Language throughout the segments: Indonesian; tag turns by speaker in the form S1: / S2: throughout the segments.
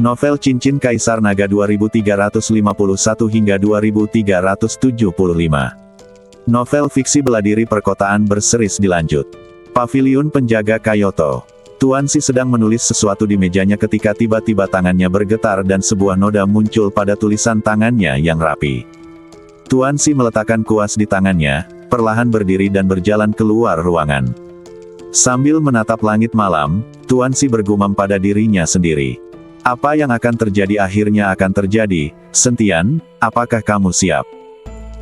S1: Novel Cincin Kaisar Naga 2351 hingga 2375. Novel fiksi bela diri perkotaan berseris dilanjut. Paviliun Penjaga Kyoto. Tuan Si sedang menulis sesuatu di mejanya ketika tiba-tiba tangannya bergetar dan sebuah noda muncul pada tulisan tangannya yang rapi. Tuan Si meletakkan kuas di tangannya, perlahan berdiri dan berjalan keluar ruangan. Sambil menatap langit malam, Tuan Si bergumam pada dirinya sendiri. Apa yang akan terjadi akhirnya akan terjadi, Sentian, apakah kamu siap?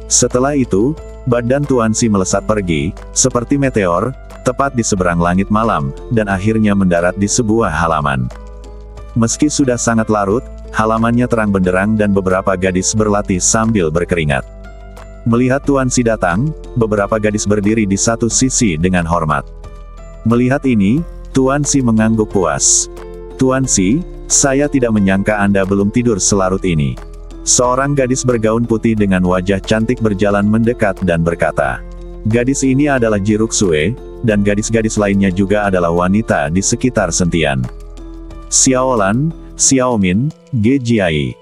S1: Setelah itu, badan Tuan Si melesat pergi, seperti meteor, tepat di seberang langit malam, dan akhirnya mendarat di sebuah halaman. Meski sudah sangat larut, halamannya terang benderang dan beberapa gadis berlatih sambil berkeringat. Melihat Tuan Si datang, beberapa gadis berdiri di satu sisi dengan hormat. Melihat ini, Tuan Si mengangguk puas. Tuan Si, saya tidak menyangka Anda belum tidur selarut ini. Seorang gadis bergaun putih dengan wajah cantik berjalan mendekat dan berkata, gadis ini adalah Jiruksue, dan gadis-gadis lainnya juga adalah wanita di sekitar Sentian. Xiaolan, Xiaomin, Ge Jiai.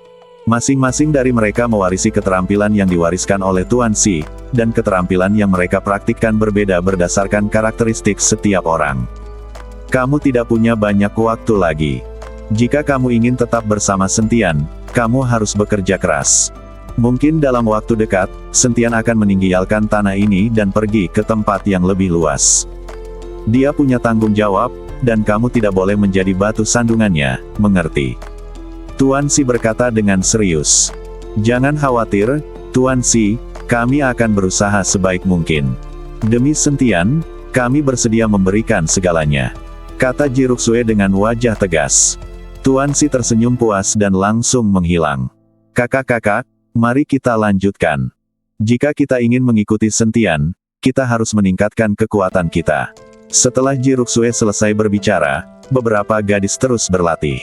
S1: Masing-masing dari mereka mewarisi keterampilan yang diwariskan oleh Tuan Si, dan keterampilan yang mereka praktikkan berbeda berdasarkan karakteristik setiap orang. Kamu tidak punya banyak waktu lagi. Jika kamu ingin tetap bersama Sentian, kamu harus bekerja keras. Mungkin dalam waktu dekat, Sentian akan meninggalkan tanah ini dan pergi ke tempat yang lebih luas. Dia punya tanggung jawab, dan kamu tidak boleh menjadi batu sandungannya, mengerti? Tuan Si berkata dengan serius. Jangan khawatir, Tuan Si, kami akan berusaha sebaik mungkin. Demi Sentian, kami bersedia memberikan segalanya, kata Jiruksue dengan wajah tegas. Tuan Si tersenyum puas dan langsung menghilang. Kakak-kakak, mari kita lanjutkan. Jika kita ingin mengikuti Sentian, kita harus meningkatkan kekuatan kita. Setelah Jiruksue selesai berbicara, beberapa gadis terus berlatih.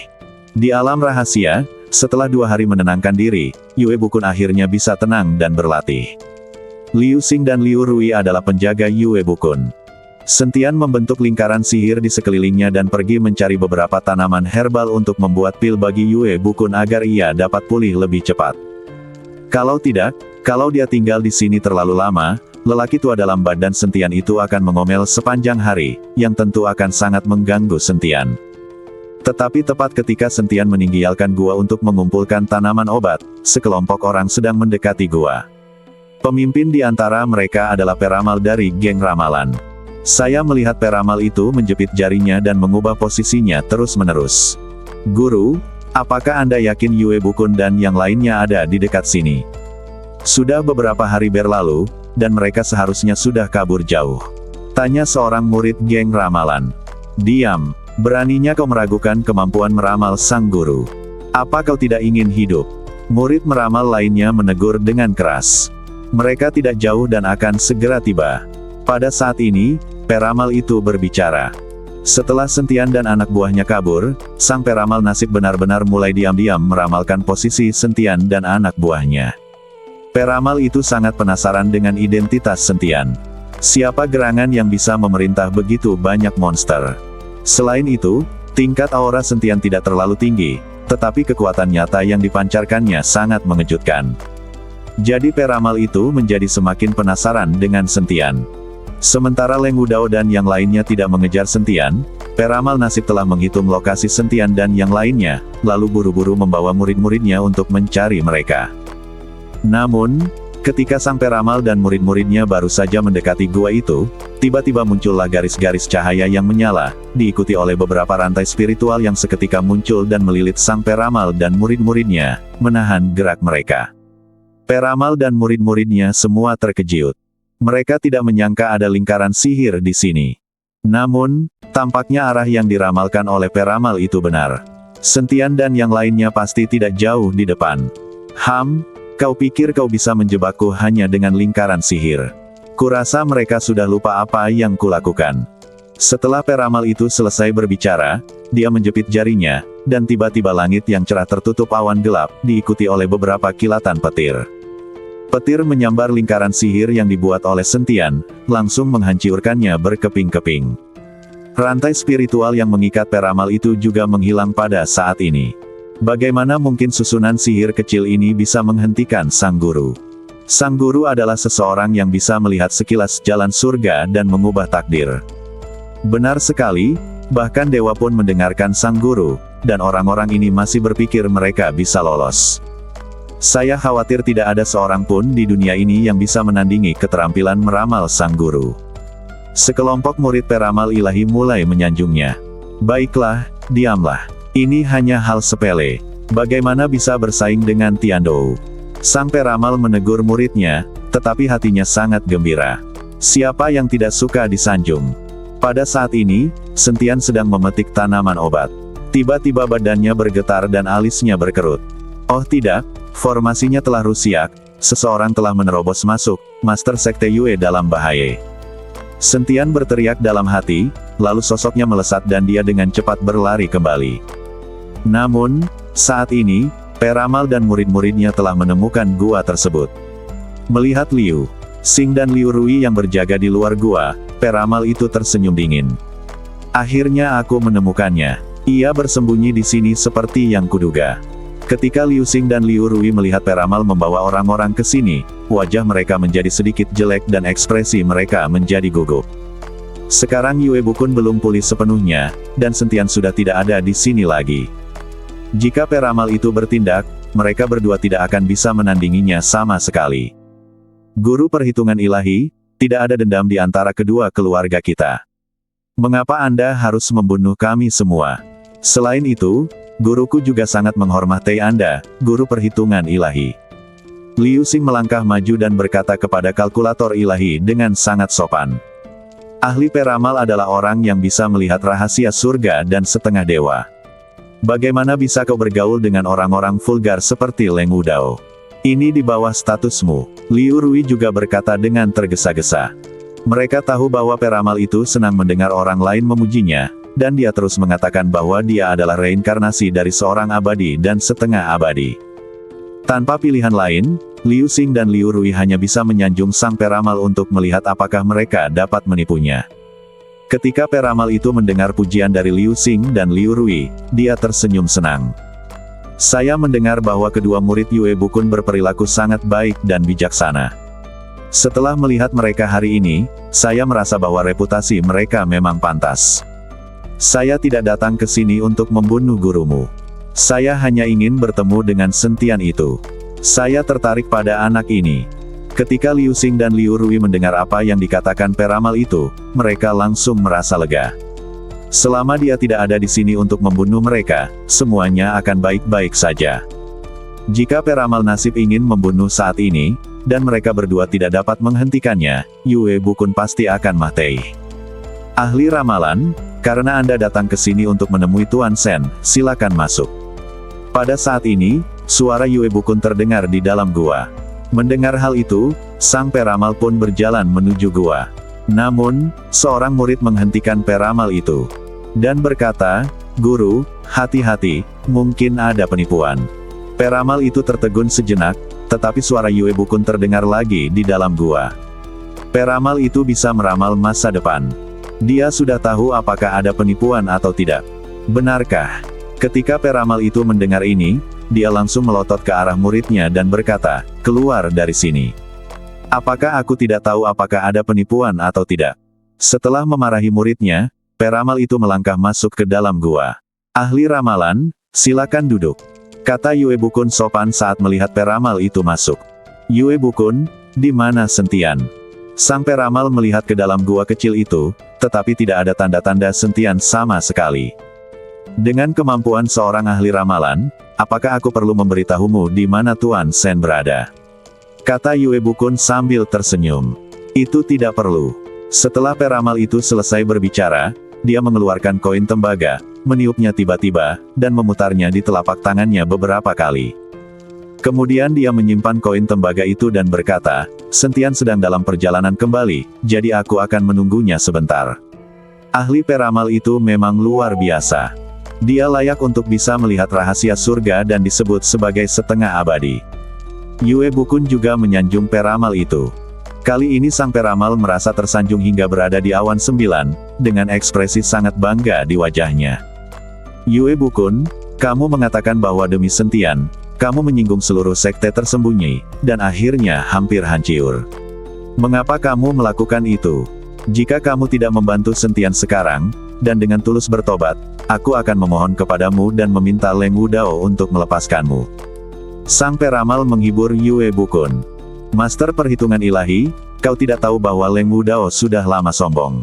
S1: Di alam rahasia, setelah 2 hari menenangkan diri, Yue Bukun akhirnya bisa tenang dan berlatih. Liu Xing dan Liu Rui adalah penjaga Yue Bukun. Sentian membentuk lingkaran sihir di sekelilingnya dan pergi mencari beberapa tanaman herbal untuk membuat pil bagi Yue Bukun agar ia dapat pulih lebih cepat. Kalau tidak, kalau dia tinggal di sini terlalu lama, lelaki tua dalam badan Sentian itu akan mengomel sepanjang hari, yang tentu akan sangat mengganggu Sentian. Tetapi tepat ketika Sentian meninggalkan gua untuk mengumpulkan tanaman obat, sekelompok orang sedang mendekati gua. Pemimpin di antara mereka adalah peramal dari geng ramalan. Saya melihat peramal itu menjepit jarinya dan mengubah posisinya terus-menerus. Guru, apakah Anda yakin Yue Bukun dan yang lainnya ada di dekat sini? Sudah beberapa hari berlalu, dan mereka seharusnya sudah kabur jauh. Tanya seorang murid geng ramalan. Diam, beraninya kau meragukan kemampuan meramal sang guru. Apa kau tidak ingin hidup? Murid meramal lainnya menegur dengan keras. Mereka tidak jauh dan akan segera tiba. Pada saat ini, peramal itu berbicara. Setelah Sentian dan anak buahnya kabur, sang peramal nasib benar-benar mulai diam-diam meramalkan posisi Sentian dan anak buahnya. Peramal itu sangat penasaran dengan identitas Sentian. Siapa gerangan yang bisa memerintah begitu banyak monster? Selain itu, tingkat aura Sentian tidak terlalu tinggi, tetapi kekuatan nyata yang dipancarkannya sangat mengejutkan. Jadi peramal itu menjadi semakin penasaran dengan Sentian. Sementara Leng Wudao dan yang lainnya tidak mengejar Sentian, peramal nasib telah menghitung lokasi Sentian dan yang lainnya, lalu buru-buru membawa murid-muridnya untuk mencari mereka. Namun, ketika sang peramal dan murid-muridnya baru saja mendekati gua itu, tiba-tiba muncullah garis-garis cahaya yang menyala, diikuti oleh beberapa rantai spiritual yang seketika muncul dan melilit sang peramal dan murid-muridnya, menahan gerak mereka. Peramal dan murid-muridnya semua terkejut. Mereka tidak menyangka ada lingkaran sihir di sini. Namun, tampaknya arah yang diramalkan oleh peramal itu benar. Sentian dan yang lainnya pasti tidak jauh di depan. Kau pikir kau bisa menjebakku hanya dengan lingkaran sihir? Kurasa mereka sudah lupa apa yang kulakukan. Setelah peramal itu selesai berbicara, dia menjepit jarinya, dan tiba-tiba langit yang cerah tertutup awan gelap, diikuti oleh beberapa kilatan petir. Petir menyambar lingkaran sihir yang dibuat oleh Sentian, langsung menghancurkannya berkeping-keping. Rantai spiritual yang mengikat peramal itu juga menghilang pada saat ini. Bagaimana mungkin susunan sihir kecil ini bisa menghentikan sang guru? Sang guru adalah seseorang yang bisa melihat sekilas jalan surga dan mengubah takdir. Benar sekali, bahkan dewa pun mendengarkan sang guru, dan orang-orang ini masih berpikir mereka bisa lolos. Saya khawatir tidak ada seorang pun di dunia ini yang bisa menandingi keterampilan meramal sang guru. Sekelompok murid peramal ilahi mulai menyanjungnya. Baiklah, diamlah. Ini hanya hal sepele. Bagaimana bisa bersaing dengan Tiandou? Sang peramal menegur muridnya, tetapi hatinya sangat gembira. Siapa yang tidak suka disanjung? Pada saat ini, Sentian sedang memetik tanaman obat. Tiba-tiba badannya bergetar dan alisnya berkerut. Oh tidak, formasinya telah rusak, seseorang telah menerobos masuk, Master Sekte Yue dalam bahaya. Sentian berteriak dalam hati, lalu sosoknya melesat dan dia dengan cepat berlari kembali. Namun, saat ini, peramal dan murid-muridnya telah menemukan gua tersebut. Melihat Liu Xing dan Liu Rui yang berjaga di luar gua, peramal itu tersenyum dingin. Akhirnya aku menemukannya. Ia bersembunyi di sini seperti yang kuduga. Ketika Liu Xing dan Liu Rui melihat peramal membawa orang-orang ke sini, wajah mereka menjadi sedikit jelek dan ekspresi mereka menjadi gugup. Sekarang Yue Bukun belum pulih sepenuhnya, dan Sentian sudah tidak ada di sini lagi. Jika peramal itu bertindak, mereka berdua tidak akan bisa menandinginya sama sekali. Guru perhitungan ilahi, tidak ada dendam di antara kedua keluarga kita. Mengapa Anda harus membunuh kami semua? Selain itu, guruku juga sangat menghormati Anda, guru perhitungan ilahi. Liu Xing melangkah maju dan berkata kepada kalkulator ilahi dengan sangat sopan. Ahli peramal adalah orang yang bisa melihat rahasia surga dan setengah dewa. Bagaimana bisa kau bergaul dengan orang-orang vulgar seperti Leng Wudao? Ini di bawah statusmu. Liu Rui juga berkata dengan tergesa-gesa. Mereka tahu bahwa peramal itu senang mendengar orang lain memujinya, dan dia terus mengatakan bahwa dia adalah reinkarnasi dari seorang abadi dan setengah abadi. Tanpa pilihan lain, Liu Xing dan Liu Rui hanya bisa menyanjung sang peramal untuk melihat apakah mereka dapat menipunya. Ketika peramal itu mendengar pujian dari Liu Xing dan Liu Rui, dia tersenyum senang. Saya mendengar bahwa kedua murid Yue Bukun berperilaku sangat baik dan bijaksana. Setelah melihat mereka hari ini, saya merasa bahwa reputasi mereka memang pantas. Saya tidak datang ke sini untuk membunuh gurumu. Saya hanya ingin bertemu dengan Sentian itu. Saya tertarik pada anak ini. Ketika Liu Xing dan Liu Rui mendengar apa yang dikatakan peramal itu, mereka langsung merasa lega. Selama dia tidak ada di sini untuk membunuh mereka, semuanya akan baik-baik saja. Jika peramal nasib ingin membunuh saat ini, dan mereka berdua tidak dapat menghentikannya, Yue Bukun pasti akan mati. Ahli ramalan, karena Anda datang ke sini untuk menemui Tuan Sen, silakan masuk. Pada saat ini, suara Yue Bukun terdengar di dalam gua. Mendengar hal itu, sang peramal pun berjalan menuju gua. Namun, seorang murid menghentikan peramal itu. Dan berkata, "Guru, hati-hati, mungkin ada penipuan." Peramal itu tertegun sejenak, tetapi suara Yue Bukun terdengar lagi di dalam gua. Peramal itu bisa meramal masa depan. Dia sudah tahu apakah ada penipuan atau tidak. Benarkah? Ketika peramal itu mendengar ini, dia langsung melotot ke arah muridnya dan berkata, "Keluar dari sini. Apakah aku tidak tahu apakah ada penipuan atau tidak?" Setelah memarahi muridnya, peramal itu melangkah masuk ke dalam gua. "Ahli ramalan, silakan duduk," kata Yue Bukun sopan saat melihat peramal itu masuk. "Yue Bukun, di mana Sentian?" Sang peramal melihat ke dalam gua kecil itu, tetapi tidak ada tanda-tanda Sentian sama sekali. "Dengan kemampuan seorang ahli ramalan, apakah aku perlu memberitahumu di mana Tuan Sen berada?" kata Yue Bukun sambil tersenyum. "Itu tidak perlu." Setelah peramal itu selesai berbicara, dia mengeluarkan koin tembaga, meniupnya tiba-tiba, dan memutarnya di telapak tangannya beberapa kali. Kemudian dia menyimpan koin tembaga itu dan berkata, "Sentian sedang dalam perjalanan kembali, jadi aku akan menunggunya sebentar." Ahli peramal itu memang luar biasa. Dia layak untuk bisa melihat rahasia surga dan disebut sebagai setengah abadi. Yue Bukun juga menyanjung peramal itu. Kali ini sang peramal merasa tersanjung hingga berada di awan 9, dengan ekspresi sangat bangga di wajahnya. "Yue Bukun, Kamu mengatakan bahwa demi Sentian, kamu menyinggung seluruh sekte tersembunyi, dan akhirnya hampir hancur. Mengapa kamu melakukan itu? Jika kamu tidak membantu Sentian sekarang, dan dengan tulus bertobat, aku akan memohon kepadamu dan meminta Leng Wudao untuk melepaskanmu. Sang peramal menghibur Yue Bukun. Master perhitungan ilahi, kau tidak tahu bahwa Leng Wudao sudah lama sombong.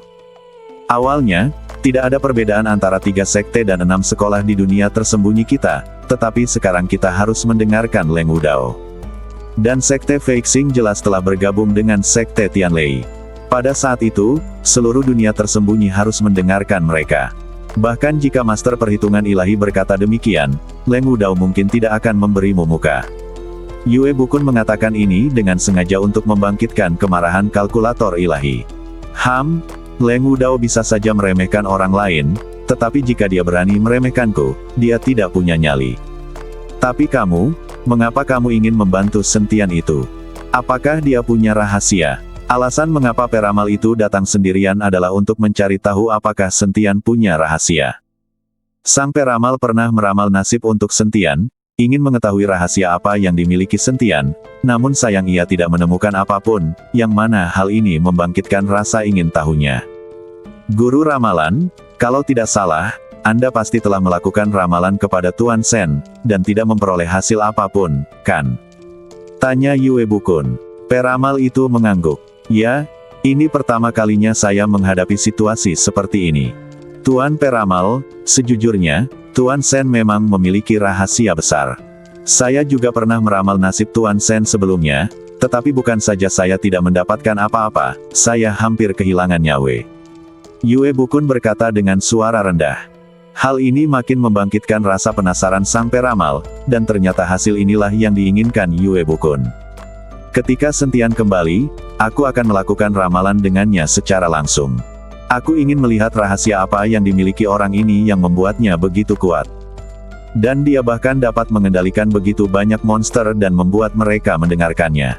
S1: Awalnya, tidak ada perbedaan antara 3 sekte dan 6 sekolah di dunia tersembunyi kita, tetapi sekarang kita harus mendengarkan Leng Wudao. Dan sekte Feixing jelas telah bergabung dengan sekte Tianlei. Pada saat itu, seluruh dunia tersembunyi harus mendengarkan mereka. Bahkan jika Master Perhitungan Ilahi berkata demikian, Leng Wudao mungkin tidak akan memberimu muka. Yue Bukun mengatakan ini dengan sengaja untuk membangkitkan kemarahan kalkulator ilahi. Leng Wudao bisa saja meremehkan orang lain, tetapi jika dia berani meremehkanku, dia tidak punya nyali. Tapi kamu, mengapa kamu ingin membantu Sentian itu? Apakah dia punya rahasia? Alasan mengapa peramal itu datang sendirian adalah untuk mencari tahu apakah Sentian punya rahasia. Sang peramal pernah meramal nasib untuk Sentian, ingin mengetahui rahasia apa yang dimiliki Sentian, namun sayang ia tidak menemukan apapun, yang mana hal ini membangkitkan rasa ingin tahunya. Guru ramalan, kalau tidak salah, Anda pasti telah melakukan ramalan kepada Tuan Sen, dan tidak memperoleh hasil apapun, kan? Tanya Yue Bukun. Peramal itu mengangguk. Ya, ini pertama kalinya saya menghadapi situasi seperti ini. Tuan Peramal, sejujurnya, Tuan Sen memang memiliki rahasia besar. Saya juga pernah meramal nasib Tuan Sen sebelumnya, tetapi bukan saja saya tidak mendapatkan apa-apa, saya hampir kehilangan nyawa. Yue Bukun berkata dengan suara rendah. Hal ini makin membangkitkan rasa penasaran sang peramal, dan ternyata hasil inilah yang diinginkan Yue Bukun. Ketika Sentian kembali, aku akan melakukan ramalan dengannya secara langsung. Aku ingin melihat rahasia apa yang dimiliki orang ini yang membuatnya begitu kuat. Dan dia bahkan dapat mengendalikan begitu banyak monster dan membuat mereka mendengarkannya.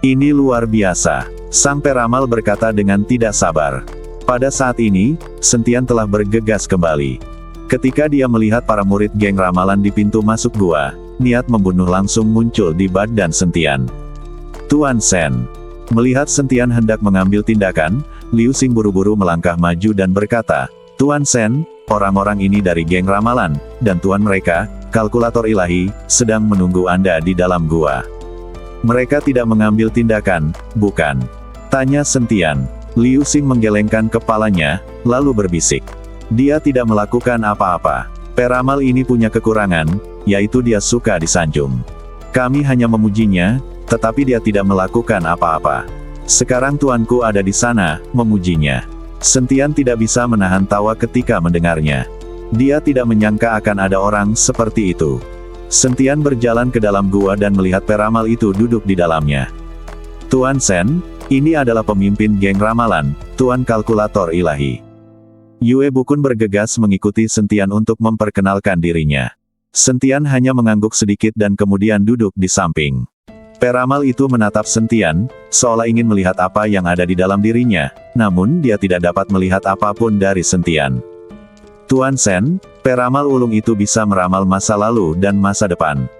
S1: Ini luar biasa, sang peramal berkata dengan tidak sabar. Pada saat ini, Sentian telah bergegas kembali. Ketika dia melihat para murid geng ramalan di pintu masuk gua, niat membunuh langsung muncul di badan Sentian. Tuan Sen. Melihat Sentian hendak mengambil tindakan, Liu Xing buru-buru melangkah maju dan berkata, Tuan Sen, orang-orang ini dari geng ramalan, dan tuan mereka, kalkulator ilahi, sedang menunggu Anda di dalam gua. Mereka tidak mengambil tindakan, bukan? Tanya Sentian. Liu Xing menggelengkan kepalanya, lalu berbisik. Dia tidak melakukan apa-apa. Peramal ini punya kekurangan, yaitu dia suka disanjung. Kami hanya memujinya, tetapi dia tidak melakukan apa-apa. Sekarang tuanku ada di sana, memujinya. Sentian tidak bisa menahan tawa ketika mendengarnya. Dia tidak menyangka akan ada orang seperti itu. Sentian berjalan ke dalam gua dan melihat peramal itu duduk di dalamnya. Tuan Sen, ini adalah pemimpin geng ramalan, Tuan Kalkulator Ilahi. Yue Bukun bergegas mengikuti Sentian untuk memperkenalkan dirinya. Sentian hanya mengangguk sedikit dan kemudian duduk di samping. Peramal itu menatap Sentian, seolah ingin melihat apa yang ada di dalam dirinya, namun dia tidak dapat melihat apapun dari Sentian. Tuan Sen, peramal ulung itu bisa meramal masa lalu dan masa depan.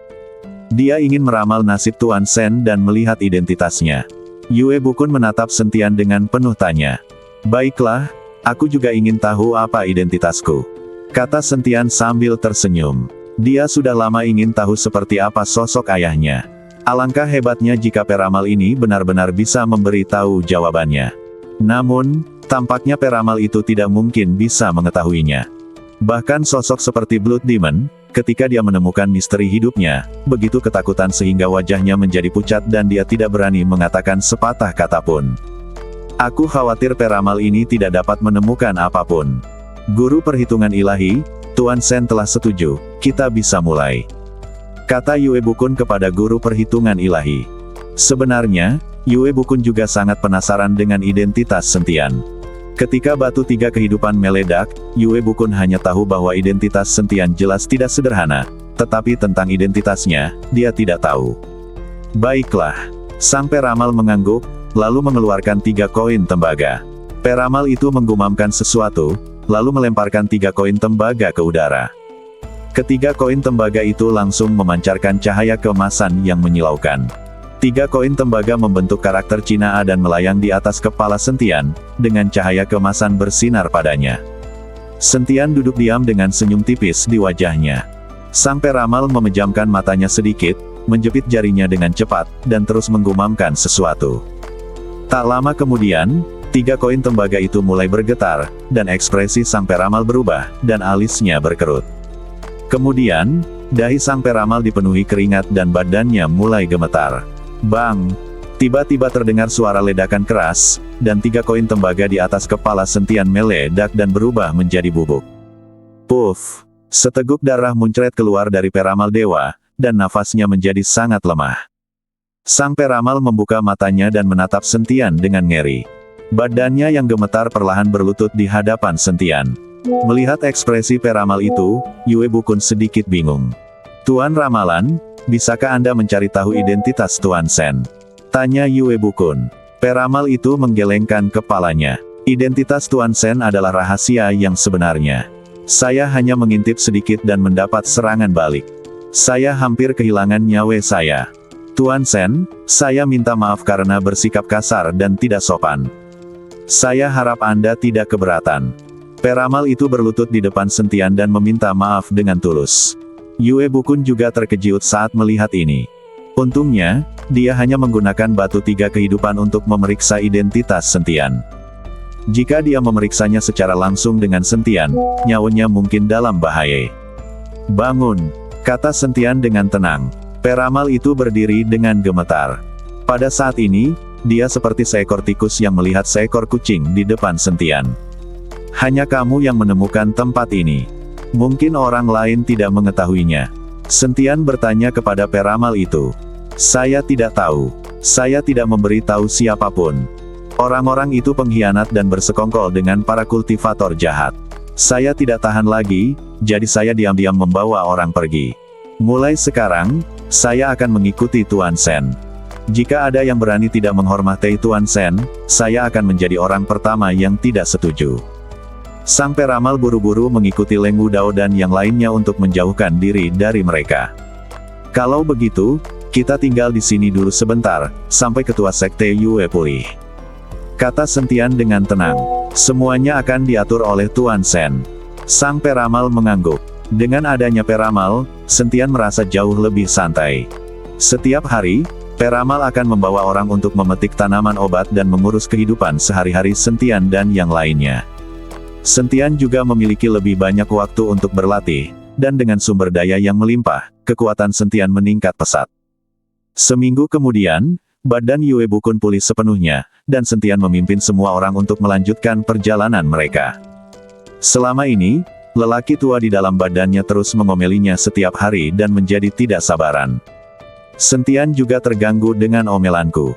S1: Dia ingin meramal nasib Tuan Sen dan melihat identitasnya. Yue Bukun menatap Sentian dengan penuh tanya. Baiklah, aku juga ingin tahu apa identitasku. Kata Sentian sambil tersenyum. Dia sudah lama ingin tahu seperti apa sosok ayahnya. Alangkah hebatnya jika peramal ini benar-benar bisa memberi tahu jawabannya. Namun, tampaknya peramal itu tidak mungkin bisa mengetahuinya. Bahkan sosok seperti Blood Demon, ketika dia menemukan misteri hidupnya, begitu ketakutan sehingga wajahnya menjadi pucat dan dia tidak berani mengatakan sepatah kata pun. Aku khawatir peramal ini tidak dapat menemukan apapun. Guru perhitungan ilahi, Tuan Sen telah setuju, kita bisa mulai. Kata Yue Bukun kepada guru perhitungan ilahi. Sebenarnya, Yue Bukun juga sangat penasaran dengan identitas Sentian. Ketika batu 3 kehidupan meledak, Yue Bukun hanya tahu bahwa identitas Sentian jelas tidak sederhana, tetapi tentang identitasnya, dia tidak tahu. Baiklah. Sang peramal mengangguk, lalu mengeluarkan 3 koin tembaga. Peramal itu menggumamkan sesuatu, lalu melemparkan 3 koin tembaga ke udara. Ketiga koin tembaga itu langsung memancarkan cahaya keemasan yang menyilaukan. 3 koin tembaga membentuk karakter Cina A dan melayang di atas kepala Sentian, dengan cahaya keemasan bersinar padanya. Sentian duduk diam dengan senyum tipis di wajahnya. Sang peramal memejamkan matanya sedikit, menjepit jarinya dengan cepat, dan terus menggumamkan sesuatu. Tak lama kemudian, 3 koin tembaga itu mulai bergetar, dan ekspresi sang peramal berubah, dan alisnya berkerut. Kemudian, dahi sang peramal dipenuhi keringat dan badannya mulai gemetar. Bang! Tiba-tiba terdengar suara ledakan keras, dan 3 koin tembaga di atas kepala Sentian meledak dan berubah menjadi bubuk. Puff! Seteguk darah muncrat keluar dari peramal dewa, dan nafasnya menjadi sangat lemah. Sang peramal membuka matanya dan menatap Sentian dengan ngeri. Badannya yang gemetar perlahan berlutut di hadapan Sentian. Melihat ekspresi peramal itu, Yue Bukun sedikit bingung. Tuan Ramalan, bisakah Anda mencari tahu identitas Tuan Sen? Tanya Yue Bukun. Peramal itu menggelengkan kepalanya. Identitas Tuan Sen adalah rahasia yang sebenarnya. Saya hanya mengintip sedikit dan mendapat serangan balik. Saya hampir kehilangan nyawa saya. Tuan Sen, saya minta maaf karena bersikap kasar dan tidak sopan. Saya harap Anda tidak keberatan. Peramal itu berlutut di depan Sentian dan meminta maaf dengan tulus. Yue Bukun juga terkejut saat melihat ini. Untungnya, dia hanya menggunakan batu 3 kehidupan untuk memeriksa identitas Sentian. Jika dia memeriksanya secara langsung dengan Sentian, nyawanya mungkin dalam bahaya. Bangun, kata Sentian dengan tenang. Peramal itu berdiri dengan gemetar. Pada saat ini, dia seperti seekor tikus yang melihat seekor kucing di depan Sentian. Hanya kamu yang menemukan tempat ini. Mungkin orang lain tidak mengetahuinya. Sentian bertanya kepada peramal itu. Saya tidak tahu. Saya tidak memberi tahu siapapun. Orang-orang itu pengkhianat dan bersekongkol dengan para kultivator jahat. Saya tidak tahan lagi, jadi saya diam-diam membawa orang pergi. Mulai sekarang, saya akan mengikuti Tuan Sen. Jika ada yang berani tidak menghormati Tuan Sen, saya akan menjadi orang pertama yang tidak setuju. Sang peramal buru-buru mengikuti Leng Wudao dan yang lainnya untuk menjauhkan diri dari mereka. Kalau begitu, kita tinggal di sini dulu sebentar, sampai ketua sekte Yue pulih. Kata Sentian dengan tenang. Semuanya akan diatur oleh Tuan Sen. Sang peramal mengangguk. Dengan adanya peramal, Sentian merasa jauh lebih santai. Setiap hari, peramal akan membawa orang untuk memetik tanaman obat dan mengurus kehidupan sehari-hari Sentian dan yang lainnya. Sentian juga memiliki lebih banyak waktu untuk berlatih, dan dengan sumber daya yang melimpah, kekuatan Sentian meningkat pesat. Seminggu kemudian, badan Yue Bukun pulih sepenuhnya, dan Sentian memimpin semua orang untuk melanjutkan perjalanan mereka. Selama ini, lelaki tua di dalam badannya terus mengomelinya setiap hari dan menjadi tidak sabaran. Sentian juga terganggu dengan omelanku.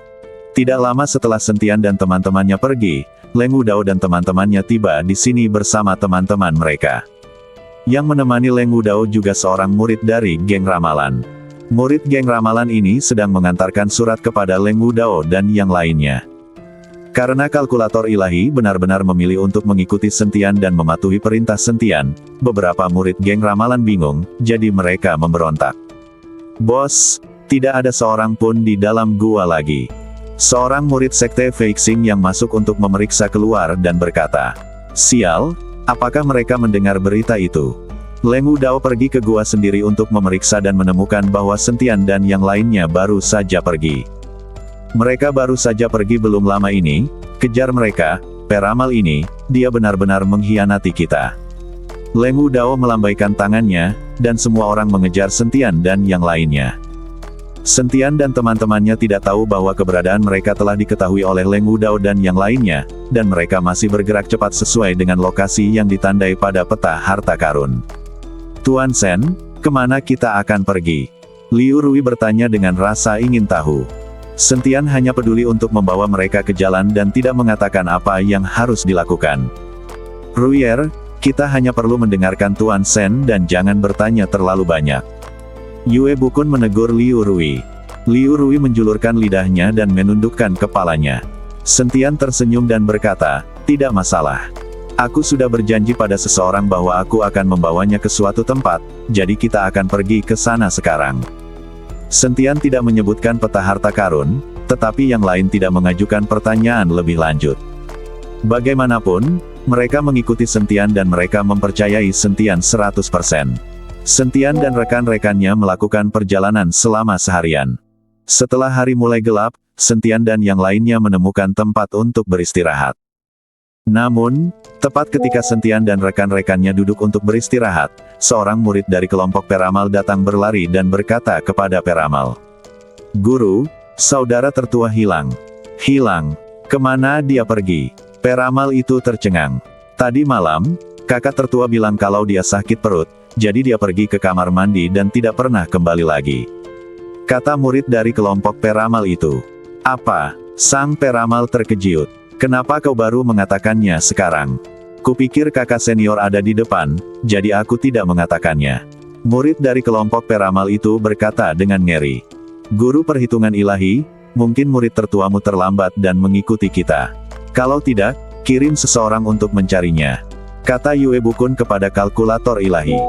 S1: Tidak lama setelah Sentian dan teman-temannya pergi, Leng Wudao dan teman-temannya tiba di sini bersama teman-teman mereka. Yang menemani Leng Wudao juga seorang murid dari geng ramalan. Murid geng ramalan ini sedang mengantarkan surat kepada Leng Wudao dan yang lainnya. Karena kalkulator ilahi benar-benar memilih untuk mengikuti Sentian dan mematuhi perintah Sentian, beberapa murid geng ramalan bingung, jadi mereka memberontak. Bos, tidak ada seorang pun di dalam gua lagi. Seorang murid sekte Feixing yang masuk untuk memeriksa keluar dan berkata, sial, apakah mereka mendengar berita itu? Leng Wudao pergi ke gua sendiri untuk memeriksa dan menemukan bahwa Sentian dan yang lainnya baru saja pergi. Mereka baru saja pergi belum lama ini, kejar mereka, peramal ini, dia benar-benar mengkhianati kita. Leng Wudao melambaikan tangannya, dan semua orang mengejar Sentian dan yang lainnya. Sentian dan teman-temannya tidak tahu bahwa keberadaan mereka telah diketahui oleh Leng Wudao dan yang lainnya, dan mereka masih bergerak cepat sesuai dengan lokasi yang ditandai pada peta harta karun. Tuan Sen, kemana kita akan pergi? Liu Rui bertanya dengan rasa ingin tahu. Sentian hanya peduli untuk membawa mereka ke jalan dan tidak mengatakan apa yang harus dilakukan. Ruier, kita hanya perlu mendengarkan Tuan Sen dan jangan bertanya terlalu banyak. Yue Bukun menegur Liu Rui. Liu Rui menjulurkan lidahnya dan menundukkan kepalanya. Sentian tersenyum dan berkata, tidak masalah. Aku sudah berjanji pada seseorang bahwa aku akan membawanya ke suatu tempat, jadi kita akan pergi ke sana sekarang. Sentian tidak menyebutkan peta harta karun, tetapi yang lain tidak mengajukan pertanyaan lebih lanjut. Bagaimanapun, mereka mengikuti Sentian dan mereka mempercayai Sentian 100%. Sentian dan rekan-rekannya melakukan perjalanan selama seharian. Setelah hari mulai gelap, Sentian dan yang lainnya menemukan tempat untuk beristirahat. Namun, tepat ketika Sentian dan rekan-rekannya duduk untuk beristirahat, seorang murid dari kelompok Peramal datang berlari dan berkata kepada Peramal, "Guru, saudara tertua hilang. Hilang. Kemana dia pergi?" Peramal itu tercengang. "Tadi malam, kakak tertua bilang kalau dia sakit perut, jadi dia pergi ke kamar mandi dan tidak pernah kembali lagi," kata murid dari kelompok Peramal itu. "Apa?" Sang Peramal terkejut. "Kenapa kau baru mengatakannya sekarang? Kupikir kakak senior ada di depan, jadi aku tidak mengatakannya." Murid dari kelompok Peramal itu berkata dengan ngeri, "Guru perhitungan ilahi, mungkin murid tertuamu terlambat dan mengikuti kita. Kalau tidak, kirim seseorang untuk mencarinya," kata Yue Bukun kepada kalkulator ilahi.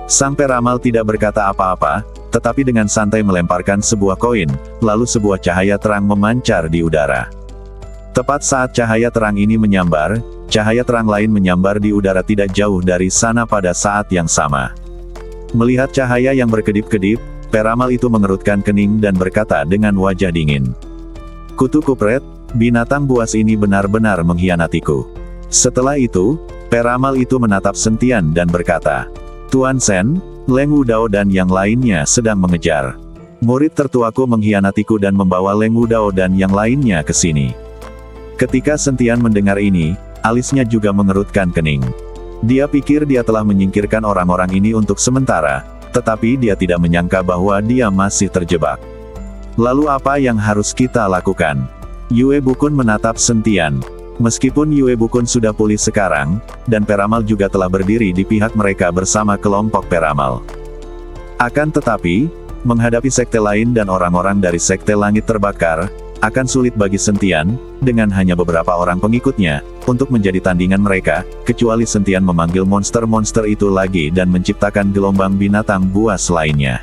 S1: Sang Peramal tidak berkata apa-apa, tetapi dengan santai melemparkan sebuah koin, lalu sebuah cahaya terang memancar di udara. Tepat saat cahaya terang ini menyambar, cahaya terang lain menyambar di udara tidak jauh dari sana pada saat yang sama. Melihat cahaya yang berkedip-kedip, Peramal itu mengerutkan kening dan berkata dengan wajah dingin, "Kutu kupret, binatang buas ini benar-benar mengkhianatiku." Setelah itu, Peramal itu menatap Sentian dan berkata, "Tuan Sen, Leng Wudao dan yang lainnya sedang mengejar. Murid tertuaku mengkhianatiku dan membawa Leng Wudao dan yang lainnya ke sini." Ketika Sentian mendengar ini, alisnya juga mengerutkan kening. Dia pikir dia telah menyingkirkan orang-orang ini untuk sementara, tetapi dia tidak menyangka bahwa dia masih terjebak. "Lalu apa yang harus kita lakukan?" Yue Bukun menatap Sentian. Meskipun Yue Bukun sudah pulih sekarang, dan Peramal juga telah berdiri di pihak mereka bersama kelompok Peramal. Akan tetapi, menghadapi sekte lain dan orang-orang dari sekte langit terbakar, akan sulit bagi Sentian, dengan hanya beberapa orang pengikutnya, untuk menjadi tandingan mereka, kecuali Sentian memanggil monster-monster itu lagi dan menciptakan gelombang binatang buas lainnya.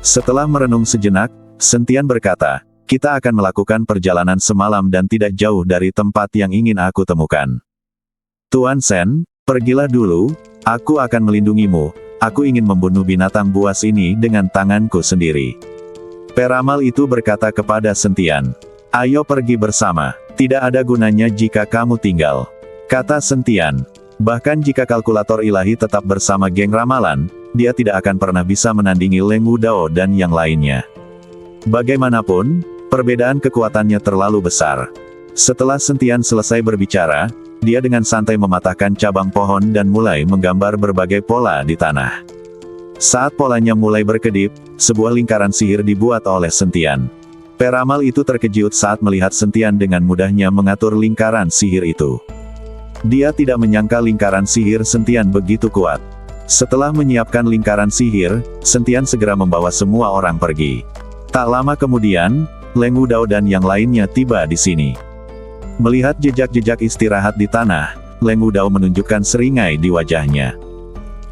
S1: Setelah merenung sejenak, Sentian berkata, "Kita akan melakukan perjalanan semalam dan tidak jauh dari tempat yang ingin aku temukan. Tuan Sen, pergilah dulu, aku akan melindungimu, aku ingin membunuh binatang buas ini dengan tanganku sendiri." Peramal itu berkata kepada Sentian, "Ayo pergi bersama, tidak ada gunanya jika kamu tinggal," kata Sentian. Bahkan jika kalkulator ilahi tetap bersama geng ramalan, dia tidak akan pernah bisa menandingi Leng Wudao dan yang lainnya. Bagaimanapun, perbedaan kekuatannya terlalu besar. Setelah Sentian selesai berbicara, dia dengan santai mematahkan cabang pohon dan mulai menggambar berbagai pola di tanah. Saat polanya mulai berkedip, sebuah lingkaran sihir dibuat oleh Sentian. Peramal itu terkejut saat melihat Sentian dengan mudahnya mengatur lingkaran sihir itu. Dia tidak menyangka lingkaran sihir Sentian begitu kuat. Setelah menyiapkan lingkaran sihir, Sentian segera membawa semua orang pergi. Tak lama kemudian, Leng Wudao dan yang lainnya tiba di sini. Melihat jejak-jejak istirahat di tanah, Leng Wudao menunjukkan seringai di wajahnya.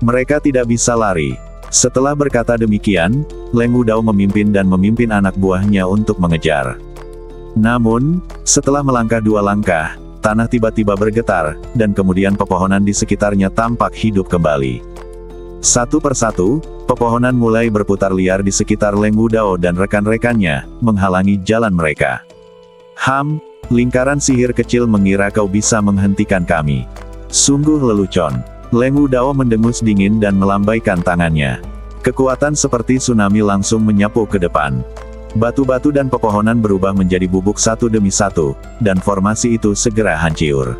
S1: Mereka tidak bisa lari. Setelah berkata demikian, Leng Wudao memimpin anak buahnya untuk mengejar. Namun, setelah melangkah 2 langkah, tanah tiba-tiba bergetar, dan kemudian pepohonan di sekitarnya tampak hidup kembali. Satu persatu, pepohonan mulai berputar liar di sekitar Leng Wudao dan rekan-rekannya, menghalangi jalan mereka. Lingkaran sihir kecil mengira kau bisa menghentikan kami. Sungguh lelucon. Leng Wudao mendengus dingin dan melambaikan tangannya. Kekuatan seperti tsunami langsung menyapu ke depan. Batu-batu dan pepohonan berubah menjadi bubuk satu demi satu, dan formasi itu segera hancur.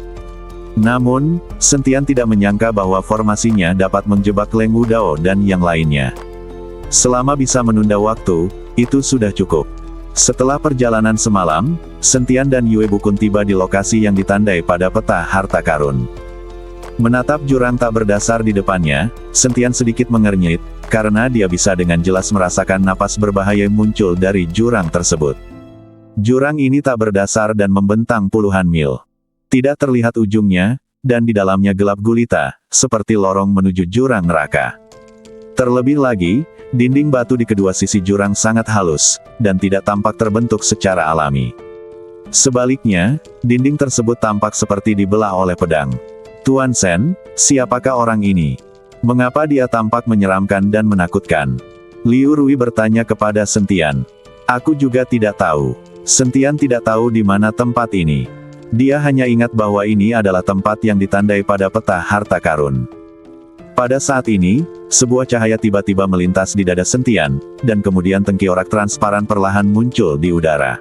S1: Namun, Sentian tidak menyangka bahwa formasinya dapat menjebak Leng Wudao dan yang lainnya. Selama bisa menunda waktu, itu sudah cukup. Setelah perjalanan semalam, Sentian dan Yue Bukun tiba di lokasi yang ditandai pada peta harta karun. Menatap jurang tak berdasar di depannya, Sentian sedikit mengernyit, karena dia bisa dengan jelas merasakan napas berbahaya muncul dari jurang tersebut. Jurang ini tak berdasar dan membentang puluhan mil. Tidak terlihat ujungnya, dan di dalamnya gelap gulita, seperti lorong menuju jurang neraka. Terlebih lagi, dinding batu di kedua sisi jurang sangat halus, dan tidak tampak terbentuk secara alami. Sebaliknya, dinding tersebut tampak seperti dibelah oleh pedang. Tuan Sen, siapakah orang ini? Mengapa dia tampak menyeramkan dan menakutkan? Liu Rui bertanya kepada Sentian. Aku juga tidak tahu. Sentian tidak tahu di mana tempat ini. Dia hanya ingat bahwa ini adalah tempat yang ditandai pada peta harta karun. Pada saat ini, sebuah cahaya tiba-tiba melintas di dada Sentian, dan kemudian tengkorak transparan perlahan muncul di udara.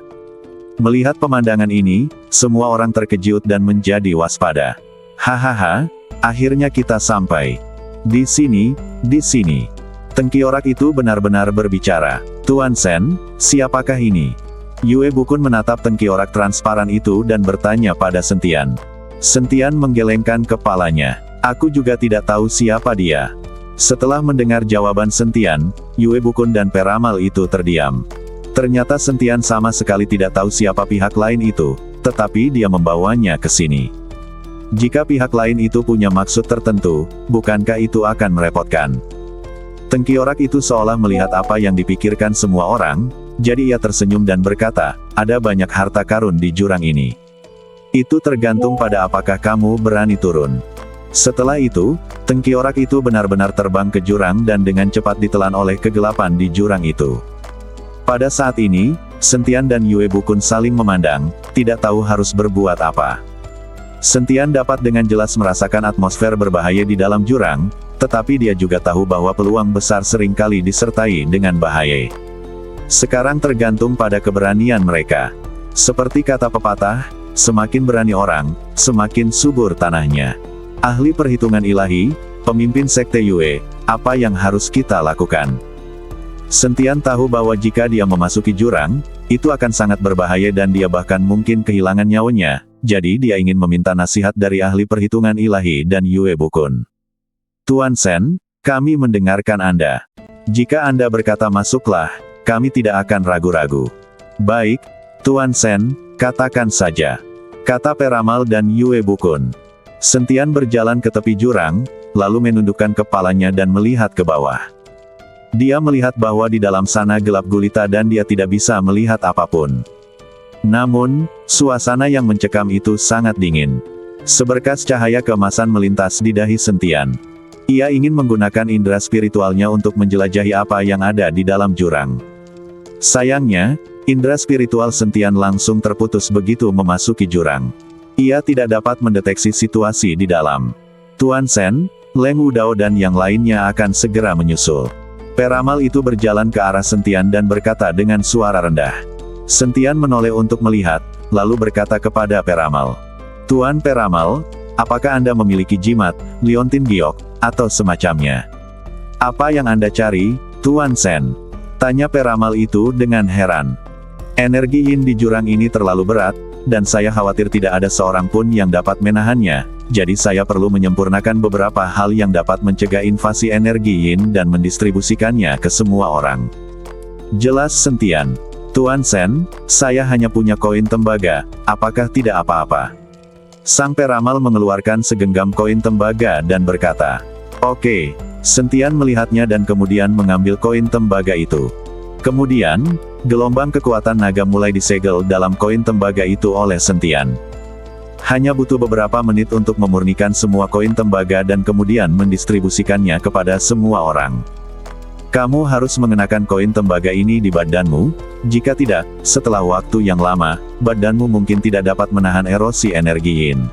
S1: Melihat pemandangan ini, semua orang terkejut dan menjadi waspada. Hahaha, akhirnya kita sampai. Di sini, di sini. Tengkorak itu benar-benar berbicara. Tuan Sen, siapakah ini? Yue Bukun menatap tengkorak transparan itu dan bertanya pada Sentian. Sentian menggelengkan kepalanya. Aku juga tidak tahu siapa dia. Setelah mendengar jawaban Sentian, Yue Bukun dan peramal itu terdiam. Ternyata Sentian sama sekali tidak tahu siapa pihak lain itu, tetapi dia membawanya ke sini. Jika pihak lain itu punya maksud tertentu, bukankah itu akan merepotkan? Tengkorak itu seolah melihat apa yang dipikirkan semua orang, jadi ia tersenyum dan berkata, ada banyak harta karun di jurang ini. Itu tergantung pada apakah kamu berani turun. Setelah itu, tengkorak itu benar-benar terbang ke jurang dan dengan cepat ditelan oleh kegelapan di jurang itu. Pada saat ini, Sentian dan Yue Bukun saling memandang, tidak tahu harus berbuat apa. Sentian dapat dengan jelas merasakan atmosfer berbahaya di dalam jurang, tetapi dia juga tahu bahwa peluang besar seringkali disertai dengan bahaya. Sekarang tergantung pada keberanian mereka. Seperti kata pepatah, semakin berani orang, semakin subur tanahnya. Ahli perhitungan ilahi, pemimpin sekte Yue, apa yang harus kita lakukan? Sentian tahu bahwa jika dia memasuki jurang, itu akan sangat berbahaya dan dia bahkan mungkin kehilangan nyawanya, jadi dia ingin meminta nasihat dari ahli perhitungan ilahi dan Yue Bukun. Tuan Sen, kami mendengarkan Anda. Jika Anda berkata masuklah, kami tidak akan ragu-ragu. Baik, Tuan Sen, katakan saja. Kata peramal dan Yue Bukun. Sentian berjalan ke tepi jurang, lalu menundukkan kepalanya dan melihat ke bawah. Dia melihat bahwa di dalam sana gelap gulita dan dia tidak bisa melihat apapun. Namun, suasana yang mencekam itu sangat dingin. Seberkas cahaya keemasan melintas di dahi Sentian. Ia ingin menggunakan indera spiritualnya untuk menjelajahi apa yang ada di dalam jurang. Sayangnya, indera spiritual Sentian langsung terputus begitu memasuki jurang. Ia tidak dapat mendeteksi situasi di dalam. Tuan Sen, Leng Wudao dan yang lainnya akan segera menyusul. Peramal itu berjalan ke arah Sentian dan berkata dengan suara rendah. Sentian menoleh untuk melihat, lalu berkata kepada peramal. Tuan Peramal, apakah Anda memiliki jimat, liontin giok, atau semacamnya? Apa yang Anda cari, Tuan Sen? Tanya peramal itu dengan heran. Energi yin di jurang ini terlalu berat, dan saya khawatir tidak ada seorang pun yang dapat menahannya, jadi saya perlu menyempurnakan beberapa hal yang dapat mencegah invasi energi yin dan mendistribusikannya ke semua orang. Jelas Sentian. Tuan Sen, saya hanya punya koin tembaga, apakah tidak apa-apa? Sang peramal mengeluarkan segenggam koin tembaga dan berkata, oke. Sentian melihatnya dan kemudian mengambil koin tembaga itu. Kemudian, gelombang kekuatan naga mulai disegel dalam koin tembaga itu oleh Sentian. Hanya butuh beberapa menit untuk memurnikan semua koin tembaga dan kemudian mendistribusikannya kepada semua orang. Kamu harus mengenakan koin tembaga ini di badanmu, jika tidak, setelah waktu yang lama, badanmu mungkin tidak dapat menahan erosi energi yin.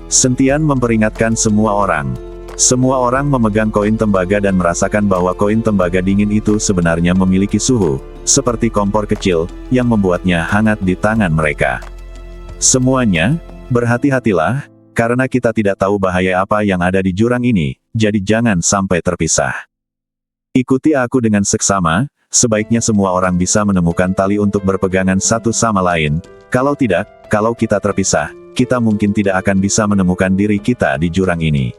S1: Sentian memperingatkan semua orang. Semua orang memegang koin tembaga dan merasakan bahwa koin tembaga dingin itu sebenarnya memiliki suhu, seperti kompor kecil, yang membuatnya hangat di tangan mereka. Semuanya, berhati-hatilah, karena kita tidak tahu bahaya apa yang ada di jurang ini, jadi jangan sampai terpisah. Ikuti aku dengan seksama, sebaiknya semua orang bisa menemukan tali untuk berpegangan satu sama lain, kalau tidak, kalau kita terpisah, kita mungkin tidak akan bisa menemukan diri kita di jurang ini.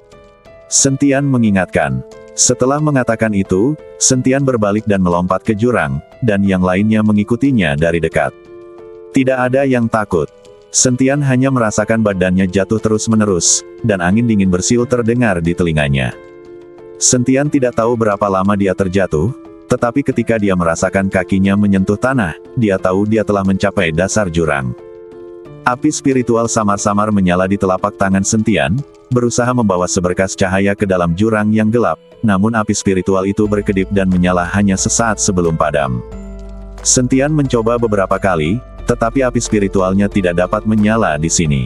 S1: Sentian mengingatkan. Setelah mengatakan itu, Sentian berbalik dan melompat ke jurang, dan yang lainnya mengikutinya dari dekat. Tidak ada yang takut. Sentian hanya merasakan badannya jatuh terus-menerus, dan angin dingin bersiul terdengar di telinganya. Sentian tidak tahu berapa lama dia terjatuh, tetapi ketika dia merasakan kakinya menyentuh tanah, dia tahu dia telah mencapai dasar jurang. Api spiritual samar-samar menyala di telapak tangan Sentian, berusaha membawa seberkas cahaya ke dalam jurang yang gelap, namun api spiritual itu berkedip dan menyala hanya sesaat sebelum padam. Sentian mencoba beberapa kali, tetapi api spiritualnya tidak dapat menyala di sini.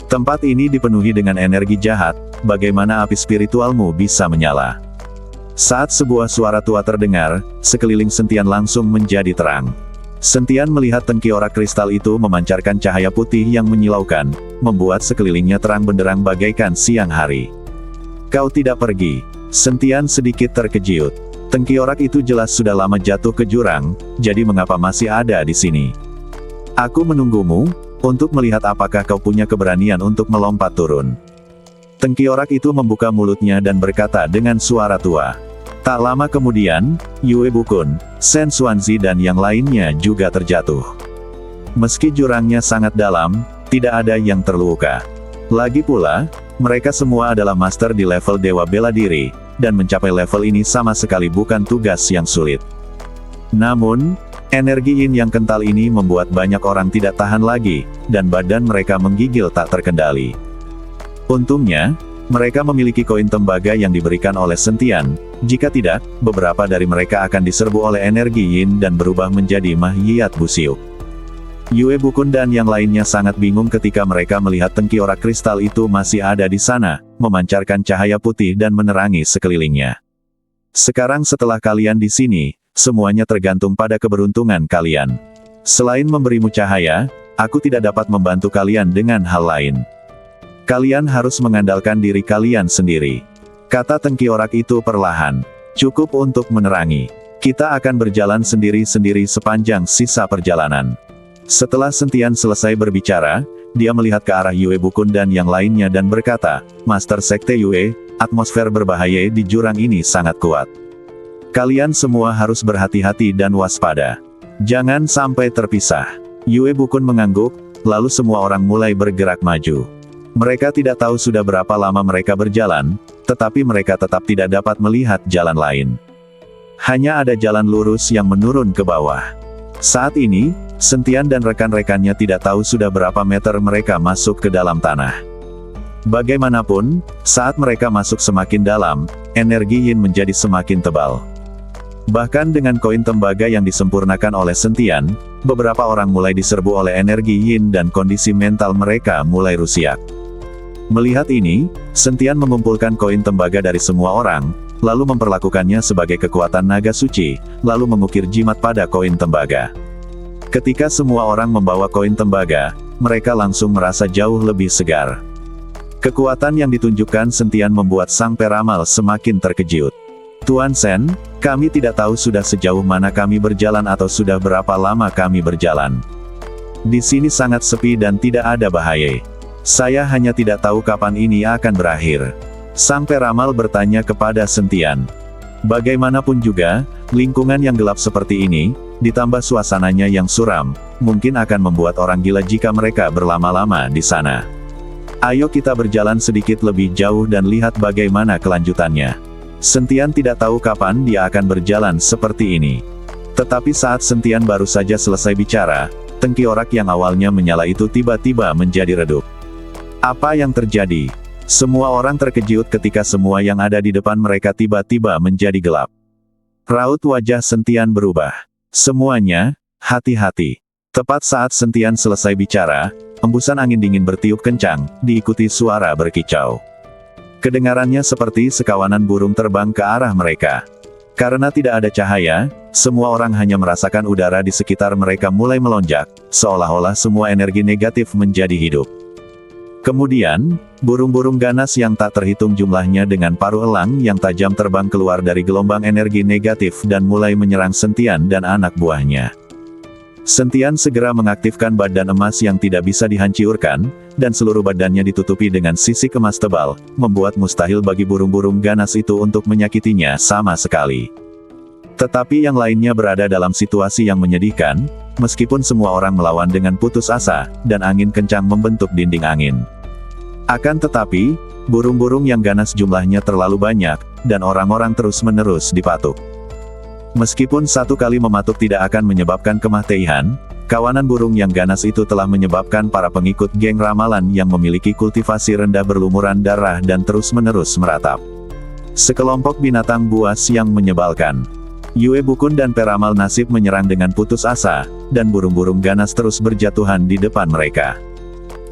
S1: Tempat ini dipenuhi dengan energi jahat, bagaimana api spiritualmu bisa menyala? Saat sebuah suara tua terdengar, sekeliling Sentian langsung menjadi terang. Sentian melihat tengkorak kristal itu memancarkan cahaya putih yang menyilaukan, membuat sekelilingnya terang benderang bagaikan siang hari. Kau tidak pergi. Sentian sedikit terkejut. Tengkorak itu jelas sudah lama jatuh ke jurang, jadi mengapa masih ada di sini? Aku menunggumu, untuk melihat apakah kau punya keberanian untuk melompat turun. Tengkorak itu membuka mulutnya dan berkata dengan suara tua. Tak lama kemudian, Yue Bukun, Shen Xuanzi dan yang lainnya juga terjatuh. Meski jurangnya sangat dalam, tidak ada yang terluka. Lagi pula, mereka semua adalah master di level Dewa Bela Diri, dan mencapai level ini sama sekali bukan tugas yang sulit. Namun, energi yin yang kental ini membuat banyak orang tidak tahan lagi, dan badan mereka menggigil tak terkendali. Untungnya, mereka memiliki koin tembaga yang diberikan oleh Sentian, jika tidak, beberapa dari mereka akan diserbu oleh energi yin dan berubah menjadi Mahyiyat Busiuk. Yue Bukun dan yang lainnya sangat bingung ketika mereka melihat tengkorak kristal itu masih ada di sana, memancarkan cahaya putih dan menerangi sekelilingnya. Sekarang setelah kalian di sini, semuanya tergantung pada keberuntungan kalian. Selain memberimu cahaya, aku tidak dapat membantu kalian dengan hal lain. Kalian harus mengandalkan diri kalian sendiri. Kata tengkorak itu perlahan. Cukup untuk menerangi. Kita akan berjalan sendiri-sendiri sepanjang sisa perjalanan. Setelah Sentian selesai berbicara, dia melihat ke arah Yue Bukun dan yang lainnya dan berkata, Master Sekte Yue, atmosfer berbahaya di jurang ini sangat kuat. Kalian semua harus berhati-hati dan waspada. Jangan sampai terpisah. Yue Bukun mengangguk, lalu semua orang mulai bergerak maju. Mereka tidak tahu sudah berapa lama mereka berjalan, tetapi mereka tetap tidak dapat melihat jalan lain. Hanya ada jalan lurus yang menurun ke bawah. Saat ini, Sentian dan rekan-rekannya tidak tahu sudah berapa meter mereka masuk ke dalam tanah. Bagaimanapun, saat mereka masuk semakin dalam, energi yin menjadi semakin tebal. Bahkan dengan koin tembaga yang disempurnakan oleh Sentian, beberapa orang mulai diserbu oleh energi yin dan kondisi mental mereka mulai rusak. Melihat ini, Sentian mengumpulkan koin tembaga dari semua orang, lalu memperlakukannya sebagai kekuatan naga suci, lalu mengukir jimat pada koin tembaga. Ketika semua orang membawa koin tembaga, mereka langsung merasa jauh lebih segar. Kekuatan yang ditunjukkan Sentian membuat sang peramal semakin terkejut. Tuan Shen, kami tidak tahu sudah sejauh mana kami berjalan atau sudah berapa lama kami berjalan. Di sini sangat sepi dan tidak ada bahaya. Saya hanya tidak tahu kapan ini akan berakhir. Sang peramal bertanya kepada Sentian. Bagaimanapun juga, lingkungan yang gelap seperti ini, ditambah suasananya yang suram, mungkin akan membuat orang gila jika mereka berlama-lama di sana. Ayo kita berjalan sedikit lebih jauh dan lihat bagaimana kelanjutannya. Sentian tidak tahu kapan dia akan berjalan seperti ini. Tetapi saat Sentian baru saja selesai bicara, tengkorak yang awalnya menyala itu tiba-tiba menjadi redup. Apa yang terjadi? Semua orang terkejut ketika semua yang ada di depan mereka tiba-tiba menjadi gelap. Raut wajah Sentian berubah. Semuanya, hati-hati. Tepat saat Sentian selesai bicara, hembusan angin dingin bertiup kencang, diikuti suara berkicau. Kedengarannya seperti sekawanan burung terbang ke arah mereka. Karena tidak ada cahaya, semua orang hanya merasakan udara di sekitar mereka mulai melonjak, seolah-olah semua energi negatif menjadi hidup. Kemudian, burung-burung ganas yang tak terhitung jumlahnya dengan paruh elang yang tajam terbang keluar dari gelombang energi negatif dan mulai menyerang Sentian dan anak buahnya. Sentian segera mengaktifkan badan emas yang tidak bisa dihancurkan, dan seluruh badannya ditutupi dengan sisik emas tebal, membuat mustahil bagi burung-burung ganas itu untuk menyakitinya sama sekali. Tetapi yang lainnya berada dalam situasi yang menyedihkan, meskipun semua orang melawan dengan putus asa, dan angin kencang membentuk dinding angin. Akan tetapi, burung-burung yang ganas jumlahnya terlalu banyak, dan orang-orang terus-menerus dipatuk. Meskipun satu kali mematuk tidak akan menyebabkan kematian, kawanan burung yang ganas itu telah menyebabkan para pengikut geng ramalan yang memiliki kultivasi rendah berlumuran darah dan terus-menerus meratap. Sekelompok binatang buas yang menyebalkan. Yue Bukun dan peramal nasib menyerang dengan putus asa, dan burung-burung ganas terus berjatuhan di depan mereka.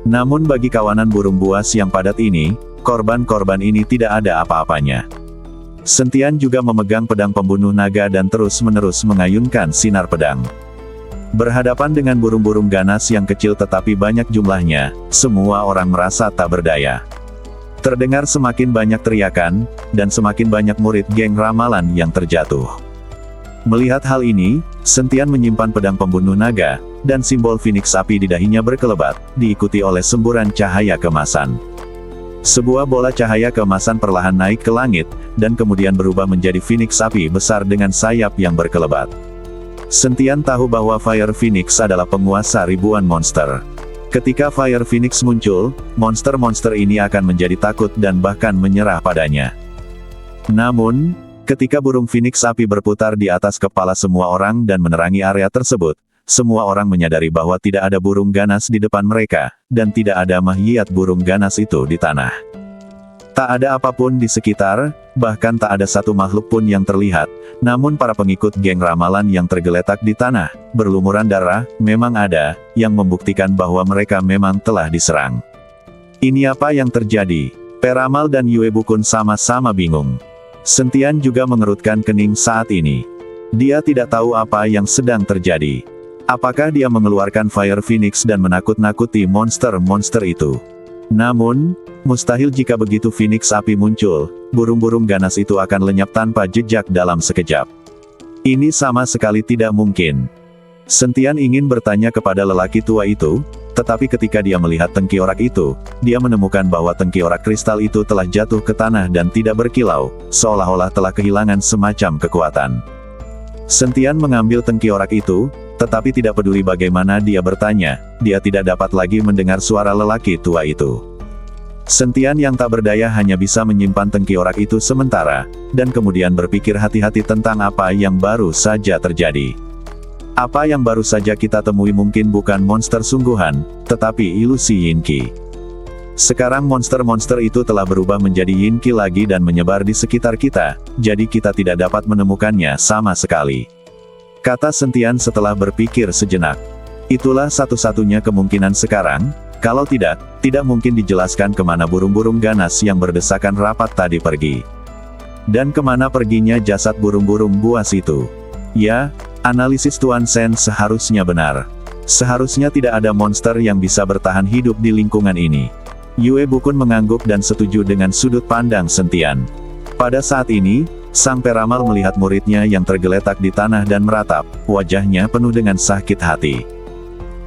S1: Namun bagi kawanan burung buas yang padat ini, korban-korban ini tidak ada apa-apanya. Sentian juga memegang pedang pembunuh naga dan terus-menerus mengayunkan sinar pedang. Berhadapan dengan burung-burung ganas yang kecil tetapi banyak jumlahnya, semua orang merasa tak berdaya. Terdengar semakin banyak teriakan, dan semakin banyak murid geng ramalan yang terjatuh. Melihat hal ini, Sentian menyimpan pedang pembunuh naga, dan simbol Phoenix api di dahinya berkelebat, diikuti oleh semburan cahaya keemasan. Sebuah bola cahaya keemasan perlahan naik ke langit, dan kemudian berubah menjadi Phoenix api besar dengan sayap yang berkelebat. Sentian tahu bahwa Fire Phoenix adalah penguasa ribuan monster. Ketika Fire Phoenix muncul, monster-monster ini akan menjadi takut dan bahkan menyerah padanya. Namun, ketika burung Phoenix api berputar di atas kepala semua orang dan menerangi area tersebut, semua orang menyadari bahwa tidak ada burung ganas di depan mereka, dan tidak ada mahiyat burung ganas itu di tanah. Tak ada apapun di sekitar, bahkan tak ada satu makhluk pun yang terlihat, namun para pengikut geng ramalan yang tergeletak di tanah, berlumuran darah, memang ada, yang membuktikan bahwa mereka memang telah diserang. Ini apa yang terjadi? Peramal dan Yue Bukun sama-sama bingung. Sentian juga mengerutkan kening saat ini. Dia tidak tahu apa yang sedang terjadi. Apakah dia mengeluarkan Fire Phoenix dan menakut-nakuti monster-monster itu? Namun, mustahil jika begitu Phoenix api muncul, burung-burung ganas itu akan lenyap tanpa jejak dalam sekejap. Ini sama sekali tidak mungkin. Sentian ingin bertanya kepada lelaki tua itu, tetapi ketika dia melihat tengkorak itu, dia menemukan bahwa tengkorak kristal itu telah jatuh ke tanah dan tidak berkilau, seolah-olah telah kehilangan semacam kekuatan. Sentian mengambil tengkorak itu, tetapi tidak peduli bagaimana dia bertanya, dia tidak dapat lagi mendengar suara lelaki tua itu. Sentian yang tak berdaya hanya bisa menyimpan tengkorak itu sementara, dan kemudian berpikir hati-hati tentang apa yang baru saja terjadi. Apa yang baru saja kita temui mungkin bukan monster sungguhan, tetapi ilusi Yin Qi. Sekarang monster-monster itu telah berubah menjadi Yin Qi lagi dan menyebar di sekitar kita, jadi kita tidak dapat menemukannya sama sekali. Kata Sentian setelah berpikir sejenak. Itulah satu-satunya kemungkinan sekarang, kalau tidak mungkin dijelaskan kemana burung-burung ganas yang berdesakan rapat tadi pergi. Dan kemana perginya jasad burung-burung buas itu. Ya, analisis Tuan Sen seharusnya benar. Seharusnya tidak ada monster yang bisa bertahan hidup di lingkungan ini. Yue Bukun mengangguk dan setuju dengan sudut pandang Sentian. Pada saat ini, sang peramal melihat muridnya yang tergeletak di tanah dan meratap, wajahnya penuh dengan sakit hati.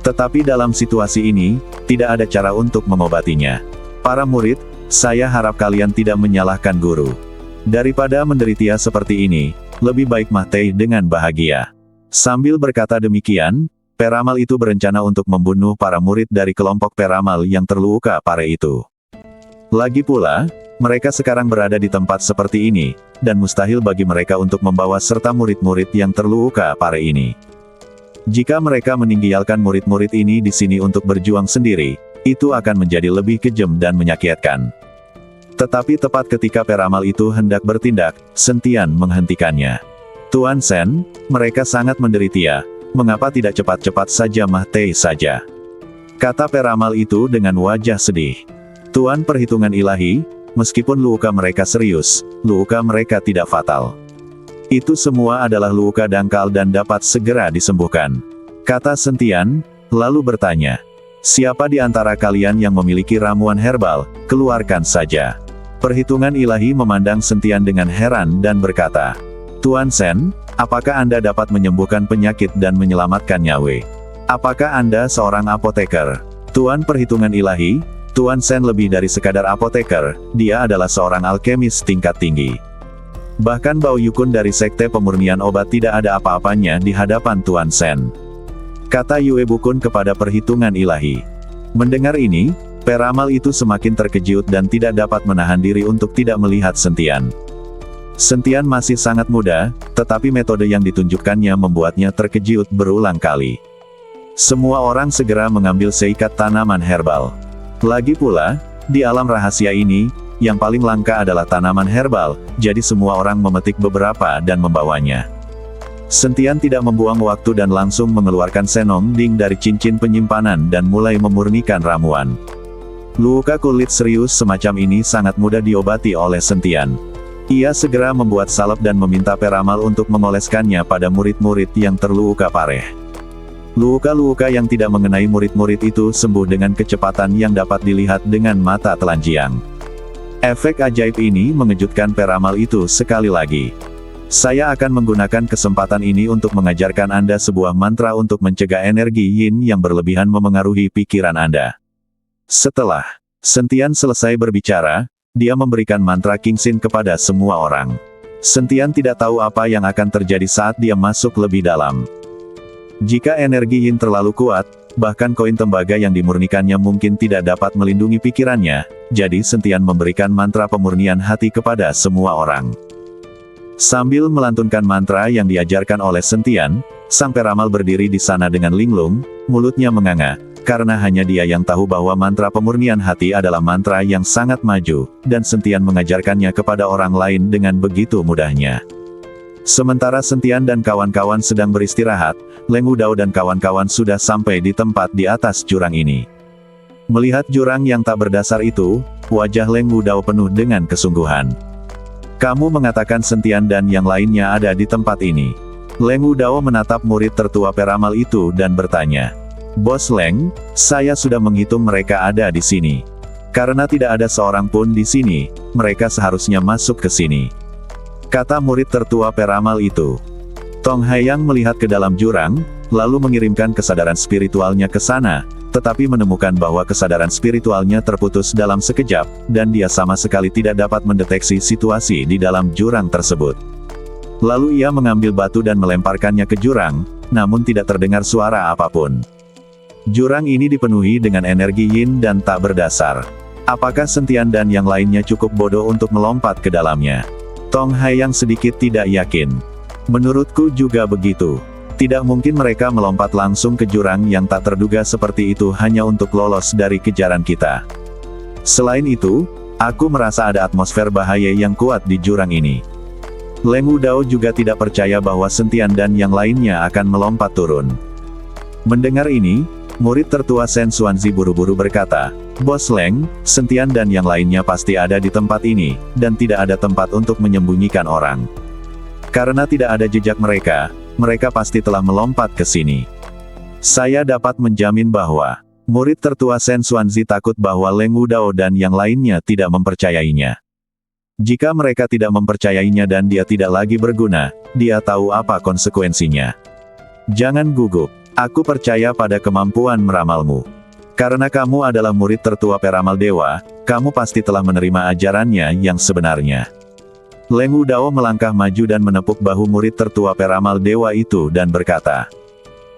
S1: Tetapi dalam situasi ini, tidak ada cara untuk mengobatinya. Para murid, saya harap kalian tidak menyalahkan guru. Daripada menderita seperti ini, lebih baik mati dengan bahagia. Sambil berkata demikian, peramal itu berencana untuk membunuh para murid dari kelompok peramal yang terluka parah itu. Lagi pula, mereka sekarang berada di tempat seperti ini, dan mustahil bagi mereka untuk membawa serta murid-murid yang terluka parah ini. Jika mereka meninggalkan murid-murid ini di sini untuk berjuang sendiri, itu akan menjadi lebih kejam dan menyakitkan. Tetapi tepat ketika peramal itu hendak bertindak, Sentian menghentikannya. Tuan Sen, mereka sangat menderita, mengapa tidak cepat-cepat saja mati saja? Kata peramal itu dengan wajah sedih. Tuan perhitungan ilahi, meskipun luka mereka serius, luka mereka tidak fatal. Itu semua adalah luka dangkal dan dapat segera disembuhkan. Kata Sentian, lalu bertanya, siapa di antara kalian yang memiliki ramuan herbal, keluarkan saja. Perhitungan ilahi memandang Sentian dengan heran dan berkata, Tuan Sen, apakah Anda dapat menyembuhkan penyakit dan menyelamatkan nyawa? Apakah Anda seorang apoteker? Tuan perhitungan ilahi, Tuan Sen lebih dari sekadar apoteker, dia adalah seorang alkemis tingkat tinggi. Bahkan Bao Yukun dari Sekte Pemurnian Obat tidak ada apa-apanya di hadapan Tuan Sen. Kata Yue Bukun kepada perhitungan ilahi. Mendengar ini, Peramal itu semakin terkejut dan tidak dapat menahan diri untuk tidak melihat Sentian. Sentian masih sangat muda, tetapi metode yang ditunjukkannya membuatnya terkejut berulang kali. Semua orang segera mengambil seikat tanaman herbal. Lagi pula, di alam rahasia ini, yang paling langka adalah tanaman herbal, jadi semua orang memetik beberapa dan membawanya. Sentian tidak membuang waktu dan langsung mengeluarkan Senong Ding dari cincin penyimpanan dan mulai memurnikan ramuan. Luka kulit serius semacam ini sangat mudah diobati oleh Sentian. Ia segera membuat salep dan meminta peramal untuk mengoleskannya pada murid-murid yang terluka parah. Luka-luka yang tidak mengenai murid-murid itu sembuh dengan kecepatan yang dapat dilihat dengan mata telanjang. Efek ajaib ini mengejutkan peramal itu sekali lagi. Saya akan menggunakan kesempatan ini untuk mengajarkan Anda sebuah mantra untuk mencegah energi yin yang berlebihan memengaruhi pikiran Anda. Setelah Sentian selesai berbicara, dia memberikan mantra Kingsin kepada semua orang. Sentian tidak tahu apa yang akan terjadi saat dia masuk lebih dalam. Jika energi yin terlalu kuat, bahkan koin tembaga yang dimurnikannya mungkin tidak dapat melindungi pikirannya, jadi Sentian memberikan mantra pemurnian hati kepada semua orang. Sambil melantunkan mantra yang diajarkan oleh Sentian, sang peramal berdiri di sana dengan linglung, mulutnya menganga, karena hanya dia yang tahu bahwa mantra pemurnian hati adalah mantra yang sangat maju, dan Sentian mengajarkannya kepada orang lain dengan begitu mudahnya. Sementara Sentian dan kawan-kawan sedang beristirahat, Leng Wudao dan kawan-kawan sudah sampai di tempat di atas jurang ini. Melihat jurang yang tak berdasar itu, wajah Leng Wudao penuh dengan kesungguhan. Kamu mengatakan Sentian dan yang lainnya ada di tempat ini. Leng Wudao menatap murid tertua peramal itu dan bertanya, Bos Leng, saya sudah menghitung mereka ada di sini. Karena tidak ada seorang pun di sini, mereka seharusnya masuk ke sini. Kata murid tertua peramal itu. Tong Haiyang melihat ke dalam jurang, lalu mengirimkan kesadaran spiritualnya ke sana, tetapi menemukan bahwa kesadaran spiritualnya terputus dalam sekejap, dan dia sama sekali tidak dapat mendeteksi situasi di dalam jurang tersebut. Lalu ia mengambil batu dan melemparkannya ke jurang, namun tidak terdengar suara apapun. Jurang ini dipenuhi dengan energi yin dan tak berdasar. Apakah Sentian dan yang lainnya cukup bodoh untuk melompat ke dalamnya? Tong Haiyang sedikit tidak yakin. Menurutku juga begitu. Tidak mungkin mereka melompat langsung ke jurang yang tak terduga seperti itu hanya untuk lolos dari kejaran kita. Selain itu, aku merasa ada atmosfer bahaya yang kuat di jurang ini. Leng Wudao juga tidak percaya bahwa Sentian dan yang lainnya akan melompat turun. Mendengar ini, murid tertua Sen Xuanzi buru-buru berkata, Bos Leng, Sentian dan yang lainnya pasti ada di tempat ini, dan tidak ada tempat untuk menyembunyikan orang. Karena tidak ada jejak mereka, mereka pasti telah melompat ke sini. Saya dapat menjamin bahwa, murid tertua Sen Xuanzi takut bahwa Leng Wudao dan yang lainnya tidak mempercayainya. Jika mereka tidak mempercayainya dan dia tidak lagi berguna, dia tahu apa konsekuensinya. Jangan gugup. Aku percaya pada kemampuan meramalmu. Karena kamu adalah murid tertua peramal dewa, kamu pasti telah menerima ajarannya yang sebenarnya. Leng Wudao melangkah maju dan menepuk bahu murid tertua peramal dewa itu dan berkata.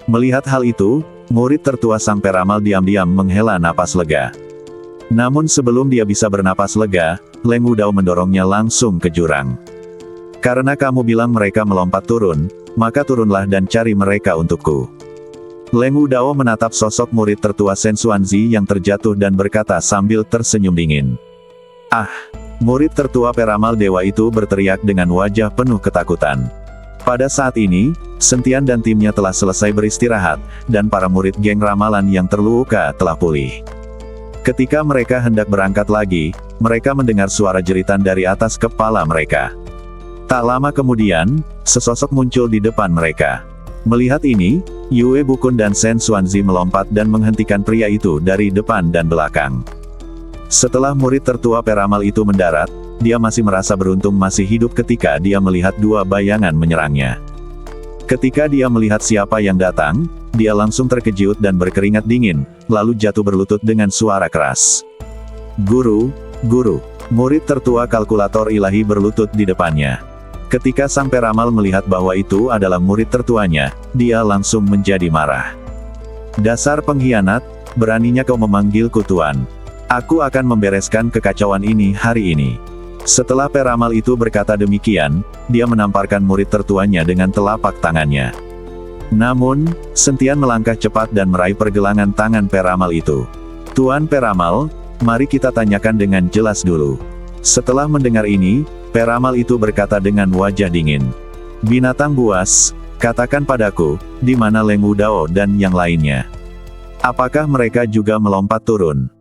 S1: Melihat hal itu, murid tertua sang peramal diam-diam menghela napas lega. Namun sebelum dia bisa bernapas lega, Leng Wudao mendorongnya langsung ke jurang. Karena kamu bilang mereka melompat turun, maka turunlah dan cari mereka untukku. Leng Wudao menatap sosok murid tertua Sen Xuanzi yang terjatuh dan berkata sambil tersenyum dingin. Ah! Murid tertua peramal dewa itu berteriak dengan wajah penuh ketakutan. Pada saat ini, Sentian dan timnya telah selesai beristirahat, dan para murid geng ramalan yang terluka telah pulih. Ketika mereka hendak berangkat lagi, mereka mendengar suara jeritan dari atas kepala mereka. Tak lama kemudian, sesosok muncul di depan mereka. Melihat ini, Yue Bukun dan Sen Xuanzi melompat dan menghentikan pria itu dari depan dan belakang. Setelah murid tertua peramal itu mendarat, dia masih merasa beruntung masih hidup ketika dia melihat dua bayangan menyerangnya. Ketika dia melihat siapa yang datang, dia langsung terkejut dan berkeringat dingin, lalu jatuh berlutut dengan suara keras. Guru, guru, murid tertua kalkulator ilahi berlutut di depannya. Ketika sang peramal melihat bahwa itu adalah murid tertuanya, dia langsung menjadi marah. Dasar pengkhianat, beraninya kau memanggilku tuan. Aku akan membereskan kekacauan ini hari ini. Setelah peramal itu berkata demikian, dia menamparkan murid tertuanya dengan telapak tangannya. Namun, Sentian melangkah cepat dan meraih pergelangan tangan peramal itu. Tuan Peramal, mari kita tanyakan dengan jelas dulu. Setelah mendengar ini, peramal itu berkata dengan wajah dingin. Binatang buas, katakan padaku, di mana Leng Wudao dan yang lainnya? Apakah mereka juga melompat turun?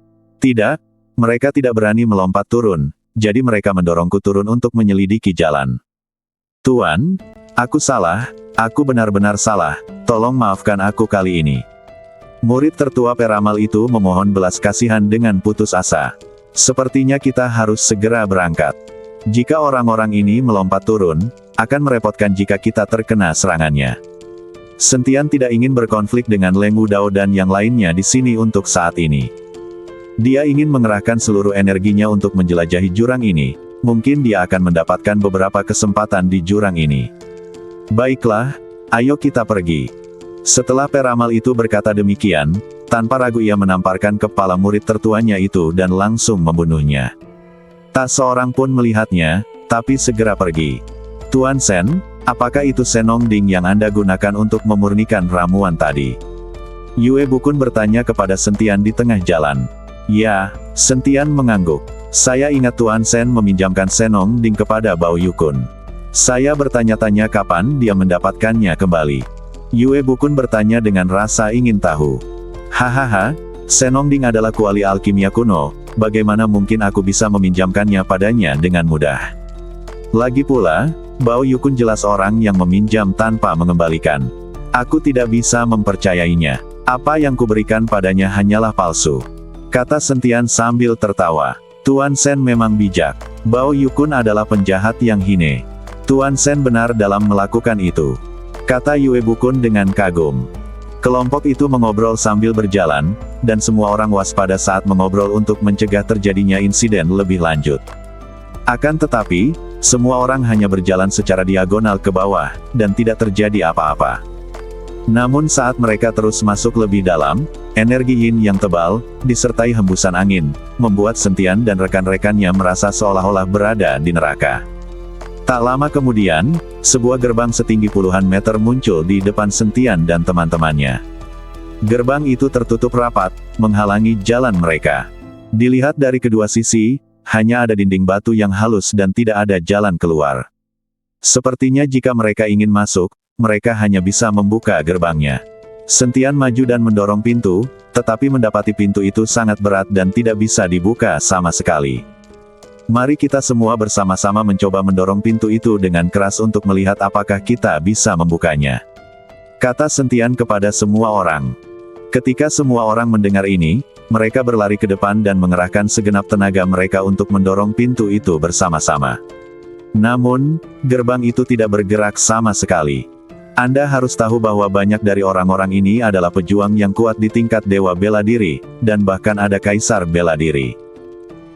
S1: Tidak, mereka tidak berani melompat turun, jadi mereka mendorongku turun untuk menyelidiki jalan. Tuan, aku salah, aku benar-benar salah, tolong maafkan aku kali ini. Murid tertua peramal itu memohon belas kasihan dengan putus asa. Sepertinya kita harus segera berangkat. Jika orang-orang ini melompat turun, akan merepotkan jika kita terkena serangannya. Sentian tidak ingin berkonflik dengan Leng Wudao dan yang lainnya di sini untuk saat ini. Dia ingin mengerahkan seluruh energinya untuk menjelajahi jurang ini. Mungkin dia akan mendapatkan beberapa kesempatan di jurang ini. Baiklah, ayo kita pergi. Setelah peramal itu berkata demikian, tanpa ragu ia menamparkan kepala murid tertuanya itu dan langsung membunuhnya. Tak seorang pun melihatnya, tapi segera pergi. Tuan Sen, apakah itu Senong Ding yang Anda gunakan untuk memurnikan ramuan tadi? Yue Bukun bertanya kepada Sentian di tengah jalan. Ya, Sentian mengangguk. Saya ingat Tuan Sen meminjamkan Senong Ding kepada Bao Yukun. Saya bertanya-tanya kapan dia mendapatkannya kembali. Yue Bukun bertanya dengan rasa ingin tahu. Hahaha, Senong Ding adalah kuali alkimia kuno, bagaimana mungkin aku bisa meminjamkannya padanya dengan mudah? Lagi pula, Bao Yukun jelas orang yang meminjam tanpa mengembalikan. Aku tidak bisa mempercayainya. Apa yang kuberikan padanya hanyalah palsu. Kata Sentian sambil tertawa. Tuan Sen memang bijak. Bao Yukun adalah penjahat yang hine. Tuan Sen benar dalam melakukan itu. Kata Yue Bukun dengan kagum. Kelompok itu mengobrol sambil berjalan, dan semua orang waspada saat mengobrol untuk mencegah terjadinya insiden lebih lanjut. Akan tetapi, semua orang hanya berjalan secara diagonal ke bawah, dan tidak terjadi apa-apa. Namun saat mereka terus masuk lebih dalam, energi yin yang tebal, disertai hembusan angin, membuat Sentian dan rekan-rekannya merasa seolah-olah berada di neraka. Tak lama kemudian, sebuah gerbang setinggi puluhan meter muncul di depan Sentian dan teman-temannya. Gerbang itu tertutup rapat, menghalangi jalan mereka. Dilihat dari kedua sisi, hanya ada dinding batu yang halus dan tidak ada jalan keluar. Sepertinya jika mereka ingin masuk, mereka hanya bisa membuka gerbangnya. Sentian maju dan mendorong pintu, tetapi mendapati pintu itu sangat berat dan tidak bisa dibuka sama sekali. Mari kita semua bersama-sama mencoba mendorong pintu itu dengan keras untuk melihat apakah kita bisa membukanya. Kata Sentian kepada semua orang. Ketika semua orang mendengar ini, mereka berlari ke depan dan mengerahkan segenap tenaga mereka untuk mendorong pintu itu bersama-sama. Namun, gerbang itu tidak bergerak sama sekali. Anda harus tahu bahwa banyak dari orang-orang ini adalah pejuang yang kuat di tingkat dewa bela diri, dan bahkan ada kaisar bela diri.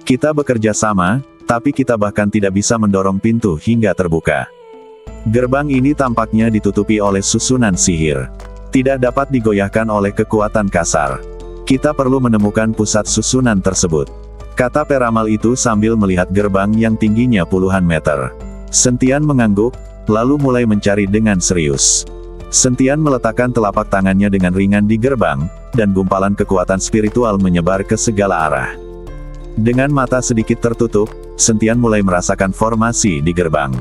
S1: Kita bekerja sama, tapi kita bahkan tidak bisa mendorong pintu hingga terbuka. Gerbang ini tampaknya ditutupi oleh susunan sihir. Tidak dapat digoyahkan oleh kekuatan kasar. Kita perlu menemukan pusat susunan tersebut. Kata peramal itu sambil melihat gerbang yang tingginya puluhan meter. Sentian mengangguk, lalu mulai mencari dengan serius. Sentian meletakkan telapak tangannya dengan ringan di gerbang, dan gumpalan kekuatan spiritual menyebar ke segala arah. Dengan mata sedikit tertutup, Sentian mulai merasakan formasi di gerbang.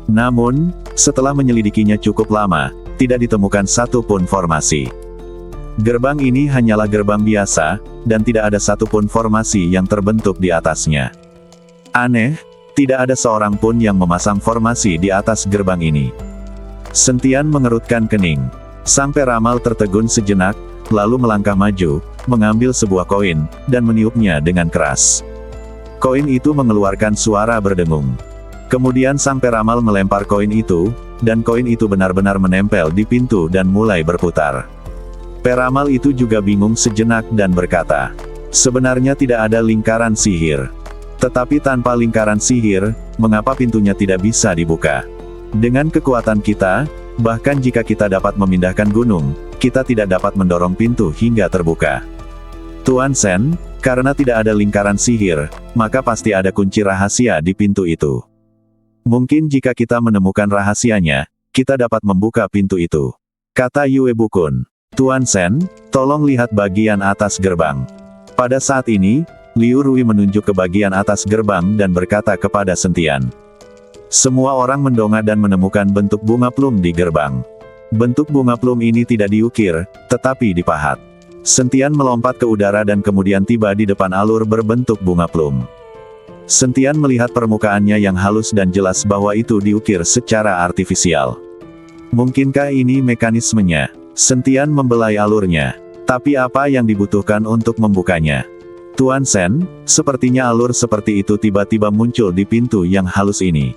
S1: Namun, setelah menyelidikinya cukup lama, tidak ditemukan satu pun formasi. Gerbang ini hanyalah gerbang biasa, dan tidak ada satupun formasi yang terbentuk di atasnya. Aneh, tidak ada seorang pun yang memasang formasi di atas gerbang ini. Sentian mengerutkan kening. Sang peramal tertegun sejenak, lalu melangkah maju, mengambil sebuah koin, dan meniupnya dengan keras. Koin itu mengeluarkan suara berdengung. Kemudian sang peramal melempar koin itu, dan koin itu benar-benar menempel di pintu dan mulai berputar. Peramal itu juga bingung sejenak dan berkata, sebenarnya tidak ada lingkaran sihir. Tetapi tanpa lingkaran sihir, mengapa pintunya tidak bisa dibuka? Dengan kekuatan kita, bahkan jika kita dapat memindahkan gunung, kita tidak dapat mendorong pintu hingga terbuka. Tuan Sen, Karena tidak ada lingkaran sihir, maka pasti ada kunci rahasia di pintu itu. Mungkin jika kita menemukan rahasianya, kita dapat membuka pintu itu. Kata Yue Bukun. Tuan Sen, tolong lihat bagian atas gerbang. Pada saat ini, Liu Rui menunjuk ke bagian atas gerbang dan berkata kepada Sentian. Semua orang mendongak dan menemukan bentuk bunga plum di gerbang. Bentuk bunga plum ini tidak diukir, tetapi dipahat. Sentian melompat ke udara dan kemudian tiba di depan alur berbentuk bunga plum. Sentian melihat permukaannya yang halus dan jelas bahwa itu diukir secara artifisial. Mungkinkah ini mekanismenya? Sentian membelai alurnya. Tapi apa yang dibutuhkan untuk membukanya? Tuan Sen, sepertinya alur seperti itu tiba-tiba muncul di pintu yang halus ini.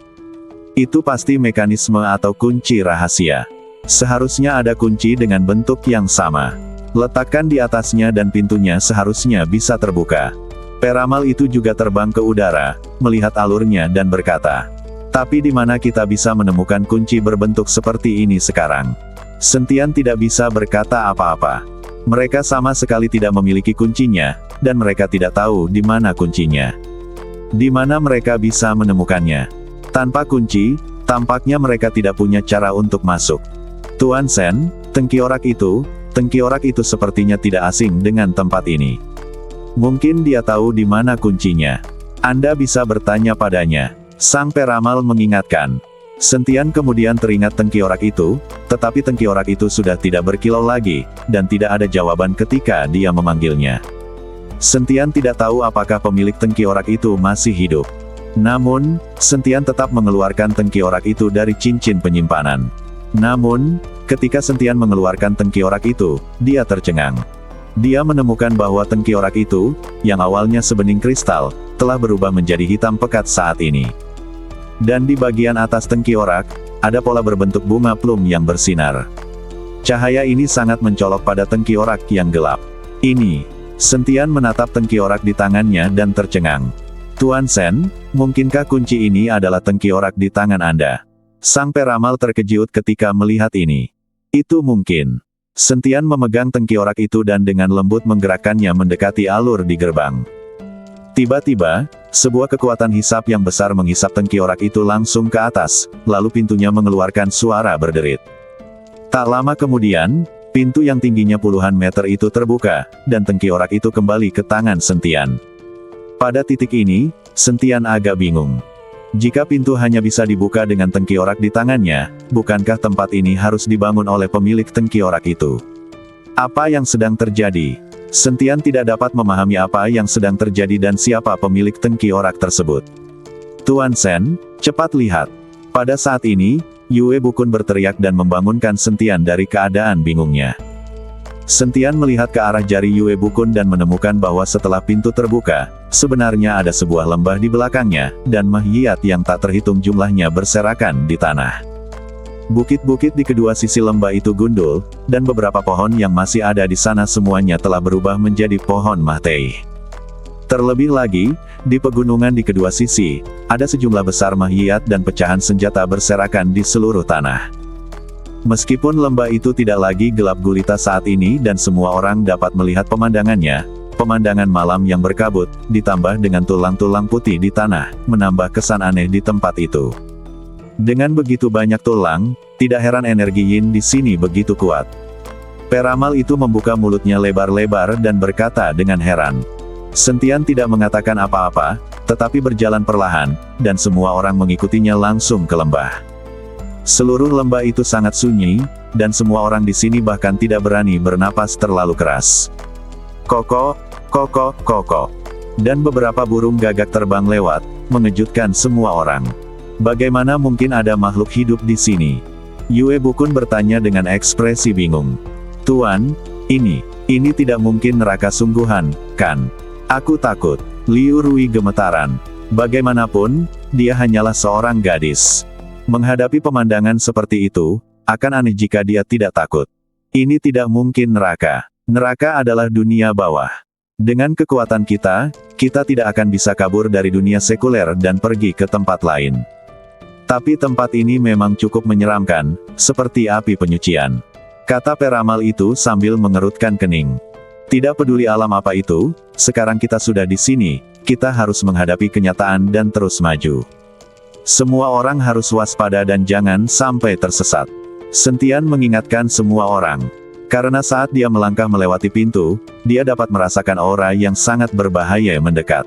S1: Itu pasti mekanisme atau kunci rahasia. Seharusnya ada kunci dengan bentuk yang sama. Letakkan di atasnya dan pintunya seharusnya bisa terbuka. Peramal itu juga terbang ke udara, melihat alurnya dan berkata, tapi di mana kita bisa menemukan kunci berbentuk seperti ini sekarang? Sentian tidak bisa berkata apa-apa. Mereka sama sekali tidak memiliki kuncinya, dan mereka tidak tahu di mana kuncinya. Di mana mereka bisa menemukannya? Tanpa kunci, tampaknya mereka tidak punya cara untuk masuk. Tuan Sen, tengkorak itu sepertinya tidak asing dengan tempat ini. Mungkin dia tahu di mana kuncinya. Anda bisa bertanya padanya. Sang peramal mengingatkan. Sentian kemudian teringat tengkorak itu, tetapi tengkorak itu sudah tidak berkilau lagi, dan tidak ada jawaban ketika dia memanggilnya. Sentian tidak tahu apakah pemilik tengkorak itu masih hidup. Namun, Sentian tetap mengeluarkan tengkorak itu dari cincin penyimpanan. Namun, ketika Sentian mengeluarkan tengkorak itu, dia tercengang. Dia menemukan bahwa tengkorak itu, yang awalnya sebening kristal, telah berubah menjadi hitam pekat saat ini. Dan di bagian atas tengkorak, ada pola berbentuk bunga plum yang bersinar. Cahaya ini sangat mencolok pada tengkorak yang gelap. Ini, Sentian menatap tengkorak di tangannya dan tercengang. Tuan Sen, mungkinkah kunci ini adalah tengkorak di tangan Anda? Sang peramal terkejut ketika melihat ini. Itu mungkin. Sentian memegang tengkorak itu dan dengan lembut menggerakkannya mendekati alur di gerbang. Tiba-tiba, sebuah kekuatan hisap yang besar menghisap tengkorak itu langsung ke atas, lalu pintunya mengeluarkan suara berderit. Tak lama kemudian, pintu yang tingginya puluhan meter itu terbuka, dan tengkorak itu kembali ke tangan Sentian. Pada titik ini, Sentian agak bingung. Jika pintu hanya bisa dibuka dengan tengkorak di tangannya, bukankah tempat ini harus dibangun oleh pemilik tengkorak itu? Apa yang sedang terjadi? Sentian tidak dapat memahami apa yang sedang terjadi dan siapa pemilik tengkorak tersebut. Tuan Sen, cepat lihat. Pada saat ini, Yue Bukun berteriak dan membangunkan Sentian dari keadaan bingungnya. Sentian melihat ke arah jari Yue Bukun dan menemukan bahwa setelah pintu terbuka, sebenarnya ada sebuah lembah di belakangnya, dan mahiat yang tak terhitung jumlahnya berserakan di tanah. Bukit-bukit di kedua sisi lembah itu gundul, dan beberapa pohon yang masih ada di sana semuanya telah berubah menjadi pohon mahtei. Terlebih lagi, di pegunungan di kedua sisi, ada sejumlah besar mahiat dan pecahan senjata berserakan di seluruh tanah. Meskipun lembah itu tidak lagi gelap gulita saat ini dan semua orang dapat melihat pemandangannya, pemandangan malam yang berkabut, ditambah dengan tulang-tulang putih di tanah, menambah kesan aneh di tempat itu. Dengan begitu banyak tulang, tidak heran energi yin di sini begitu kuat. Peramal itu membuka mulutnya lebar-lebar dan berkata dengan heran. Sentian tidak mengatakan apa-apa, tetapi berjalan perlahan, dan semua orang mengikutinya langsung ke lembah. Seluruh lembah itu sangat sunyi, dan semua orang di sini bahkan tidak berani bernapas terlalu keras. Koko, koko, koko. Dan beberapa burung gagak terbang lewat, mengejutkan semua orang. Bagaimana mungkin ada makhluk hidup di sini? Yue Bukun bertanya dengan ekspresi bingung. Tuan, ini tidak mungkin neraka sungguhan, kan? Aku takut. Liu Rui gemetaran. Bagaimanapun, dia hanyalah seorang gadis. Menghadapi pemandangan seperti itu, akan aneh jika dia tidak takut. Ini tidak mungkin neraka. Neraka adalah dunia bawah. Dengan kekuatan kita tidak akan bisa kabur dari dunia sekuler dan pergi ke tempat lain. Tapi tempat ini memang cukup menyeramkan, seperti api penyucian. Kata peramal itu sambil mengerutkan kening. Tidak peduli alam apa itu, sekarang kita sudah di sini, kita harus menghadapi kenyataan dan terus maju. Semua orang harus waspada dan jangan sampai tersesat. Sentian mengingatkan semua orang. Karena saat dia melangkah melewati pintu, dia dapat merasakan aura yang sangat berbahaya mendekat.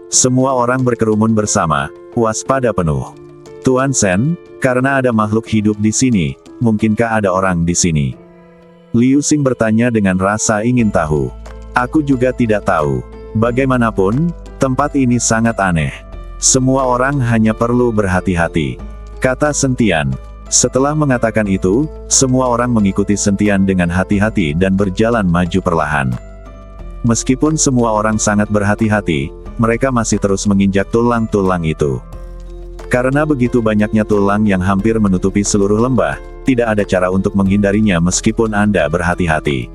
S1: Semua orang berkerumun bersama, waspada penuh. Tuan Sen, karena ada makhluk hidup di sini, mungkinkah ada orang di sini? Liu Xing bertanya dengan rasa ingin tahu. Aku juga tidak tahu. Bagaimanapun, tempat ini sangat aneh. Semua orang hanya perlu berhati-hati, kata Sentian. Setelah mengatakan itu, semua orang mengikuti Sentian dengan hati-hati dan berjalan maju perlahan. Meskipun semua orang sangat berhati-hati, mereka masih terus menginjak tulang-tulang itu. Karena begitu banyaknya tulang yang hampir menutupi seluruh lembah, tidak ada cara untuk menghindarinya meskipun Anda berhati-hati.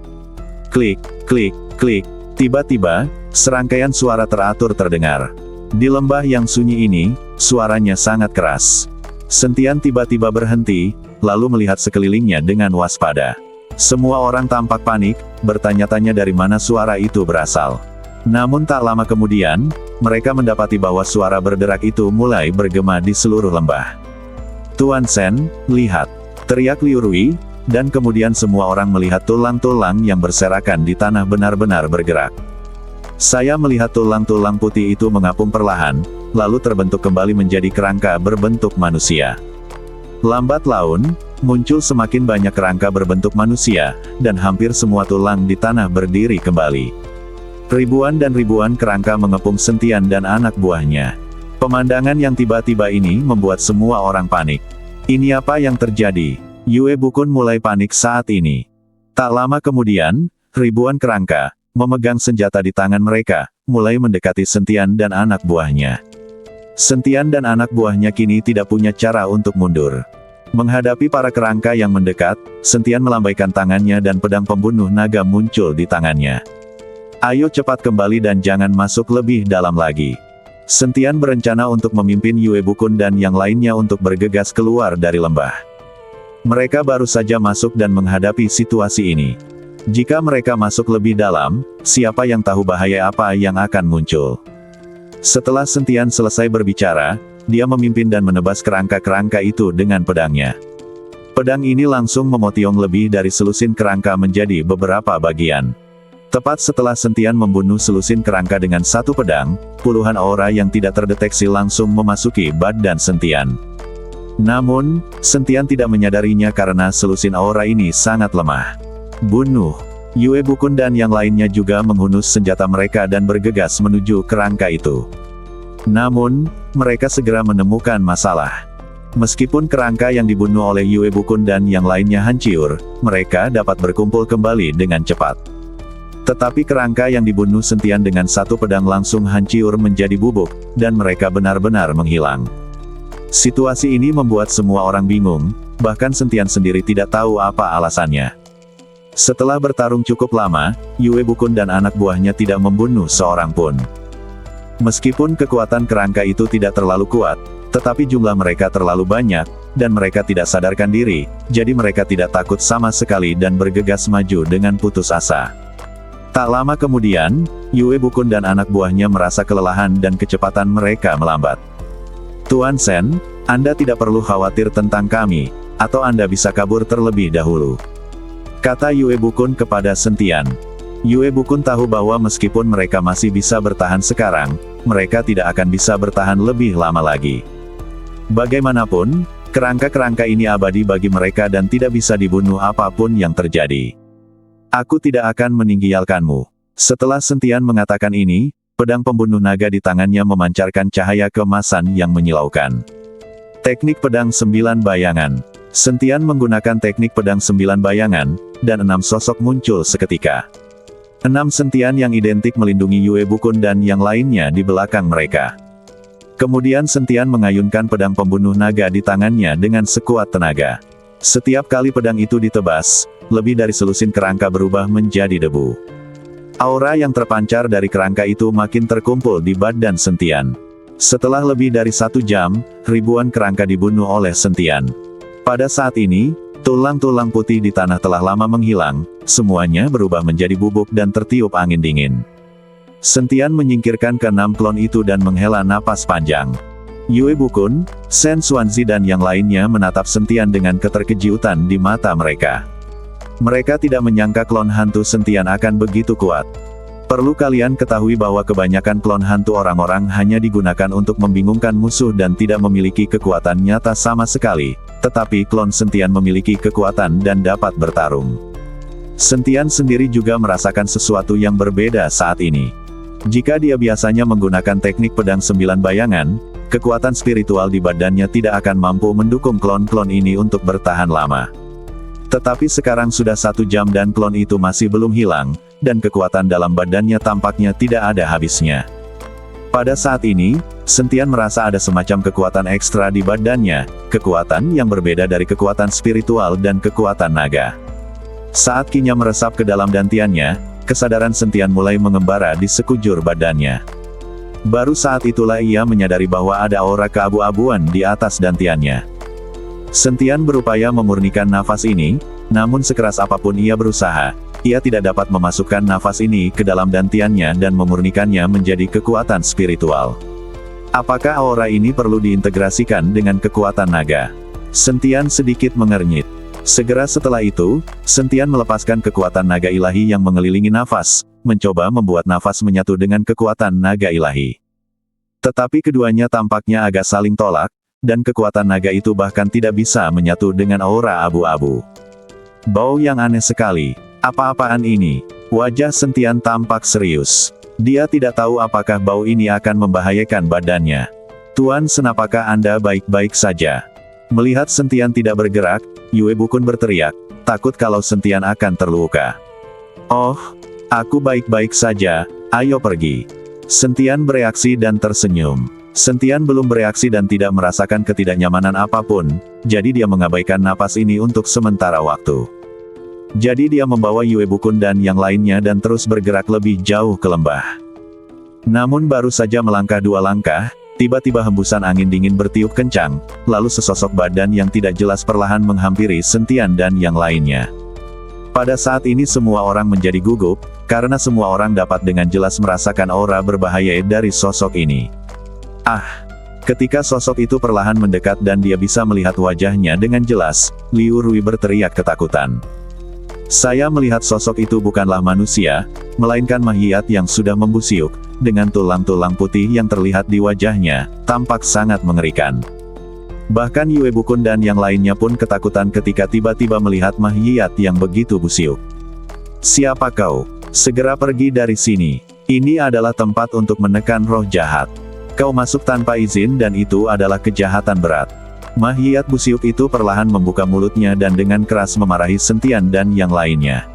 S1: Klik, klik, klik. Tiba-tiba, serangkaian suara teratur terdengar. Di lembah yang sunyi ini, suaranya sangat keras. Sentian tiba-tiba berhenti, lalu melihat sekelilingnya dengan waspada. Semua orang tampak panik, bertanya-tanya dari mana suara itu berasal. Namun tak lama kemudian, mereka mendapati bahwa suara berderak itu mulai bergema di seluruh lembah. Tuan Sen, lihat! Teriak Liu Rui, dan kemudian semua orang melihat tulang-tulang yang berserakan di tanah benar-benar bergerak. Saya melihat tulang-tulang putih itu mengapung perlahan, lalu terbentuk kembali menjadi kerangka berbentuk manusia. Lambat laun, muncul semakin banyak kerangka berbentuk manusia, dan hampir semua tulang di tanah berdiri kembali. Ribuan dan ribuan kerangka mengepung Sentian dan anak buahnya. Pemandangan yang tiba-tiba ini membuat semua orang panik. Ini apa yang terjadi? Yue Bukun mulai panik saat ini. Tak lama kemudian, ribuan kerangka, memegang senjata di tangan mereka, mulai mendekati Sentian dan anak buahnya. Sentian dan anak buahnya kini tidak punya cara untuk mundur. Menghadapi para kerangka yang mendekat, Sentian melambaikan tangannya dan pedang pembunuh naga muncul di tangannya. Ayo cepat kembali dan jangan masuk lebih dalam lagi. Sentian berencana untuk memimpin Yue Bukun dan yang lainnya untuk bergegas keluar dari lembah. Mereka baru saja masuk dan menghadapi situasi ini. Jika mereka masuk lebih dalam, siapa yang tahu bahaya apa yang akan muncul. Setelah Sentian selesai berbicara, dia memimpin dan menebas kerangka-kerangka itu dengan pedangnya. Pedang ini langsung memotiong lebih dari selusin kerangka menjadi beberapa bagian. Tepat setelah Sentian membunuh selusin kerangka dengan satu pedang, puluhan aura yang tidak terdeteksi langsung memasuki badan Sentian. Namun, Sentian tidak menyadarinya karena selusin aura ini sangat lemah. Bunuh! Yue Bukun dan yang lainnya juga menghunus senjata mereka dan bergegas menuju kerangka itu. Namun, mereka segera menemukan masalah. Meskipun kerangka yang dibunuh oleh Yue Bukun dan yang lainnya hancur, mereka dapat berkumpul kembali dengan cepat. Tetapi kerangka yang dibunuh Sentian dengan satu pedang langsung hancur menjadi bubuk, dan mereka benar-benar menghilang. Situasi ini membuat semua orang bingung, bahkan Sentian sendiri tidak tahu apa alasannya. Setelah bertarung cukup lama, Yue Bukun dan anak buahnya tidak membunuh seorang pun. Meskipun kekuatan kerangka itu tidak terlalu kuat, tetapi jumlah mereka terlalu banyak, dan mereka tidak sadarkan diri, jadi mereka tidak takut sama sekali dan bergegas maju dengan putus asa. Tak lama kemudian, Yue Bukun dan anak buahnya merasa kelelahan dan kecepatan mereka melambat. Tuan Sen, Anda tidak perlu khawatir tentang kami, atau Anda bisa kabur terlebih dahulu, kata Yue Bukun kepada Sentian. Yue Bukun tahu bahwa meskipun mereka masih bisa bertahan sekarang, mereka tidak akan bisa bertahan lebih lama lagi. Bagaimanapun, kerangka-kerangka ini abadi bagi mereka dan tidak bisa dibunuh apapun yang terjadi. Aku tidak akan meninggalkanmu. Setelah Sentian mengatakan ini, pedang pembunuh naga di tangannya memancarkan cahaya keemasan yang menyilaukan. Teknik pedang 9 bayangan. Sentian menggunakan teknik pedang 9 bayangan, dan 6 sosok muncul seketika. 6 Sentian yang identik melindungi Yue Bukun dan yang lainnya di belakang mereka. Kemudian Sentian mengayunkan pedang pembunuh naga di tangannya dengan sekuat tenaga. Setiap kali pedang itu ditebas, lebih dari selusin kerangka berubah menjadi debu. Aura yang terpancar dari kerangka itu makin terkumpul di badan Sentian. Setelah lebih dari 1 jam, ribuan kerangka dibunuh oleh Sentian. Pada saat ini, Tulang-tulang putih di tanah telah lama menghilang, semuanya berubah menjadi bubuk dan tertiup angin dingin. Sentian menyingkirkan ke-6 klon itu dan menghela napas panjang. Yue Bukun, Shen Xuanzi dan yang lainnya menatap Sentian dengan keterkejutan di mata mereka. Mereka tidak menyangka klon hantu Sentian akan begitu kuat. Perlu kalian ketahui bahwa kebanyakan klon hantu orang-orang hanya digunakan untuk membingungkan musuh dan tidak memiliki kekuatan nyata sama sekali, tetapi klon Sentian memiliki kekuatan dan dapat bertarung. Sentian sendiri juga merasakan sesuatu yang berbeda saat ini. Jika dia biasanya menggunakan teknik pedang 9 bayangan, kekuatan spiritual di badannya tidak akan mampu mendukung klon-klon ini untuk bertahan lama. Tetapi sekarang sudah 1 jam dan klon itu masih belum hilang, dan kekuatan dalam badannya tampaknya tidak ada habisnya. Pada saat ini, Sentian merasa ada semacam kekuatan ekstra di badannya, kekuatan yang berbeda dari kekuatan spiritual dan kekuatan naga. Saat kinya meresap ke dalam dantiannya, kesadaran Sentian mulai mengembara di sekujur badannya. Baru saat itulah ia menyadari bahwa ada aura keabu-abuan di atas dantiannya. Sentian berupaya memurnikan nafas ini, namun sekeras apapun ia berusaha, ia tidak dapat memasukkan nafas ini ke dalam dantiannya dan memurnikannya menjadi kekuatan spiritual. Apakah aura ini perlu diintegrasikan dengan kekuatan naga? Sentian sedikit mengernyit. Segera setelah itu, Sentian melepaskan kekuatan naga ilahi yang mengelilingi nafas, mencoba membuat nafas menyatu dengan kekuatan naga ilahi. Tetapi keduanya tampaknya agak saling tolak, dan kekuatan naga itu bahkan tidak bisa menyatu dengan aura abu-abu. Bau yang aneh sekali. Apa-apaan ini? Wajah Sentian tampak serius. Dia tidak tahu apakah bau ini akan membahayakan badannya. Tuan Shen, apakah Anda baik-baik saja? Melihat Sentian tidak bergerak, Yue Bukun berteriak, takut kalau Sentian akan terluka. Oh, aku baik-baik saja, ayo pergi. Sentian bereaksi dan tersenyum. Sentian belum bereaksi dan tidak merasakan ketidaknyamanan apapun, jadi dia mengabaikan napas ini untuk sementara waktu. Jadi dia membawa Yue Bukun dan yang lainnya dan terus bergerak lebih jauh ke lembah. Namun baru saja melangkah 2 langkah, tiba-tiba hembusan angin dingin bertiup kencang, lalu sesosok badan yang tidak jelas perlahan menghampiri Sentian dan yang lainnya. Pada saat ini semua orang menjadi gugup, karena semua orang dapat dengan jelas merasakan aura berbahaya dari sosok ini. Ketika sosok itu perlahan mendekat dan dia bisa melihat wajahnya dengan jelas, Liu Rui berteriak ketakutan. Saya melihat sosok itu bukanlah manusia, melainkan makhluk yang sudah membusiuk, dengan tulang-tulang putih yang terlihat di wajahnya, tampak sangat mengerikan. Bahkan Yue Bukun dan yang lainnya pun ketakutan ketika tiba-tiba melihat makhluk yang begitu busiuk. Siapa kau? Segera pergi dari sini. Ini adalah tempat untuk menekan roh jahat. Kau masuk tanpa izin dan itu adalah kejahatan berat. Makhluk busiuk itu perlahan membuka mulutnya dan dengan keras memarahi Sentian dan yang lainnya.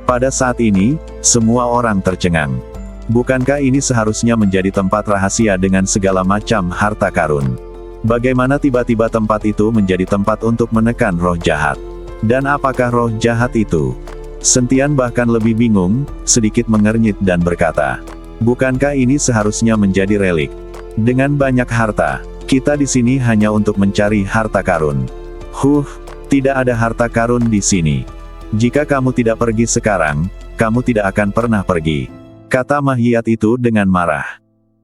S1: Pada saat ini, semua orang tercengang. Bukankah ini seharusnya menjadi tempat rahasia dengan segala macam harta karun? Bagaimana tiba-tiba tempat itu menjadi tempat untuk menekan roh jahat? Dan apakah roh jahat itu? Sentian bahkan lebih bingung, sedikit mengernyit dan berkata, bukankah ini seharusnya menjadi relik? Dengan banyak harta, kita di sini hanya untuk mencari harta karun. Tidak ada harta karun di sini. Jika kamu tidak pergi sekarang, kamu tidak akan pernah pergi, kata makhluk itu dengan marah.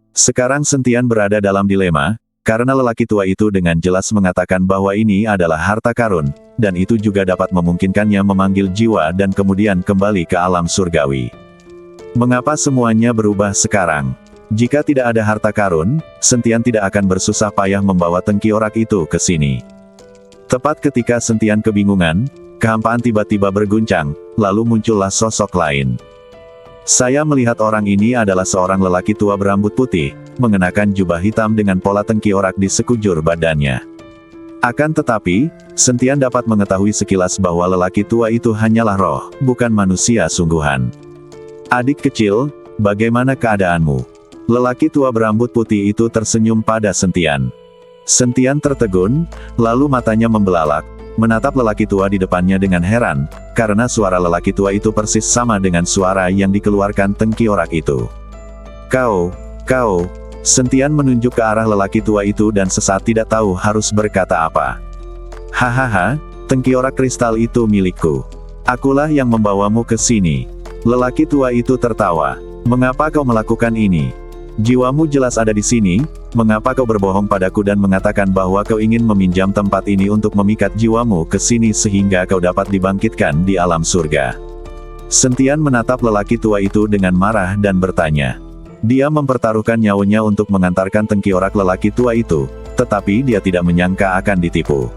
S1: Sekarang Sentian berada dalam dilema, karena lelaki tua itu dengan jelas mengatakan bahwa ini adalah harta karun, dan itu juga dapat memungkinkannya memanggil jiwa dan kemudian kembali ke alam surgawi. Mengapa semuanya berubah sekarang? Jika tidak ada harta karun, Sentian tidak akan bersusah payah membawa tengkiorak itu ke sini. Tepat ketika Sentian kebingungan, kehampaan tiba-tiba berguncang, lalu muncullah sosok lain. Saya melihat orang ini adalah seorang lelaki tua berambut putih, mengenakan jubah hitam dengan pola tengkiorak di sekujur badannya. Akan tetapi, Sentian dapat mengetahui sekilas bahwa lelaki tua itu hanyalah roh, bukan manusia sungguhan. Adik kecil, bagaimana keadaanmu? Lelaki tua berambut putih itu tersenyum pada Sentian. Sentian tertegun, lalu matanya membelalak, menatap lelaki tua di depannya dengan heran, karena suara lelaki tua itu persis sama dengan suara yang dikeluarkan tengkiorak itu. Kau. Sentian menunjuk ke arah lelaki tua itu dan sesaat tidak tahu harus berkata apa. Hahaha, Tengkorak kristal itu milikku. Akulah yang membawamu ke sini. Lelaki tua itu tertawa. Mengapa kau melakukan ini? Jiwamu jelas ada di sini, mengapa kau berbohong padaku dan mengatakan bahwa kau ingin meminjam tempat ini untuk memikat jiwamu ke sini sehingga kau dapat dibangkitkan di alam surga? Sentian menatap lelaki tua itu dengan marah dan bertanya. Dia mempertaruhkan nyawanya untuk mengantarkan tengkorak lelaki tua itu, tetapi dia tidak menyangka akan ditipu.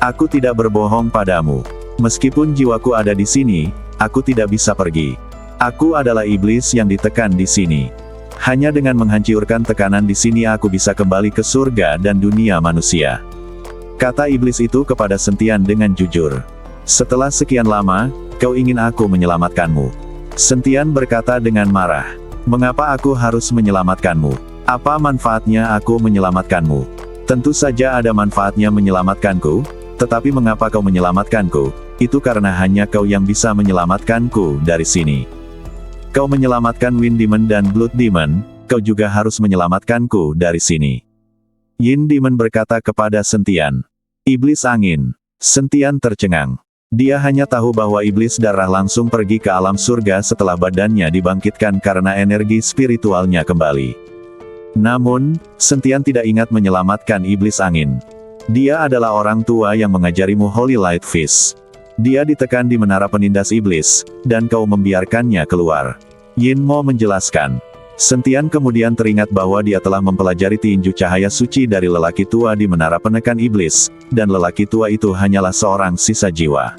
S1: Aku tidak berbohong padamu. Meskipun jiwaku ada di sini, aku tidak bisa pergi. Aku adalah iblis yang ditekan di sini. Hanya dengan menghancurkan tekanan di sini aku bisa kembali ke surga dan dunia manusia. Kata iblis itu kepada Sentian dengan jujur. Setelah sekian lama, kau ingin aku menyelamatkanmu. Sentian berkata dengan marah. Mengapa aku harus menyelamatkanmu? Apa manfaatnya aku menyelamatkanmu? Tentu saja ada manfaatnya menyelamatkanku, tetapi mengapa kau menyelamatkanku? Itu karena hanya kau yang bisa menyelamatkanku dari sini. Kau menyelamatkan Wind Demon dan Blood Demon, kau juga harus menyelamatkanku dari sini. Yin Demon berkata kepada Sentian. Iblis angin. Sentian tercengang. Dia hanya tahu bahwa iblis darah langsung pergi ke alam surga setelah badannya dibangkitkan karena energi spiritualnya kembali. Namun, Sentian tidak ingat menyelamatkan iblis angin. Dia adalah orang tua yang mengajarimu Holy Light Fish. Dia ditekan di menara penindas iblis, dan kau membiarkannya keluar. Yin Mo menjelaskan. Sentian kemudian teringat bahwa dia telah mempelajari tinju cahaya suci dari lelaki tua di menara penekan iblis, dan lelaki tua itu hanyalah seorang sisa jiwa.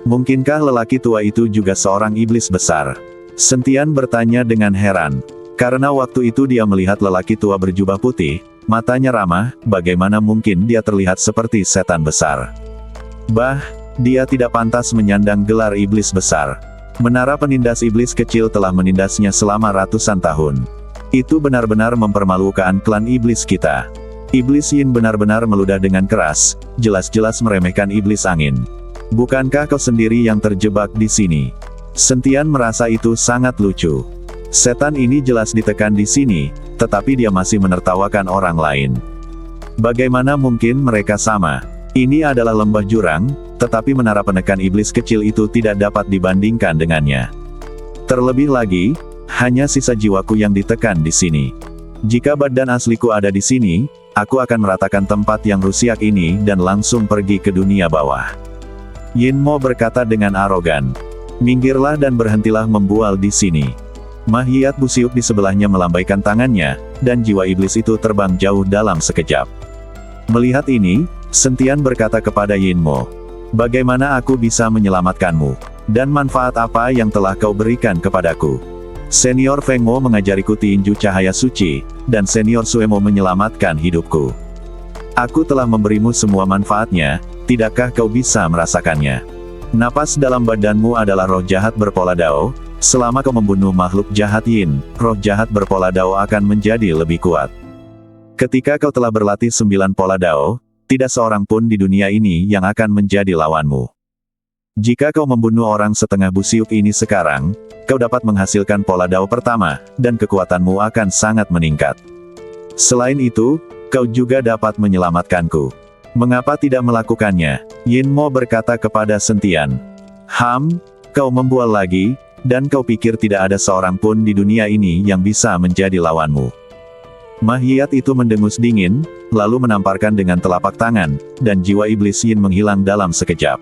S1: Mungkinkah lelaki tua itu juga seorang iblis besar? Sentian bertanya dengan heran. Karena waktu itu dia melihat lelaki tua berjubah putih, matanya ramah, bagaimana mungkin dia terlihat seperti setan besar? Dia tidak pantas menyandang gelar iblis besar. Menara penindas iblis kecil telah menindasnya selama ratusan tahun. Itu benar-benar mempermalukan klan iblis kita. Iblis Yin benar-benar meludah dengan keras, jelas-jelas meremehkan iblis angin. Bukankah kau sendiri yang terjebak di sini? Sentian merasa itu sangat lucu. Setan ini jelas ditekan di sini, tetapi dia masih menertawakan orang lain. Bagaimana mungkin mereka sama? Ini adalah lembah jurang, tetapi menara penekan iblis kecil itu tidak dapat dibandingkan dengannya. Terlebih lagi, hanya sisa jiwaku yang ditekan di sini. Jika badan asliku ada di sini, aku akan meratakan tempat yang rusak ini dan langsung pergi ke dunia bawah. Yin Mo berkata dengan arogan. Minggirlah dan berhentilah membual di sini. Mahiat Busiuk di sebelahnya melambaikan tangannya, dan jiwa iblis itu terbang jauh dalam sekejap. Melihat ini, Sentian berkata kepada Yin Mo. Bagaimana aku bisa menyelamatkanmu? Dan manfaat apa yang telah kau berikan kepadaku? Senior Feng Mo mengajariku tinju cahaya suci, dan Senior Suemo menyelamatkan hidupku. Aku telah memberimu semua manfaatnya, tidakkah kau bisa merasakannya? Napas dalam badanmu adalah roh jahat berpola Dao, selama kau membunuh makhluk jahat Yin, roh jahat berpola Dao akan menjadi lebih kuat. Ketika kau telah berlatih 9 pola Dao, tidak seorang pun di dunia ini yang akan menjadi lawanmu. Jika kau membunuh orang setengah Busiuk ini sekarang, kau dapat menghasilkan pola Dao pertama, dan kekuatanmu akan sangat meningkat. Selain itu, kau juga dapat menyelamatkanku. Mengapa tidak melakukannya? Yin Mo berkata kepada Sentian. Kau membual lagi, dan kau pikir tidak ada seorang pun di dunia ini yang bisa menjadi lawanmu. Mahiat itu mendengus dingin, lalu menamparkan dengan telapak tangan, dan jiwa iblis Yin menghilang dalam sekejap.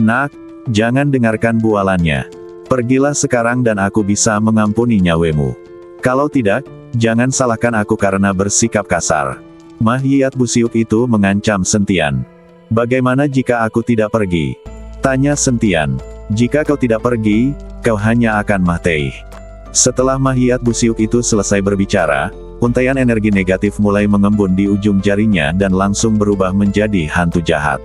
S1: Nak, jangan dengarkan bualannya. Pergilah sekarang dan aku bisa mengampuni nyawemu. Kalau tidak, jangan salahkan aku karena bersikap kasar. Mahiat Busiuk itu mengancam Sentian. Bagaimana jika aku tidak pergi? Tanya Sentian. Jika kau tidak pergi, kau hanya akan mati. Setelah Mahiat Busiuk itu selesai berbicara, untaian energi negatif mulai mengembun di ujung jarinya dan langsung berubah menjadi hantu jahat.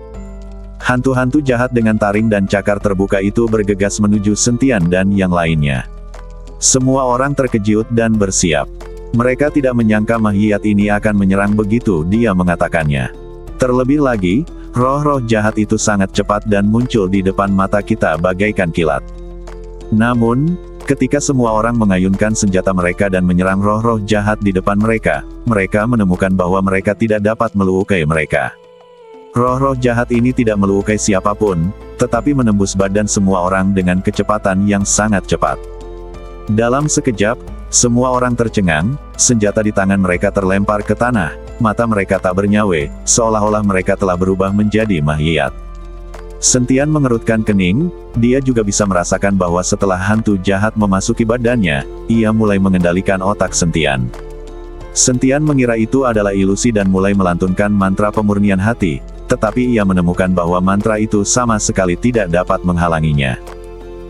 S1: Hantu-hantu jahat dengan taring dan cakar terbuka itu bergegas menuju Sentian dan yang lainnya. Semua orang terkejut dan bersiap. Mereka tidak menyangka Mahiat ini akan menyerang begitu dia mengatakannya. Terlebih lagi, roh-roh jahat itu sangat cepat dan muncul di depan mata kita bagaikan kilat. Namun, ketika semua orang mengayunkan senjata mereka dan menyerang roh-roh jahat di depan mereka, mereka menemukan bahwa mereka tidak dapat melukai mereka. Roh-roh jahat ini tidak melukai siapapun, tetapi menembus badan semua orang dengan kecepatan yang sangat cepat. Dalam sekejap, semua orang tercengang, senjata di tangan mereka terlempar ke tanah, mata mereka tak bernyawa, seolah-olah mereka telah berubah menjadi mahyiyat. Sentian mengerutkan kening, dia juga bisa merasakan bahwa setelah hantu jahat memasuki badannya, ia mulai mengendalikan otak Sentian. Sentian mengira itu adalah ilusi dan mulai melantunkan mantra pemurnian hati, tetapi ia menemukan bahwa mantra itu sama sekali tidak dapat menghalanginya.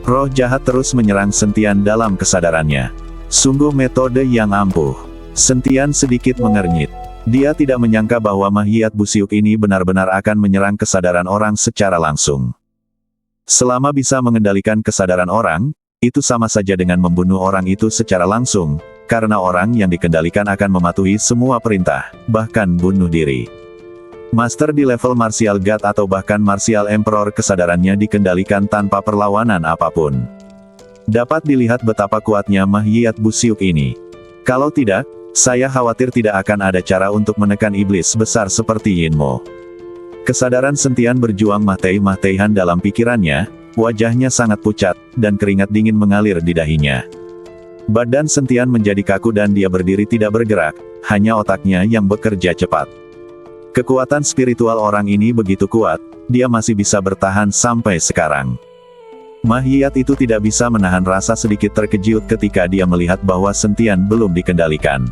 S1: Roh jahat terus menyerang Sentian dalam kesadarannya. Sungguh metode yang ampuh. Sentian sedikit mengernyit. Dia tidak menyangka bahwa mahyiyat busiuk ini benar-benar akan menyerang kesadaran orang secara langsung. Selama bisa mengendalikan kesadaran orang, itu sama saja dengan membunuh orang itu secara langsung, karena orang yang dikendalikan akan mematuhi semua perintah, bahkan bunuh diri. Master di level Martial God atau bahkan Martial Emperor kesadarannya dikendalikan tanpa perlawanan apapun. Dapat dilihat betapa kuatnya mahyiyat busiuk ini. Kalau tidak, saya khawatir tidak akan ada cara untuk menekan iblis besar seperti Yinmo. Kesadaran Sentian berjuang mahtei-mahteihan dalam pikirannya, wajahnya sangat pucat, dan keringat dingin mengalir di dahinya. Badan Sentian menjadi kaku dan dia berdiri tidak bergerak, hanya otaknya yang bekerja cepat. Kekuatan spiritual orang ini begitu kuat, dia masih bisa bertahan sampai sekarang. Mahyiyat itu tidak bisa menahan rasa sedikit terkejut ketika dia melihat bahwa Sentian belum dikendalikan.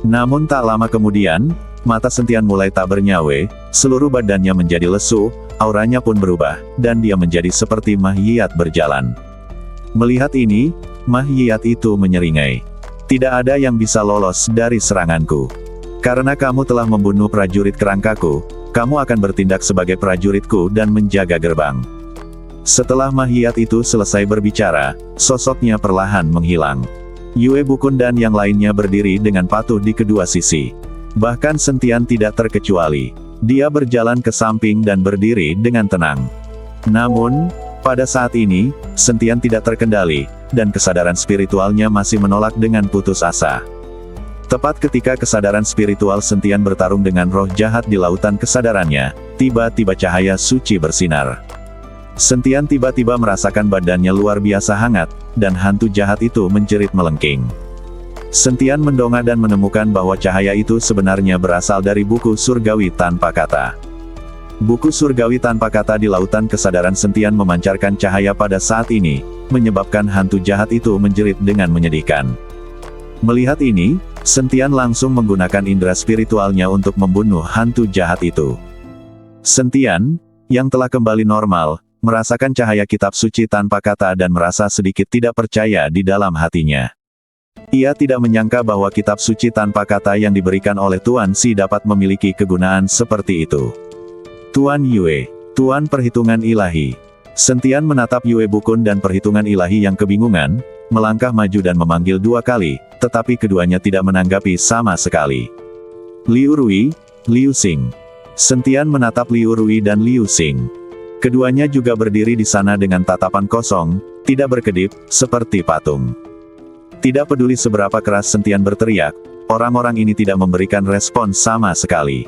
S1: Namun tak lama kemudian, mata Sentian mulai tak bernyawa, seluruh badannya menjadi lesu, auranya pun berubah, dan dia menjadi seperti mahyiyat berjalan. Melihat ini, mahyiyat itu menyeringai. Tidak ada yang bisa lolos dari seranganku. Karena kamu telah membunuh prajurit kerangkaku, kamu akan bertindak sebagai prajuritku dan menjaga gerbang. Setelah mahyiyat itu selesai berbicara, sosoknya perlahan menghilang. Yue Bukun dan yang lainnya berdiri dengan patuh di kedua sisi. Bahkan Sentian tidak terkecuali. Dia berjalan ke samping dan berdiri dengan tenang. Namun, pada saat ini, Sentian tidak terkendali, dan kesadaran spiritualnya masih menolak dengan putus asa. Tepat ketika kesadaran spiritual Sentian bertarung dengan roh jahat di lautan kesadarannya, tiba-tiba cahaya suci bersinar. Sentian tiba-tiba merasakan badannya luar biasa hangat, dan hantu jahat itu menjerit melengking. Sentian mendongak dan menemukan bahwa cahaya itu sebenarnya berasal dari buku surgawi tanpa kata. Buku surgawi tanpa kata di lautan kesadaran Sentian memancarkan cahaya pada saat ini, menyebabkan hantu jahat itu menjerit dengan menyedihkan. Melihat ini, Sentian langsung menggunakan indera spiritualnya untuk membunuh hantu jahat itu. Sentian, yang telah kembali normal, merasakan cahaya kitab suci tanpa kata dan merasa sedikit tidak percaya di dalam hatinya. Ia tidak menyangka bahwa kitab suci tanpa kata yang diberikan oleh Tuan Si dapat memiliki kegunaan seperti itu. Tuan Yue, Tuan Perhitungan Ilahi. Sentian menatap Yue Bukun dan Perhitungan Ilahi yang kebingungan, melangkah maju dan memanggil dua kali, tetapi keduanya tidak menanggapi sama sekali. Liu Rui, Liu Xing. Sentian menatap Liu Rui dan Liu Xing. Keduanya juga berdiri di sana dengan tatapan kosong, tidak berkedip, seperti patung. Tidak peduli seberapa keras Sentian berteriak, orang-orang ini tidak memberikan respon sama sekali.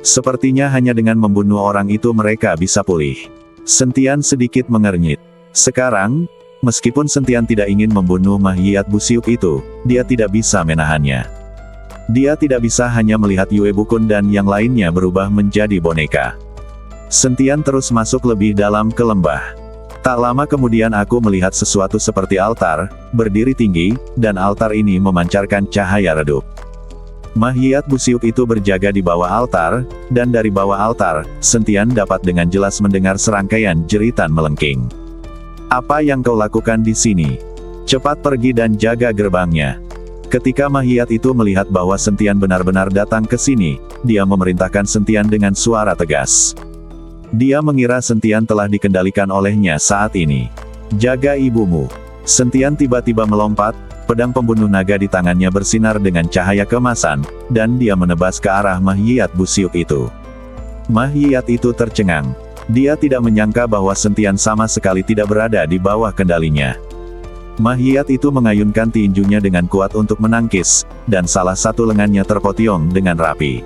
S1: Sepertinya hanya dengan membunuh orang itu mereka bisa pulih. Sentian sedikit mengernyit. Sekarang, meskipun Sentian tidak ingin membunuh mahyiyat busiuk itu, dia tidak bisa menahannya. Dia tidak bisa hanya melihat Yue Bukun dan yang lainnya berubah menjadi boneka. Sentian terus masuk lebih dalam ke lembah. Tak lama kemudian aku melihat sesuatu seperti altar, berdiri tinggi, dan altar ini memancarkan cahaya redup. Mahyiyat busiuk itu berjaga di bawah altar, dan dari bawah altar, Sentian dapat dengan jelas mendengar serangkaian jeritan melengking. Apa yang kau lakukan di sini? Cepat pergi dan jaga gerbangnya. Ketika mahyiyat itu melihat bahwa Sentian benar-benar datang ke sini, dia memerintahkan Sentian dengan suara tegas. Dia mengira Sentian telah dikendalikan olehnya saat ini. Jaga ibumu. Sentian tiba-tiba melompat, pedang pembunuh naga di tangannya bersinar dengan cahaya keemasan, dan dia menebas ke arah mahyiyat busiuk itu. Mahyiyat itu tercengang. Dia tidak menyangka bahwa Sentian sama sekali tidak berada di bawah kendalinya. Mahyiyat itu mengayunkan tinjunya dengan kuat untuk menangkis, dan salah satu lengannya terpotiong dengan rapi.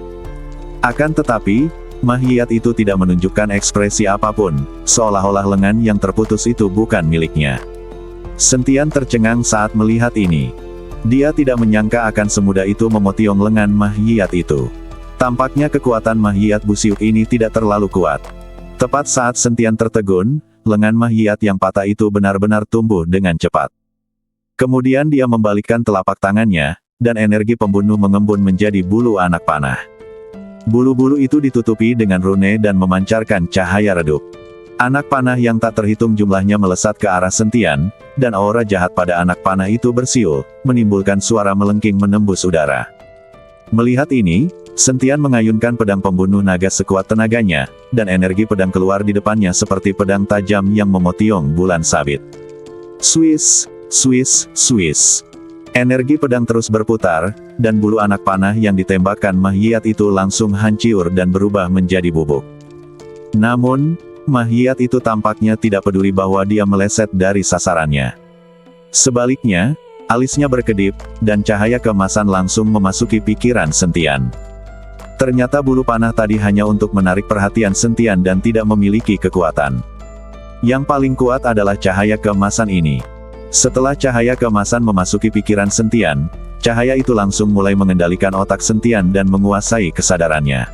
S1: Akan tetapi, Mahiyat itu tidak menunjukkan ekspresi apapun, seolah-olah lengan yang terputus itu bukan miliknya. Sentian tercengang saat melihat ini. Dia tidak menyangka akan semudah itu memotiong lengan Mahiyat itu. Tampaknya kekuatan Mahiyat Busiuk ini tidak terlalu kuat. Tepat saat Sentian tertegun, lengan Mahiyat yang patah itu benar-benar tumbuh dengan cepat. Kemudian dia membalikkan telapak tangannya, dan energi pembunuh mengembun menjadi bulu anak panah. Bulu-bulu itu ditutupi dengan rune dan memancarkan cahaya redup. Anak panah yang tak terhitung jumlahnya melesat ke arah Sentian, dan aura jahat pada anak panah itu bersiul, menimbulkan suara melengking menembus udara. Melihat ini, Sentian mengayunkan pedang pembunuh naga sekuat tenaganya, dan energi pedang keluar di depannya seperti pedang tajam yang memotiong bulan sabit. Swiss, swiss, swiss. Energi pedang terus berputar, dan bulu anak panah yang ditembakkan Mahiyat itu langsung hancur dan berubah menjadi bubuk. Namun, Mahiyat itu tampaknya tidak peduli bahwa dia meleset dari sasarannya. Sebaliknya, alisnya berkedip, dan cahaya keemasan langsung memasuki pikiran Sentian. Ternyata bulu panah tadi hanya untuk menarik perhatian Sentian dan tidak memiliki kekuatan. Yang paling kuat adalah cahaya keemasan ini. Setelah cahaya keemasan memasuki pikiran Sentian, cahaya itu langsung mulai mengendalikan otak Sentian dan menguasai kesadarannya.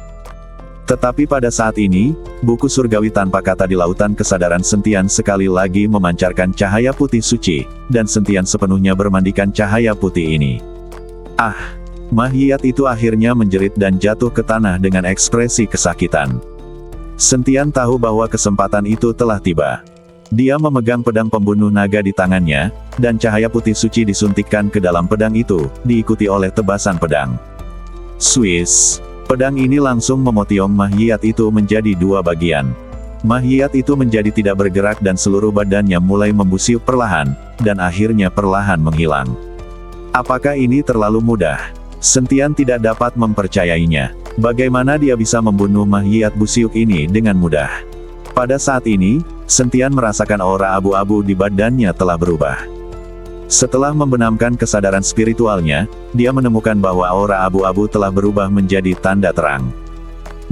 S1: Tetapi pada saat ini, buku surgawi tanpa kata di lautan kesadaran Sentian sekali lagi memancarkan cahaya putih suci, dan Sentian sepenuhnya bermandikan cahaya putih ini. Ah! Mahiyat itu akhirnya menjerit dan jatuh ke tanah dengan ekspresi kesakitan. Sentian tahu bahwa kesempatan itu telah tiba. Dia memegang pedang pembunuh naga di tangannya, dan cahaya putih suci disuntikkan ke dalam pedang itu, diikuti oleh tebasan pedang. Swiss! Pedang ini langsung memotiong Mahiyat itu menjadi dua bagian. Mahiyat itu menjadi tidak bergerak dan seluruh badannya mulai membusiuk perlahan, dan akhirnya perlahan menghilang. Apakah ini terlalu mudah? Sentian tidak dapat mempercayainya. Bagaimana dia bisa membunuh Mahiyat Busiuk ini dengan mudah? Pada saat ini, Sentian merasakan aura abu-abu di badannya telah berubah. Setelah membenamkan kesadaran spiritualnya, dia menemukan bahwa aura abu-abu telah berubah menjadi tanda terang.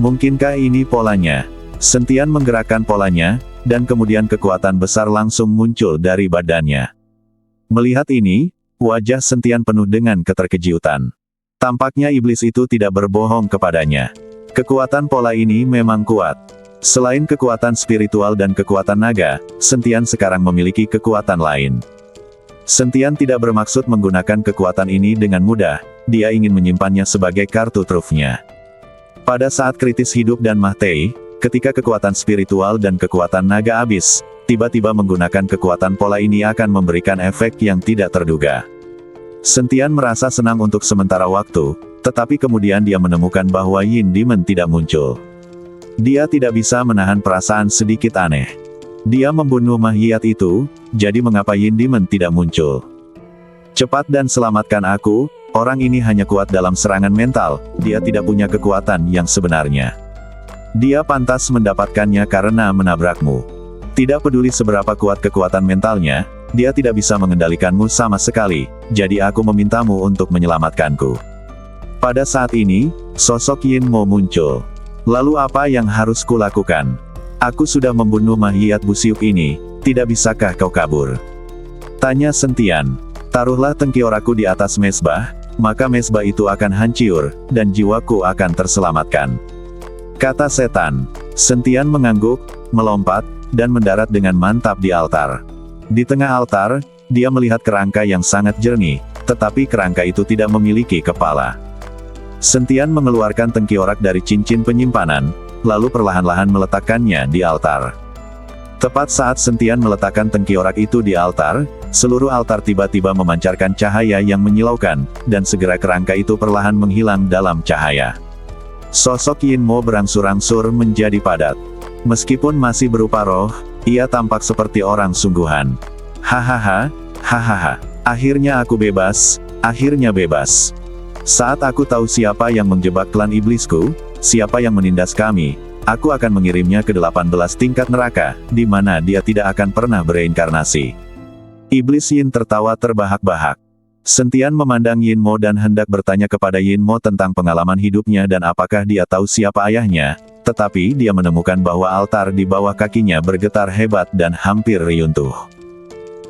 S1: Mungkinkah ini polanya? Sentian menggerakkan polanya, dan kemudian kekuatan besar langsung muncul dari badannya. Melihat ini, wajah Sentian penuh dengan keterkejutan. Tampaknya iblis itu tidak berbohong kepadanya. Kekuatan pola ini memang kuat. Selain kekuatan spiritual dan kekuatan naga, Sentian sekarang memiliki kekuatan lain. Sentian tidak bermaksud menggunakan kekuatan ini dengan mudah, dia ingin menyimpannya sebagai kartu trufnya. Pada saat kritis hidup dan mati, ketika kekuatan spiritual dan kekuatan naga habis, tiba-tiba menggunakan kekuatan pola ini akan memberikan efek yang tidak terduga. Sentian merasa senang untuk sementara waktu, tetapi kemudian dia menemukan bahwa Yin Demon tidak muncul. Dia tidak bisa menahan perasaan sedikit aneh. Dia membunuh Mahiyat itu, jadi mengapa Yin Demon tidak muncul? Cepat dan selamatkan aku, orang ini hanya kuat dalam serangan mental, dia tidak punya kekuatan yang sebenarnya. Dia pantas mendapatkannya karena menabrakmu. Tidak peduli seberapa kuat kekuatan mentalnya, dia tidak bisa mengendalikanmu sama sekali, jadi aku memintamu untuk menyelamatkanku. Pada saat ini, sosok Yin Mo muncul. Lalu apa yang harus kulakukan? Aku sudah membunuh Mahiyat Busiuk ini, tidak bisakah kau kabur? Tanya Sentian. Taruhlah tengkiorakku di atas mezbah, maka mezbah itu akan hancur, dan jiwaku akan terselamatkan. Kata setan. Sentian mengangguk, melompat, dan mendarat dengan mantap di altar. Di tengah altar, dia melihat kerangka yang sangat jernih, tetapi kerangka itu tidak memiliki kepala. Sentian mengeluarkan tengkiorak dari cincin penyimpanan, lalu perlahan-lahan meletakkannya di altar. Tepat saat Sentian meletakkan tengkiorak itu di altar, seluruh altar tiba-tiba memancarkan cahaya yang menyilaukan, dan segera kerangka itu perlahan menghilang dalam cahaya. Sosok Yin Mo berangsur-angsur menjadi padat. Meskipun masih berupa roh, ia tampak seperti orang sungguhan. Hahaha, hahaha. Akhirnya aku bebas, akhirnya bebas. Saat aku tahu siapa yang menjebak klan iblisku, siapa yang menindas kami, aku akan mengirimnya ke 18 tingkat neraka, di mana dia tidak akan pernah bereinkarnasi. Iblis Yin tertawa terbahak-bahak. Sentian memandang Yin Mo dan hendak bertanya kepada Yin Mo tentang pengalaman hidupnya dan apakah dia tahu siapa ayahnya, tetapi dia menemukan bahwa altar di bawah kakinya bergetar hebat dan hampir runtuh.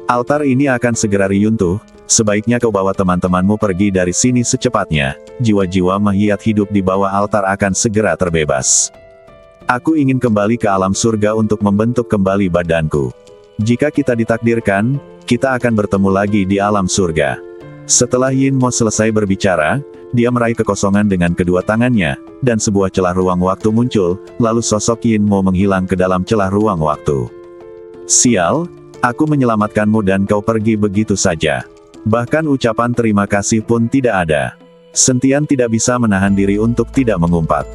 S1: Altar ini akan segera runtuh, sebaiknya kau bawa teman-temanmu pergi dari sini secepatnya, jiwa-jiwa mayat hidup di bawah altar akan segera terbebas. Aku ingin kembali ke alam surga untuk membentuk kembali badanku. Jika kita ditakdirkan, kita akan bertemu lagi di alam surga. Setelah Yin Mo selesai berbicara, dia meraih kekosongan dengan kedua tangannya, dan sebuah celah ruang waktu muncul, lalu sosok Yin Mo menghilang ke dalam celah ruang waktu. Sial, aku menyelamatkanmu dan kau pergi begitu saja. Bahkan ucapan terima kasih pun tidak ada. Sentian tidak bisa menahan diri untuk tidak mengumpat.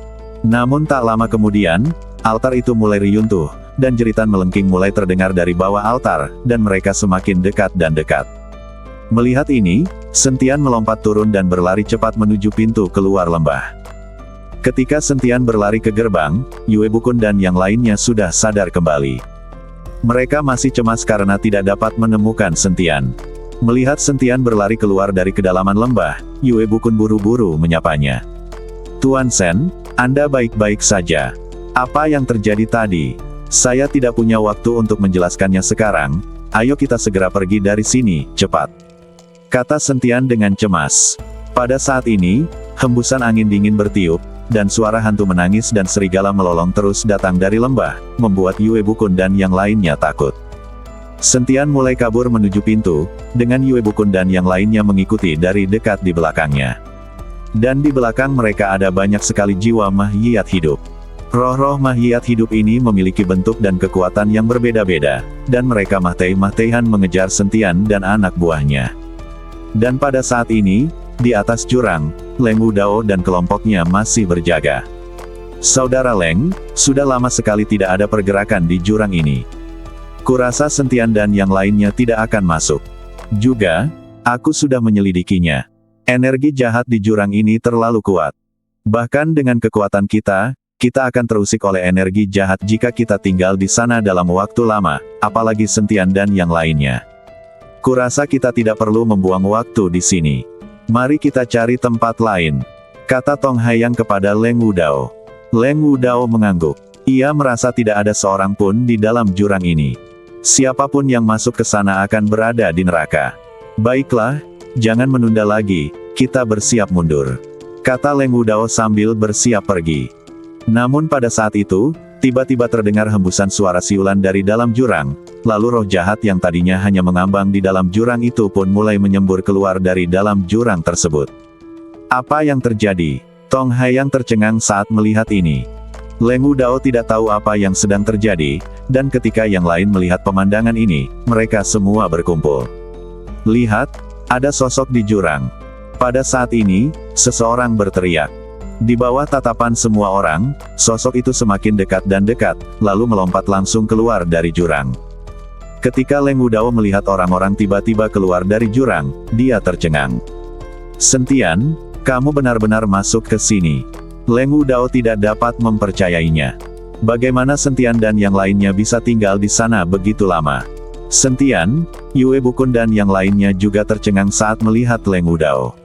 S1: Namun tak lama kemudian, altar itu mulai runtuh, dan jeritan melengking mulai terdengar dari bawah altar, dan mereka semakin dekat dan dekat. Melihat ini, Sentian melompat turun dan berlari cepat menuju pintu keluar lembah. Ketika Sentian berlari ke gerbang, Yue Bukun dan yang lainnya sudah sadar kembali. Mereka masih cemas karena tidak dapat menemukan Sentian. Melihat Sentian berlari keluar dari kedalaman lembah, Yue Bukun buru-buru menyapanya. Tuan Sen, Anda baik-baik saja. Apa yang terjadi tadi? Saya tidak punya waktu untuk menjelaskannya sekarang, ayo kita segera pergi dari sini, cepat. Kata Sentian dengan cemas. Pada saat ini, hembusan angin dingin bertiup, dan suara hantu menangis dan serigala melolong terus datang dari lembah, membuat Yue Bukun dan yang lainnya takut. Sentian mulai kabur menuju pintu, dengan Yue Bukun dan yang lainnya mengikuti dari dekat di belakangnya. Dan di belakang mereka ada banyak sekali jiwa mayat hidup. Roh-roh mayat hidup ini memiliki bentuk dan kekuatan yang berbeda-beda, dan mereka mahtei-mahteihan mengejar Sentian dan anak buahnya. Dan pada saat ini, di atas jurang, Leng Wudao dan kelompoknya masih berjaga. Saudara Leng, sudah lama sekali tidak ada pergerakan di jurang ini. Kurasa Sentian dan yang lainnya tidak akan masuk. Juga, aku sudah menyelidikinya. Energi jahat di jurang ini terlalu kuat. Bahkan dengan kekuatan kita akan terusik oleh energi jahat jika kita tinggal di sana dalam waktu lama, apalagi Sentian dan yang lainnya. Kurasa kita tidak perlu membuang waktu di sini. Mari kita cari tempat lain, kata Tong Haiyang kepada Leng Wudao. Leng Wudao mengangguk. Ia merasa tidak ada seorang pun di dalam jurang ini. Siapapun yang masuk ke sana akan berada di neraka. Baiklah, jangan menunda lagi, kita bersiap mundur, kata Leng Wudao sambil bersiap pergi. Namun pada saat itu, tiba-tiba terdengar hembusan suara siulan dari dalam jurang, lalu roh jahat yang tadinya hanya mengambang di dalam jurang itu pun mulai menyembur keluar dari dalam jurang tersebut. Apa yang terjadi? Tong Haiyang tercengang saat melihat ini. Leng Wudao tidak tahu apa yang sedang terjadi, dan ketika yang lain melihat pemandangan ini, mereka semua berkumpul. Lihat, ada sosok di jurang. Pada saat ini, seseorang berteriak. Di bawah tatapan semua orang, sosok itu semakin dekat dan dekat, lalu melompat langsung keluar dari jurang. Ketika Leng Wudao melihat orang-orang tiba-tiba keluar dari jurang, dia tercengang. Sentian, kamu benar-benar masuk ke sini. Leng Wudao tidak dapat mempercayainya. Bagaimana Sentian dan yang lainnya bisa tinggal di sana begitu lama? Sentian, Yue Bukun dan yang lainnya juga tercengang saat melihat Leng Wudao.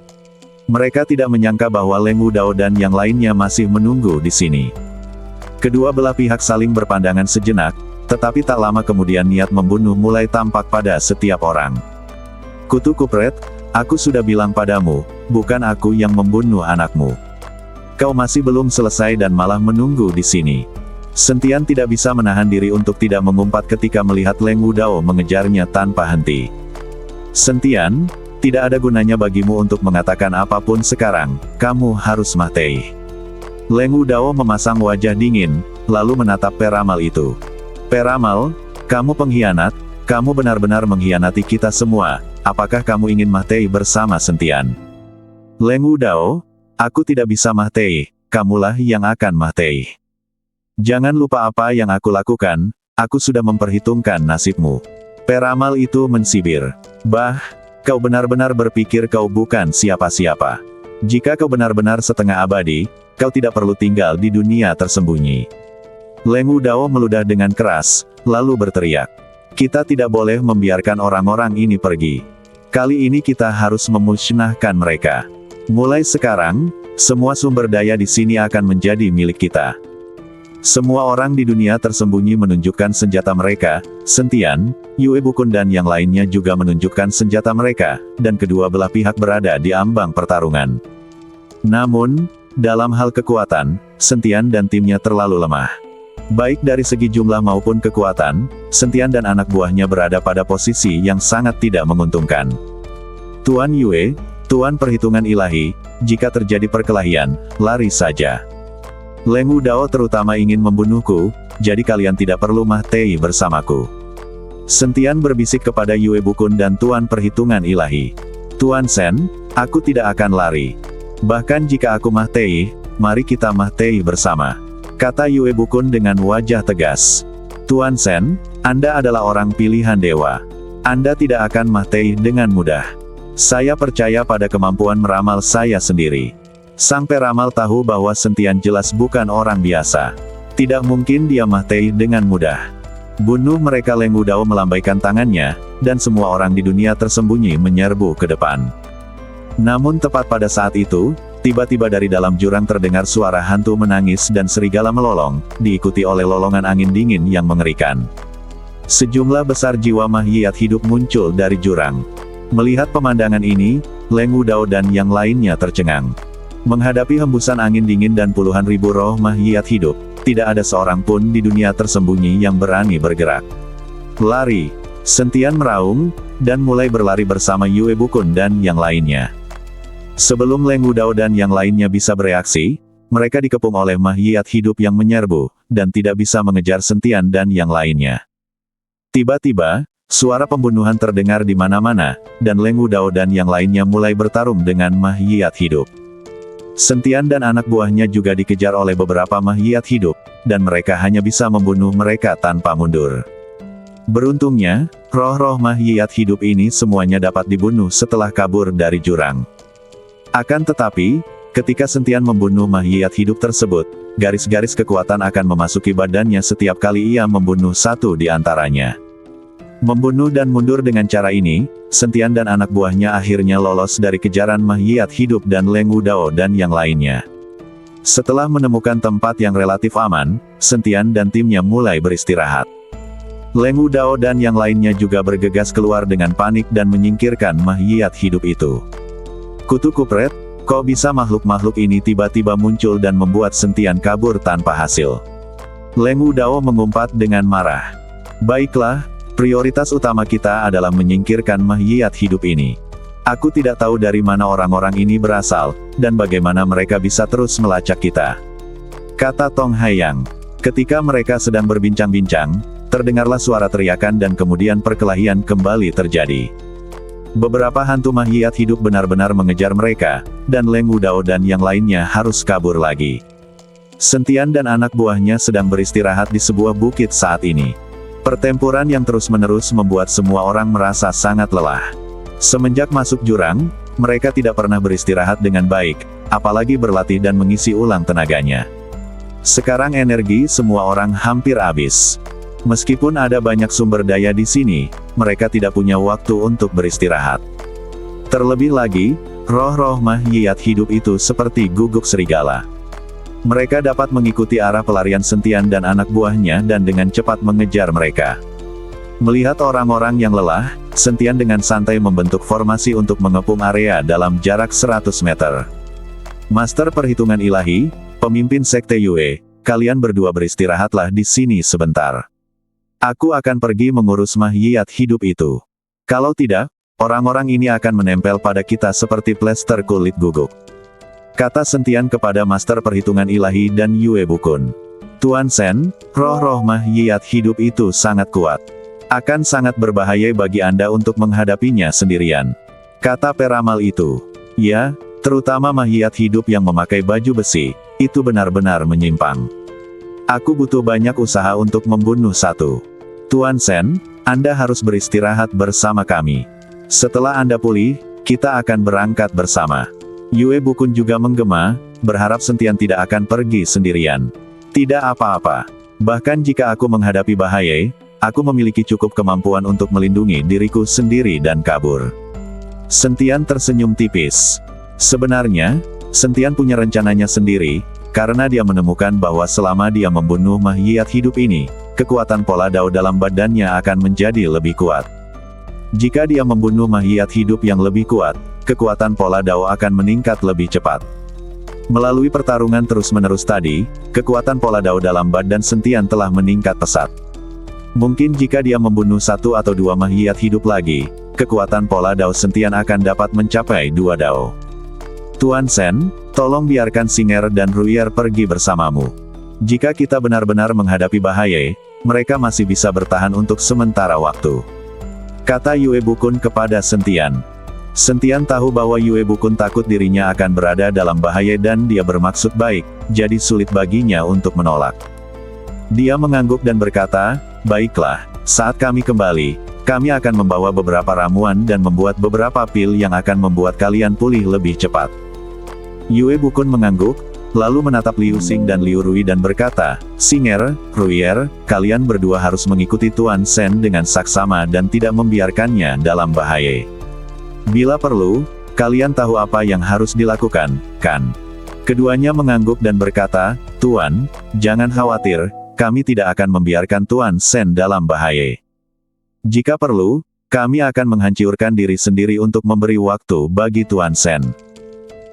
S1: Mereka tidak menyangka bahwa Leng Wudao dan yang lainnya masih menunggu di sini. Kedua belah pihak saling berpandangan sejenak, tetapi tak lama kemudian niat membunuh mulai tampak pada setiap orang. Kutu Kupret, aku sudah bilang padamu, bukan aku yang membunuh anakmu. Kau masih belum selesai dan malah menunggu di sini. Sentian tidak bisa menahan diri untuk tidak mengumpat ketika melihat Leng Wudao mengejarnya tanpa henti. Sentian, tidak ada gunanya bagimu untuk mengatakan apapun sekarang, kamu harus mati. Leng Wudao memasang wajah dingin, lalu menatap peramal itu. Peramal, kamu pengkhianat, kamu benar-benar mengkhianati kita semua, apakah kamu ingin mati bersama Sentian? Leng Wudao, aku tidak bisa mati, kamulah yang akan mati. Jangan lupa apa yang aku lakukan, aku sudah memperhitungkan nasibmu. Peramal itu mensibir. Bah, kau benar-benar berpikir kau bukan siapa-siapa. Jika kau benar-benar setengah abadi, kau tidak perlu tinggal di dunia tersembunyi. Leng Wudao meludah dengan keras, lalu berteriak. Kita tidak boleh membiarkan orang-orang ini pergi. Kali ini kita harus memusnahkan mereka. Mulai sekarang, semua sumber daya di sini akan menjadi milik kita. Semua orang di dunia tersembunyi menunjukkan senjata mereka. Sentian, Yue Bukun dan yang lainnya juga menunjukkan senjata mereka, dan kedua belah pihak berada di ambang pertarungan. Namun, dalam hal kekuatan, Sentian dan timnya terlalu lemah. Baik dari segi jumlah maupun kekuatan, Sentian dan anak buahnya berada pada posisi yang sangat tidak menguntungkan. Tuan Yue, Tuan Perhitungan Ilahi, jika terjadi perkelahian, lari saja. Leng Wudao terutama ingin membunuhku, jadi kalian tidak perlu Mah Tei bersamaku. Sentian berbisik kepada Yue Bukun dan Tuan Perhitungan Ilahi. Tuan Sen, aku tidak akan lari. Bahkan jika aku Mah Tei, mari kita Mah Tei bersama, kata Yue Bukun dengan wajah tegas. Tuan Sen, Anda adalah orang pilihan dewa. Anda tidak akan Mah Tei dengan mudah. Saya percaya pada kemampuan meramal saya sendiri. Sang peramal tahu bahwa Sentian jelas bukan orang biasa. Tidak mungkin dia Mah Tei dengan mudah. Bunuh mereka. Leng Wudao melambaikan tangannya, dan semua orang di dunia tersembunyi menyerbu ke depan. Namun tepat pada saat itu, tiba-tiba dari dalam jurang terdengar suara hantu menangis dan serigala melolong, diikuti oleh lolongan angin dingin yang mengerikan. Sejumlah besar jiwa makhluk hidup muncul dari jurang. Melihat pemandangan ini, Leng Wudao dan yang lainnya tercengang. Menghadapi hembusan angin dingin dan puluhan ribu roh makhluk hidup, tidak ada seorang pun di dunia tersembunyi yang berani bergerak. Lari! Sentian meraung, dan mulai berlari bersama Yue Bukun dan yang lainnya. Sebelum Leng Wudao dan yang lainnya bisa bereaksi, mereka dikepung oleh makhluk hidup yang menyerbu, dan tidak bisa mengejar Sentian dan yang lainnya. Tiba-tiba, suara pembunuhan terdengar di mana-mana, dan Leng Wudao dan yang lainnya mulai bertarung dengan makhluk hidup. Sentian dan anak buahnya juga dikejar oleh beberapa makhluk hidup, dan mereka hanya bisa membunuh mereka tanpa mundur. Beruntungnya, roh-roh makhluk hidup ini semuanya dapat dibunuh setelah kabur dari jurang. Akan tetapi, ketika Sentian membunuh makhluk hidup tersebut, garis-garis kekuatan akan memasuki badannya setiap kali ia membunuh satu di antaranya. Membunuh dan mundur dengan cara ini, Sentian dan anak buahnya akhirnya lolos dari kejaran makhluk hidup dan Leng Wudao dan yang lainnya. Setelah menemukan tempat yang relatif aman, Sentian dan timnya mulai beristirahat. Leng Wudao dan yang lainnya juga bergegas keluar dengan panik dan menyingkirkan makhluk hidup itu. Kutu kupret, kok bisa makhluk-makhluk ini tiba-tiba muncul dan membuat Sentian kabur tanpa hasil? Leng Wudao mengumpat dengan marah. Baiklah, prioritas utama kita adalah menyingkirkan makhluk hidup ini. Aku tidak tahu dari mana orang-orang ini berasal, dan bagaimana mereka bisa terus melacak kita, kata Tong Haiyang. Ketika mereka sedang berbincang-bincang, terdengarlah suara teriakan dan kemudian perkelahian kembali terjadi. Beberapa hantu makhluk hidup benar-benar mengejar mereka, dan Leng Wudao dan yang lainnya harus kabur lagi. Sentian dan anak buahnya sedang beristirahat di sebuah bukit saat ini. Pertempuran yang terus-menerus membuat semua orang merasa sangat lelah. Semenjak masuk jurang, mereka tidak pernah beristirahat dengan baik, apalagi berlatih dan mengisi ulang tenaganya. Sekarang energi semua orang hampir habis. Meskipun ada banyak sumber daya di sini, mereka tidak punya waktu untuk beristirahat. Terlebih lagi, roh-roh makhluk hidup itu seperti guguk serigala. Mereka dapat mengikuti arah pelarian Sentian dan anak buahnya dan dengan cepat mengejar mereka. Melihat orang-orang yang lelah, Sentian dengan santai membentuk formasi untuk mengepung area dalam jarak 100 meter. Master Perhitungan Ilahi, pemimpin Sekte Yue, kalian berdua beristirahatlah di sini sebentar. Aku akan pergi mengurus makhluk hidup itu. Kalau tidak, orang-orang ini akan menempel pada kita seperti plester kulit guguk, kata Sentian kepada Master Perhitungan Ilahi dan Yue Bukun. Tuan Sen, roh-roh makhluk hidup itu sangat kuat. Akan sangat berbahaya bagi Anda untuk menghadapinya sendirian, kata peramal itu. Ya, terutama makhluk hidup yang memakai baju besi, itu benar-benar menyimpang. Aku butuh banyak usaha untuk membunuh satu. Tuan Sen, Anda harus beristirahat bersama kami. Setelah Anda pulih, kita akan berangkat bersama. Yue Bukun juga menggema, berharap Sentian tidak akan pergi sendirian. Tidak apa-apa. Bahkan jika aku menghadapi bahaya, aku memiliki cukup kemampuan untuk melindungi diriku sendiri dan kabur. Sentian tersenyum tipis. Sebenarnya, Sentian punya rencananya sendiri, karena dia menemukan bahwa selama dia membunuh makhluk hidup ini, kekuatan pola dao dalam badannya akan menjadi lebih kuat. Jika dia membunuh makhluk hidup yang lebih kuat, kekuatan pola dao akan meningkat lebih cepat. Melalui pertarungan terus-menerus tadi, kekuatan pola dao dalam badan Sentian telah meningkat pesat. Mungkin jika dia membunuh 1 atau 2 makhluk hidup lagi, kekuatan pola dao Sentian akan dapat mencapai 2 dao. Tuan Sen, tolong biarkan Singer dan Ruier pergi bersamamu. Jika kita benar-benar menghadapi bahaya, mereka masih bisa bertahan untuk sementara waktu. Kata Yue Bukun kepada Sentian. Sentian tahu bahwa Yue Bukun takut dirinya akan berada dalam bahaya dan dia bermaksud baik, jadi sulit baginya untuk menolak. Dia mengangguk dan berkata, "Baiklah, saat kami kembali, kami akan membawa beberapa ramuan dan membuat beberapa pil yang akan membuat kalian pulih lebih cepat." Yue Bukun mengangguk, lalu menatap Liu Xing dan Liu Rui dan berkata, "Singer, Ruier, kalian berdua harus mengikuti Tuan Sen dengan saksama dan tidak membiarkannya dalam bahaya. Bila perlu, kalian tahu apa yang harus dilakukan, kan?" Keduanya mengangguk dan berkata, "Tuan, jangan khawatir, kami tidak akan membiarkan Tuan Sen dalam bahaya. Jika perlu, kami akan menghancurkan diri sendiri untuk memberi waktu bagi Tuan Sen.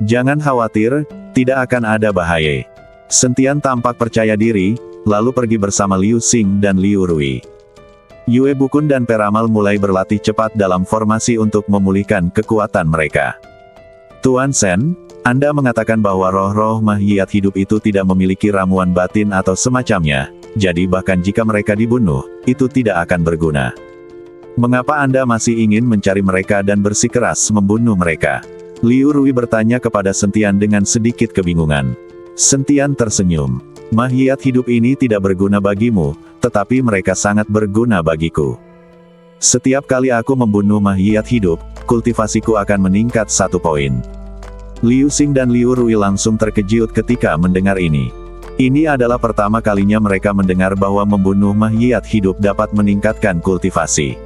S1: Jangan khawatir, tidak akan ada bahaya." Sentian tampak percaya diri, lalu pergi bersama Liu Xing dan Liu Rui. Yue Bukun dan Peramal mulai berlatih cepat dalam formasi untuk memulihkan kekuatan mereka. "Tuan Sen, Anda mengatakan bahwa roh-roh makhluk hidup itu tidak memiliki ramuan batin atau semacamnya, jadi bahkan jika mereka dibunuh, itu tidak akan berguna. Mengapa Anda masih ingin mencari mereka dan bersikeras membunuh mereka?" Liu Rui bertanya kepada Sentian dengan sedikit kebingungan. Sentian tersenyum. "Makhluk hidup ini tidak berguna bagimu, tetapi mereka sangat berguna bagiku. Setiap kali aku membunuh makhluk hidup, kultivasiku akan meningkat 1 poin." Liu Xing dan Liu Rui langsung terkejut ketika mendengar ini. Ini adalah pertama kalinya mereka mendengar bahwa membunuh makhluk hidup dapat meningkatkan kultivasi.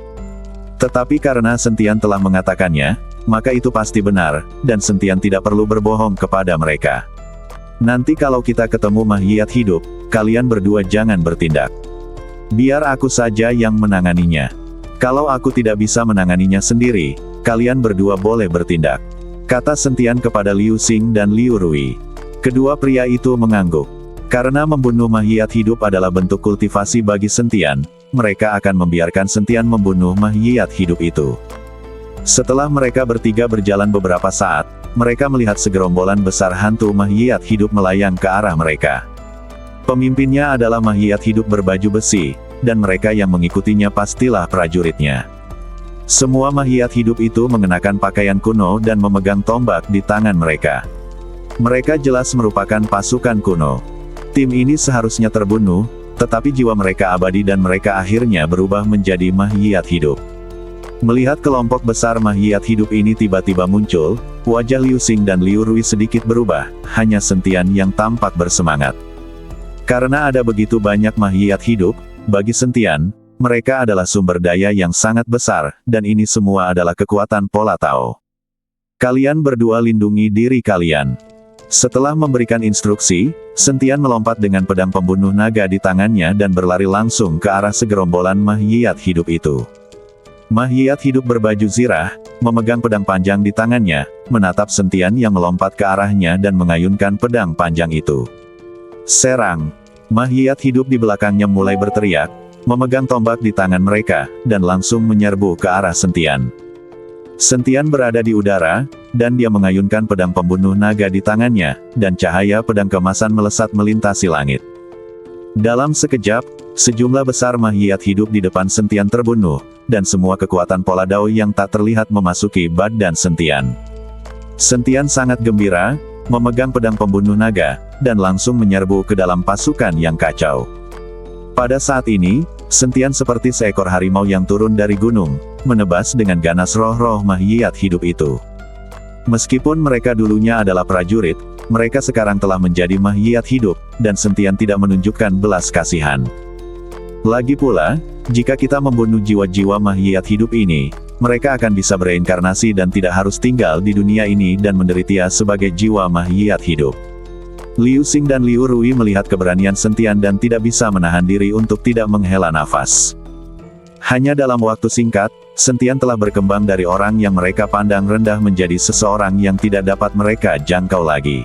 S1: Tetapi karena Sentian telah mengatakannya, maka itu pasti benar, dan Sentian tidak perlu berbohong kepada mereka. "Nanti kalau kita ketemu makhluk hidup, kalian berdua jangan bertindak. Biar aku saja yang menanganinya. Kalau aku tidak bisa menanganinya sendiri, kalian berdua boleh bertindak," kata Sentian kepada Liu Xing dan Liu Rui. Kedua pria itu mengangguk. Karena membunuh makhluk hidup adalah bentuk kultivasi bagi Sentian, mereka akan membiarkan Sentian membunuh makhluk hidup itu. Setelah mereka bertiga berjalan beberapa saat, mereka melihat segerombolan besar hantu makhluk hidup melayang ke arah mereka. Pemimpinnya adalah makhluk hidup berbaju besi, dan mereka yang mengikutinya pastilah prajuritnya. Semua makhluk hidup itu mengenakan pakaian kuno dan memegang tombak di tangan mereka. Mereka jelas merupakan pasukan kuno. Tim ini seharusnya terbunuh, tetapi jiwa mereka abadi dan mereka akhirnya berubah menjadi makhluk hidup. Melihat kelompok besar makhluk hidup ini tiba-tiba muncul, wajah Liu Xing dan Liu Rui sedikit berubah, hanya Sentian yang tampak bersemangat. Karena ada begitu banyak makhluk hidup, bagi Sentian, mereka adalah sumber daya yang sangat besar, dan ini semua adalah kekuatan pola Tao. "Kalian berdua lindungi diri kalian." Setelah memberikan instruksi, Sentian melompat dengan pedang pembunuh naga di tangannya dan berlari langsung ke arah segerombolan makhluk hidup itu. Makhluk hidup berbaju zirah, memegang pedang panjang di tangannya, menatap Sentian yang melompat ke arahnya dan mengayunkan pedang panjang itu. "Serang!" Makhluk hidup di belakangnya mulai berteriak, memegang tombak di tangan mereka, dan langsung menyerbu ke arah Sentian. Sentian berada di udara, dan dia mengayunkan pedang pembunuh naga di tangannya, dan cahaya pedang kemasan melesat melintasi langit. Dalam sekejap, sejumlah besar makhluk hidup di depan Sentian terbunuh, dan semua kekuatan pola dao yang tak terlihat memasuki badan Sentian. Sentian sangat gembira, memegang pedang pembunuh naga, dan langsung menyerbu ke dalam pasukan yang kacau. Pada saat ini, Sentian seperti seekor harimau yang turun dari gunung, menebas dengan ganas roh-roh makhluk hidup itu. Meskipun mereka dulunya adalah prajurit, mereka sekarang telah menjadi makhluk hidup, dan Sentian tidak menunjukkan belas kasihan. Lagi pula, jika kita membunuh jiwa-jiwa makhluk hidup ini, mereka akan bisa bereinkarnasi dan tidak harus tinggal di dunia ini dan menderita sebagai jiwa makhluk hidup. Liu Xing dan Liu Rui melihat keberanian Sentian dan tidak bisa menahan diri untuk tidak menghela nafas. Hanya dalam waktu singkat, Sentian telah berkembang dari orang yang mereka pandang rendah menjadi seseorang yang tidak dapat mereka jangkau lagi.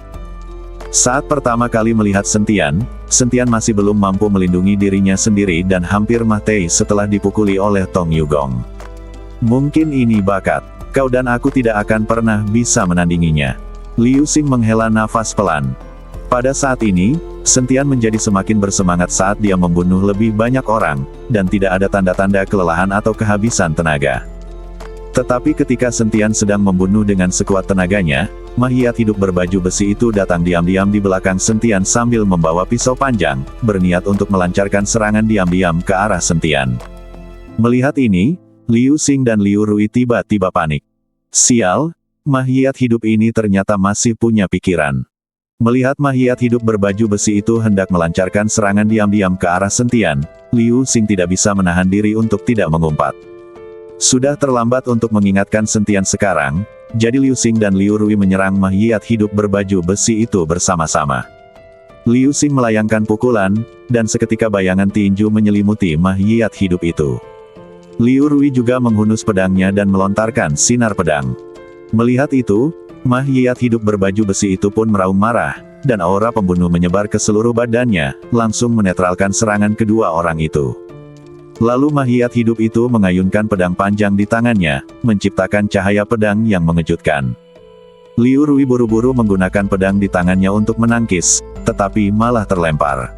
S1: Saat pertama kali melihat Sentian masih belum mampu melindungi dirinya sendiri dan hampir mati setelah dipukuli oleh Tong Yugong. Mungkin ini bakat. Kau dan aku tidak akan pernah bisa menandinginya. Liu Xing menghela nafas pelan. Pada saat ini, Sentian menjadi semakin bersemangat saat dia membunuh lebih banyak orang, dan tidak ada tanda-tanda kelelahan atau kehabisan tenaga. Tetapi ketika Sentian sedang membunuh dengan sekuat tenaganya, mayat hidup berbaju besi itu datang diam-diam di belakang Sentian sambil membawa pisau panjang, berniat untuk melancarkan serangan diam-diam ke arah Sentian. Melihat ini, Liu Xing dan Liu Rui tiba-tiba panik. Sial, mayat hidup ini ternyata masih punya pikiran. Melihat mayat hidup berbaju besi itu hendak melancarkan serangan diam-diam ke arah Sentian, Liu Xing tidak bisa menahan diri untuk tidak mengumpat. Sudah terlambat untuk mengingatkan Sentian sekarang, jadi Liu Xing dan Liu Rui menyerang mayat hidup berbaju besi itu bersama-sama. Liu Xing melayangkan pukulan, dan seketika bayangan tinju menyelimuti mayat hidup itu. Liu Rui juga menghunus pedangnya dan melontarkan sinar pedang. Melihat itu, mayat hidup berbaju besi itu pun meraung marah, dan aura pembunuh menyebar ke seluruh badannya, langsung menetralkan serangan kedua orang itu. Lalu mayat hidup itu mengayunkan pedang panjang di tangannya, menciptakan cahaya pedang yang mengejutkan. Liu Rui buru-buru menggunakan pedang di tangannya untuk menangkis, tetapi malah terlempar.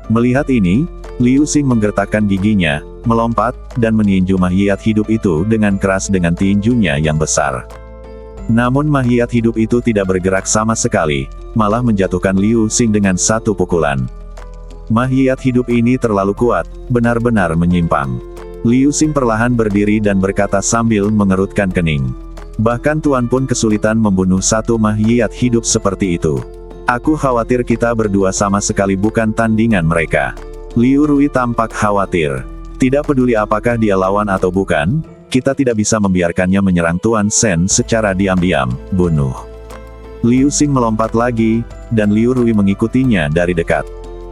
S1: Melihat ini, Liu Xing menggertakkan giginya, melompat, dan meninju mayat hidup itu dengan keras dengan tinjunya yang besar. Namun mayat hidup itu tidak bergerak sama sekali, malah menjatuhkan Liu Xing dengan satu pukulan. Mayat hidup ini terlalu kuat, benar-benar menyimpang. Liu Xing perlahan berdiri dan berkata sambil mengerutkan kening. Bahkan Tuan pun kesulitan membunuh satu mayat hidup seperti itu. Aku khawatir kita berdua sama sekali bukan tandingan mereka. Liu Rui tampak khawatir. Tidak peduli apakah dia lawan atau bukan, kita tidak bisa membiarkannya menyerang Tuan Shen secara diam-diam, bunuh. Liu Xing melompat lagi, dan Liu Rui mengikutinya dari dekat.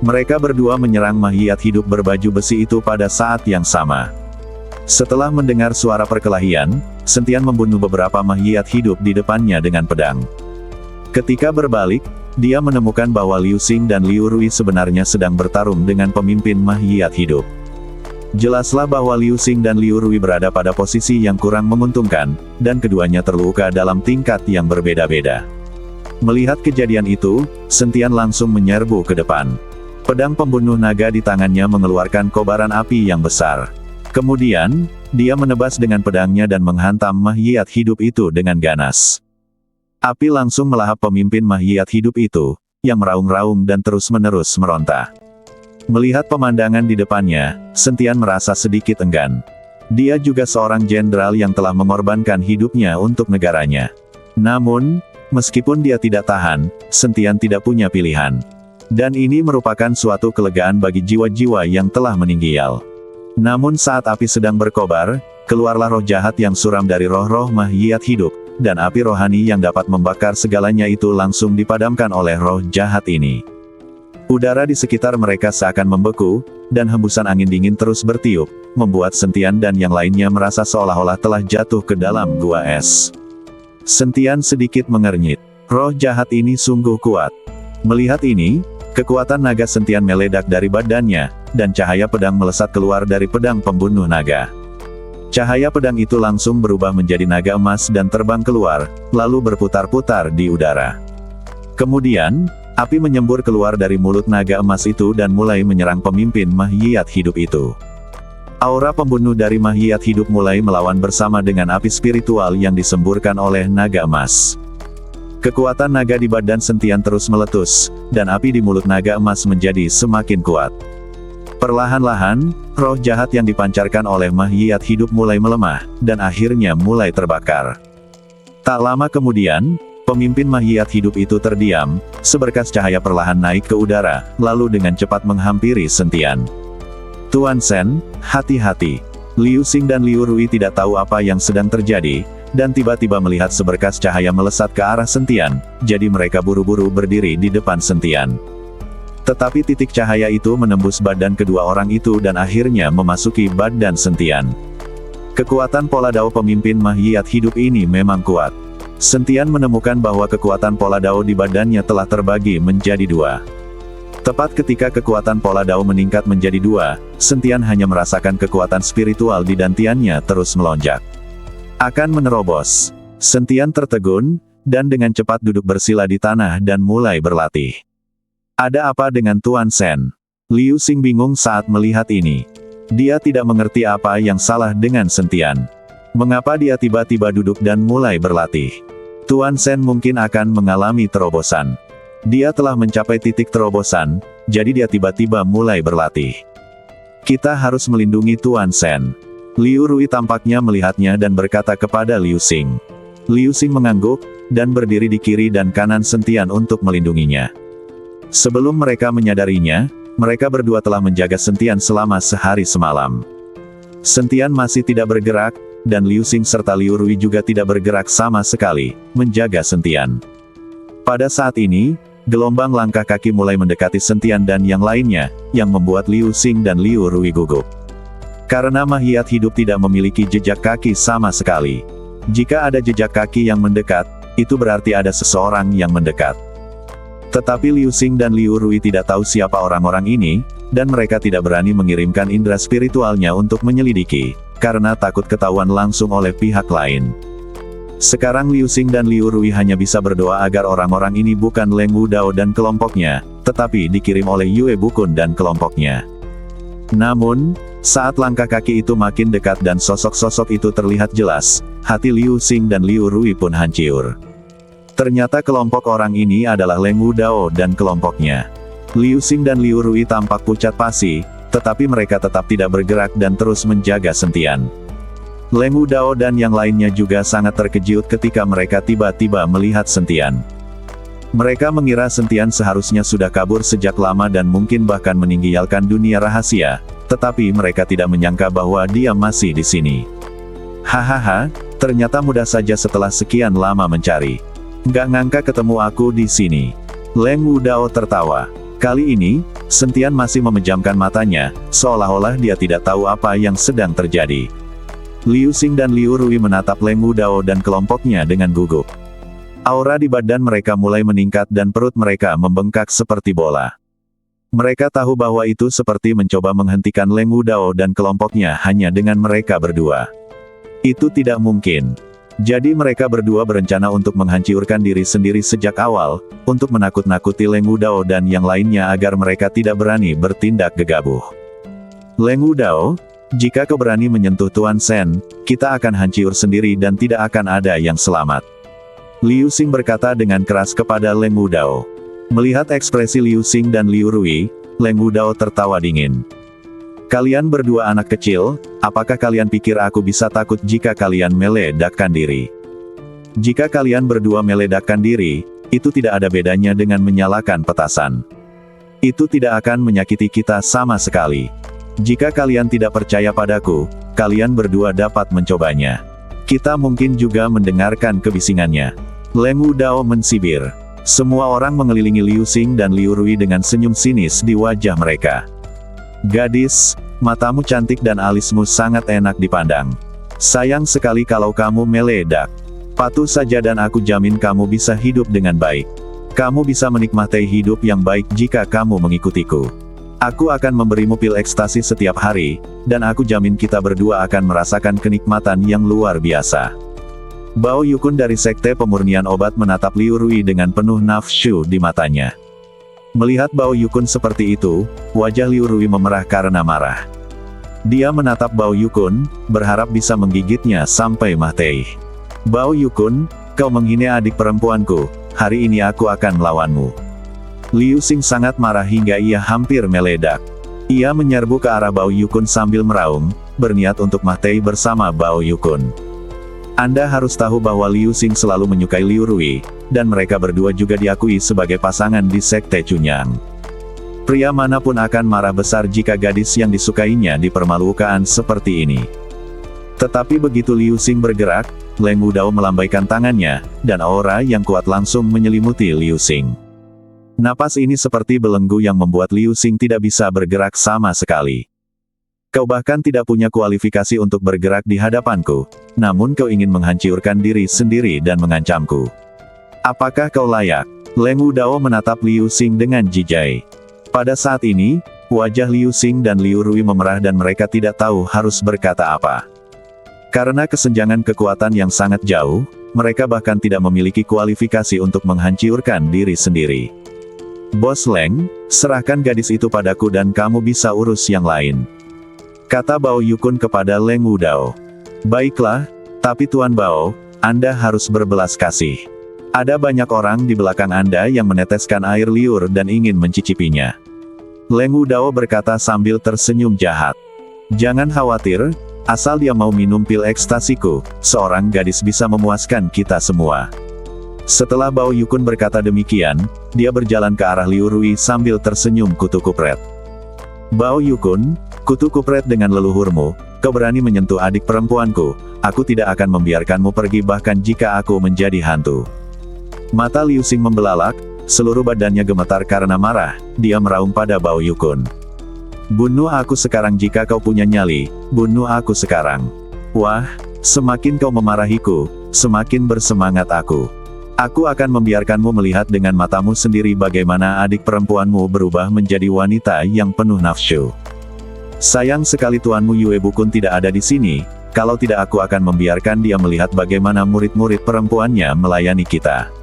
S1: Mereka berdua menyerang mayat hidup berbaju besi itu pada saat yang sama. Setelah mendengar suara perkelahian, Sentian membunuh beberapa mayat hidup di depannya dengan pedang. Ketika berbalik, dia menemukan bahwa Liu Xing dan Liu Rui sebenarnya sedang bertarung dengan pemimpin mayat hidup. Jelaslah bahwa Liu Xing dan Liu Rui berada pada posisi yang kurang menguntungkan, dan keduanya terluka dalam tingkat yang berbeda-beda. Melihat kejadian itu, Sentian langsung menyerbu ke depan. Pedang pembunuh naga di tangannya mengeluarkan kobaran api yang besar. Kemudian, dia menebas dengan pedangnya dan menghantam mayat hidup itu dengan ganas. Api langsung melahap pemimpin mayat hidup itu, yang meraung-raung dan terus-menerus meronta. Melihat pemandangan di depannya, Sentian merasa sedikit enggan. Dia juga seorang jenderal yang telah mengorbankan hidupnya untuk negaranya. Namun, meskipun dia tidak tahan, Sentian tidak punya pilihan. Dan ini merupakan suatu kelegaan bagi jiwa-jiwa yang telah meninggal. Namun saat api sedang berkobar, keluarlah roh jahat yang suram dari roh-roh mayat hidup, dan api rohani yang dapat membakar segalanya itu langsung dipadamkan oleh roh jahat ini. Udara di sekitar mereka seakan membeku, dan hembusan angin dingin terus bertiup, membuat Sentian dan yang lainnya merasa seolah-olah telah jatuh ke dalam gua es. Sentian sedikit mengernyit. Roh jahat ini sungguh kuat. Melihat ini, kekuatan naga Sentian meledak dari badannya, dan cahaya pedang melesat keluar dari pedang pembunuh naga. Cahaya pedang itu langsung berubah menjadi naga emas dan terbang keluar, lalu berputar-putar di udara. Kemudian, api menyembur keluar dari mulut naga emas itu dan mulai menyerang pemimpin mayat hidup itu. Aura pembunuh dari mayat hidup mulai melawan bersama dengan api spiritual yang disemburkan oleh naga emas. Kekuatan naga di badan Sentian terus meletus, dan api di mulut naga emas menjadi semakin kuat. Perlahan-lahan, roh jahat yang dipancarkan oleh mayat hidup mulai melemah, dan akhirnya mulai terbakar. Tak lama kemudian, pemimpin mayat hidup itu terdiam, seberkas cahaya perlahan naik ke udara, lalu dengan cepat menghampiri Sentian. Tuan Shen, hati-hati. Liu Xing dan Liu Rui tidak tahu apa yang sedang terjadi, dan tiba-tiba melihat seberkas cahaya melesat ke arah Sentian, jadi mereka buru-buru berdiri di depan Sentian. Tetapi titik cahaya itu menembus badan kedua orang itu dan akhirnya memasuki badan Sentian. Kekuatan pola dao pemimpin makhluk hidup ini memang kuat. Sentian menemukan bahwa kekuatan pola dao di badannya telah terbagi menjadi dua. Tepat ketika kekuatan pola dao meningkat menjadi dua, Sentian hanya merasakan kekuatan spiritual di dantiannya terus melonjak. Akan menerobos. Sentian tertegun, dan dengan cepat duduk bersila di tanah dan mulai berlatih. Ada apa dengan Tuan Sen? Liu Xing bingung saat melihat ini. Dia tidak mengerti apa yang salah dengan Sentian. Mengapa dia tiba-tiba duduk dan mulai berlatih? Tuan Sen mungkin akan mengalami terobosan. Dia telah mencapai titik terobosan, jadi dia tiba-tiba mulai berlatih. Kita harus melindungi Tuan Sen. Liu Rui tampaknya melihatnya dan berkata kepada Liu Xing. Liu Xing mengangguk, dan berdiri di kiri dan kanan Sentian untuk melindunginya. Sebelum mereka menyadarinya, mereka berdua telah menjaga Sentian selama sehari semalam. Sentian masih tidak bergerak, dan Liu Xing serta Liu Rui juga tidak bergerak sama sekali, menjaga Sentian. Pada saat ini, gelombang langkah kaki mulai mendekati Sentian dan yang lainnya, yang membuat Liu Xing dan Liu Rui gugup. Karena makhluk hidup tidak memiliki jejak kaki sama sekali. Jika ada jejak kaki yang mendekat, itu berarti ada seseorang yang mendekat. Tetapi Liu Xing dan Liu Rui tidak tahu siapa orang-orang ini, dan mereka tidak berani mengirimkan indera spiritualnya untuk menyelidiki, karena takut ketahuan langsung oleh pihak lain. Sekarang Liu Xing dan Liu Rui hanya bisa berdoa agar orang-orang ini bukan Leng Wu Dao dan kelompoknya, tetapi dikirim oleh Yue Bukun dan kelompoknya. Namun, saat langkah kaki itu makin dekat dan sosok-sosok itu terlihat jelas, hati Liu Xing dan Liu Rui pun hancur. Ternyata kelompok orang ini adalah Leng Wu Dao dan kelompoknya. Liu Xing dan Liu Rui tampak pucat pasi, tetapi mereka tetap tidak bergerak dan terus menjaga Sentian. Leng Wu Dao dan yang lainnya juga sangat terkejut ketika mereka tiba-tiba melihat Sentian. Mereka mengira Sentian seharusnya sudah kabur sejak lama dan mungkin bahkan meninggalkan dunia rahasia, tetapi mereka tidak menyangka bahwa dia masih di sini. Hahaha, ternyata mudah saja setelah sekian lama mencari. Nggak ngangka ketemu aku di sini. Leng Wu Dao tertawa. Kali ini, Sentian masih memejamkan matanya, seolah-olah dia tidak tahu apa yang sedang terjadi. Liu Xing dan Liu Rui menatap Leng Wu Dao dan kelompoknya dengan gugup. Aura di badan mereka mulai meningkat dan perut mereka membengkak seperti bola. Mereka tahu bahwa itu seperti mencoba menghentikan Leng Wu Dao dan kelompoknya hanya dengan mereka berdua. Itu tidak mungkin. Jadi mereka berdua berencana untuk menghancurkan diri sendiri sejak awal, untuk menakut-nakuti Leng Wu Dao dan yang lainnya agar mereka tidak berani bertindak gegabah. Leng Wu Dao, jika kau berani menyentuh Tuan Sen, kita akan hancur sendiri dan tidak akan ada yang selamat. Liu Xing berkata dengan keras kepada Leng Wu Dao. Melihat ekspresi Liu Xing dan Liu Rui, Leng Wu Dao tertawa dingin. Kalian berdua anak kecil, apakah kalian pikir aku bisa takut jika kalian meledakkan diri? Jika kalian berdua meledakkan diri, itu tidak ada bedanya dengan menyalakan petasan. Itu tidak akan menyakiti kita sama sekali. Jika kalian tidak percaya padaku, kalian berdua dapat mencobanya. Kita mungkin juga mendengarkan kebisingannya. Leng Wu Dao mensibir. Semua orang mengelilingi Liu Xing dan Liu Rui dengan senyum sinis di wajah mereka. Gadis, matamu cantik dan alismu sangat enak dipandang. Sayang sekali kalau kamu meledak. Patuh saja dan aku jamin kamu bisa hidup dengan baik. Kamu bisa menikmati hidup yang baik jika kamu mengikutiku. Aku akan memberimu pil ekstasi setiap hari, dan aku jamin kita berdua akan merasakan kenikmatan yang luar biasa. Bao Yukun dari Sekte Pemurnian Obat menatap Liu Rui dengan penuh nafsu di matanya. Melihat Bao Yukun seperti itu, wajah Liu Rui memerah karena marah. Dia menatap Bao Yukun, berharap bisa menggigitnya sampai mati. Bao Yukun, kau menghina adik perempuanku, hari ini aku akan melawanmu. Liu Xing sangat marah hingga ia hampir meledak. Ia menyerbu ke arah Bao Yukun sambil meraung, berniat untuk mati bersama Bao Yukun. Anda harus tahu bahwa Liu Xing selalu menyukai Liu Rui, dan mereka berdua juga diakui sebagai pasangan di Sekte Cunyang. Pria manapun akan marah besar jika gadis yang disukainya dipermalukan seperti ini. Tetapi begitu Liu Xing bergerak, Leng Wudao melambaikan tangannya, dan aura yang kuat langsung menyelimuti Liu Xing. Napas ini seperti belenggu yang membuat Liu Xing tidak bisa bergerak sama sekali. Kau bahkan tidak punya kualifikasi untuk bergerak di hadapanku, namun kau ingin menghancurkan diri sendiri dan mengancamku. Apakah kau layak? Leng Wudao menatap Liu Xing dengan jijai. Pada saat ini, wajah Liu Xing dan Liu Rui memerah dan mereka tidak tahu harus berkata apa. Karena kesenjangan kekuatan yang sangat jauh, mereka bahkan tidak memiliki kualifikasi untuk menghancurkan diri sendiri. Bos Leng, serahkan gadis itu padaku dan kamu bisa urus yang lain, kata Bao Yukun kepada Leng Wudao. Baiklah, tapi Tuan Bao, Anda harus berbelas kasih. Ada banyak orang di belakang Anda yang meneteskan air liur dan ingin mencicipinya. Leng Wudao berkata sambil tersenyum jahat. Jangan khawatir, asal dia mau minum pil ekstasiku, seorang gadis bisa memuaskan kita semua. Setelah Bao Yukun berkata demikian, dia berjalan ke arah Liu Rui sambil tersenyum kutu kupret. Bao Yukun, kutu kupret dengan leluhurmu, kau berani menyentuh adik perempuanku, aku tidak akan membiarkanmu pergi bahkan jika aku menjadi hantu. Mata Liu Xing membelalak, seluruh badannya gemetar karena marah, dia meraung pada Bao Yukun. Bunuh aku sekarang jika kau punya nyali, bunuh aku sekarang. Wah, semakin kau memarahiku, semakin bersemangat aku. Aku akan membiarkanmu melihat dengan matamu sendiri bagaimana adik perempuanmu berubah menjadi wanita yang penuh nafsu. Sayang sekali tuanmu Yue Bukun tidak ada di sini, kalau tidak aku akan membiarkan dia melihat bagaimana murid-murid perempuannya melayani kita.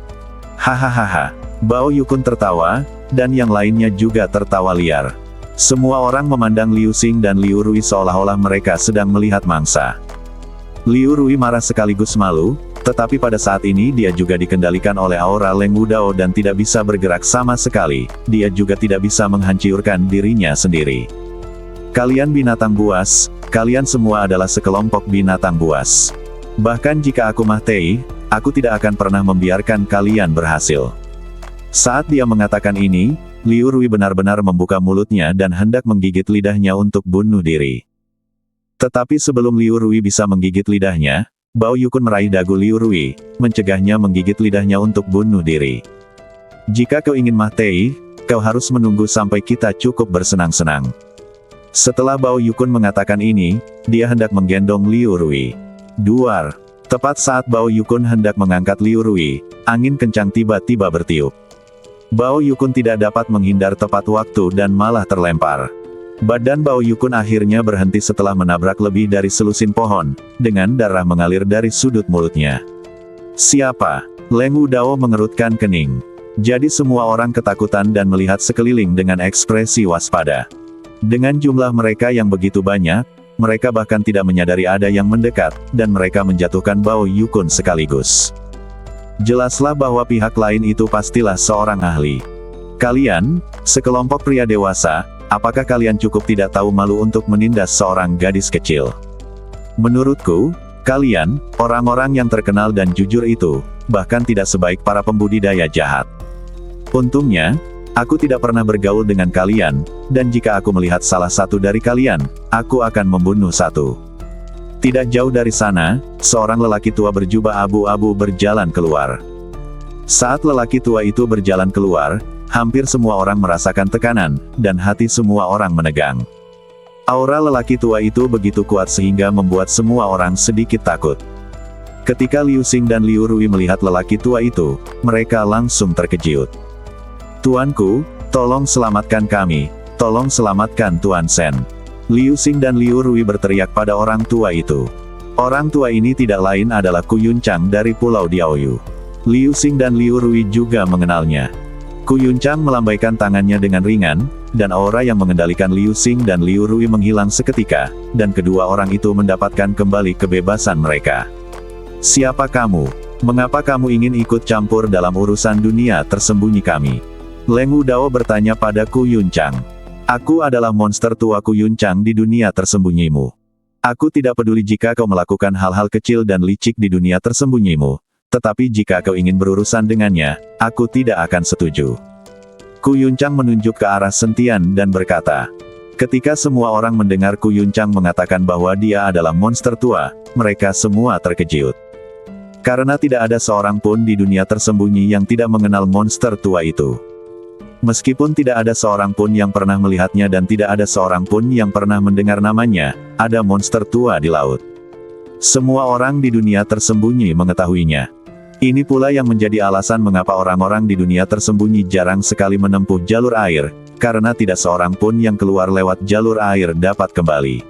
S1: Hahaha. Bao Yukun tertawa, dan yang lainnya juga tertawa liar. Semua orang memandang Liu Xing dan Liu Rui seolah-olah mereka sedang melihat mangsa. Liu Rui marah sekaligus malu, tetapi pada saat ini dia juga dikendalikan oleh aura Leng Wudao dan tidak bisa bergerak sama sekali, dia juga tidak bisa menghancurkan dirinya sendiri. Kalian binatang buas, kalian semua adalah sekelompok binatang buas. Bahkan jika aku mati, aku tidak akan pernah membiarkan kalian berhasil. Saat dia mengatakan ini, Liu Rui benar-benar membuka mulutnya dan hendak menggigit lidahnya untuk bunuh diri. Tetapi sebelum Liu Rui bisa menggigit lidahnya, Bao Yukun meraih dagu Liu Rui, mencegahnya menggigit lidahnya untuk bunuh diri. Jika kau ingin mati, kau harus menunggu sampai kita cukup bersenang-senang. Setelah Bao Yukun mengatakan ini, dia hendak menggendong Liu Rui. Duar. Tepat saat Bao Yukun hendak mengangkat Liu Rui, angin kencang tiba-tiba bertiup. Bao Yukun tidak dapat menghindar tepat waktu dan malah terlempar. Badan Bao Yukun akhirnya berhenti setelah menabrak lebih dari selusin pohon, dengan darah mengalir dari sudut mulutnya. Siapa? Leng Wudao mengerutkan kening. Jadi semua orang ketakutan dan melihat sekeliling dengan ekspresi waspada. Dengan jumlah mereka yang begitu banyak, mereka bahkan tidak menyadari ada yang mendekat, dan mereka menjatuhkan Bao Yukun sekaligus. Jelaslah bahwa pihak lain itu pastilah seorang ahli. Kalian, sekelompok pria dewasa, apakah kalian cukup tidak tahu malu untuk menindas seorang gadis kecil? Menurutku, kalian, orang-orang yang terkenal dan jujur itu, bahkan tidak sebaik para pembudidaya jahat. Untungnya, aku tidak pernah bergaul dengan kalian, dan jika aku melihat salah satu dari kalian, aku akan membunuh satu. Tidak jauh dari sana, seorang lelaki tua berjubah abu-abu berjalan keluar. Saat lelaki tua itu berjalan keluar, hampir semua orang merasakan tekanan, dan hati semua orang menegang. Aura lelaki tua itu begitu kuat sehingga membuat semua orang sedikit takut. Ketika Liu Xing dan Liu Rui melihat lelaki tua itu, mereka langsung terkejut. Tuanku, tolong selamatkan kami, tolong selamatkan Tuan Sen. Liu Xing dan Liu Rui berteriak pada orang tua itu. Orang tua ini tidak lain adalah Ku Yunchang dari Pulau Diaoyu. Liu Xing dan Liu Rui juga mengenalnya. Ku Yunchang melambaikan tangannya dengan ringan, dan aura yang mengendalikan Liu Xing dan Liu Rui menghilang seketika, dan kedua orang itu mendapatkan kembali kebebasan mereka. Siapa kamu? Mengapa kamu ingin ikut campur dalam urusan dunia tersembunyi kami? Leng Wudao bertanya pada Ku Yunchang. Aku adalah monster tua Ku Yunchang di dunia tersembunyimu. Aku tidak peduli jika kau melakukan hal-hal kecil dan licik di dunia tersembunyimu, tetapi jika kau ingin berurusan dengannya, aku tidak akan setuju. Ku Yunchang menunjuk ke arah Sentian dan berkata, Ketika semua orang mendengar Ku Yuncang mengatakan bahwa dia adalah monster tua, mereka semua terkejut. Karena tidak ada seorang pun di dunia tersembunyi yang tidak mengenal monster tua itu. Meskipun tidak ada seorang pun yang pernah melihatnya dan tidak ada seorang pun yang pernah mendengar namanya, ada monster tua di laut. Semua orang di dunia tersembunyi mengetahuinya. Ini pula yang menjadi alasan mengapa orang-orang di dunia tersembunyi jarang sekali menempuh jalur air, karena tidak seorang pun yang keluar lewat jalur air dapat kembali.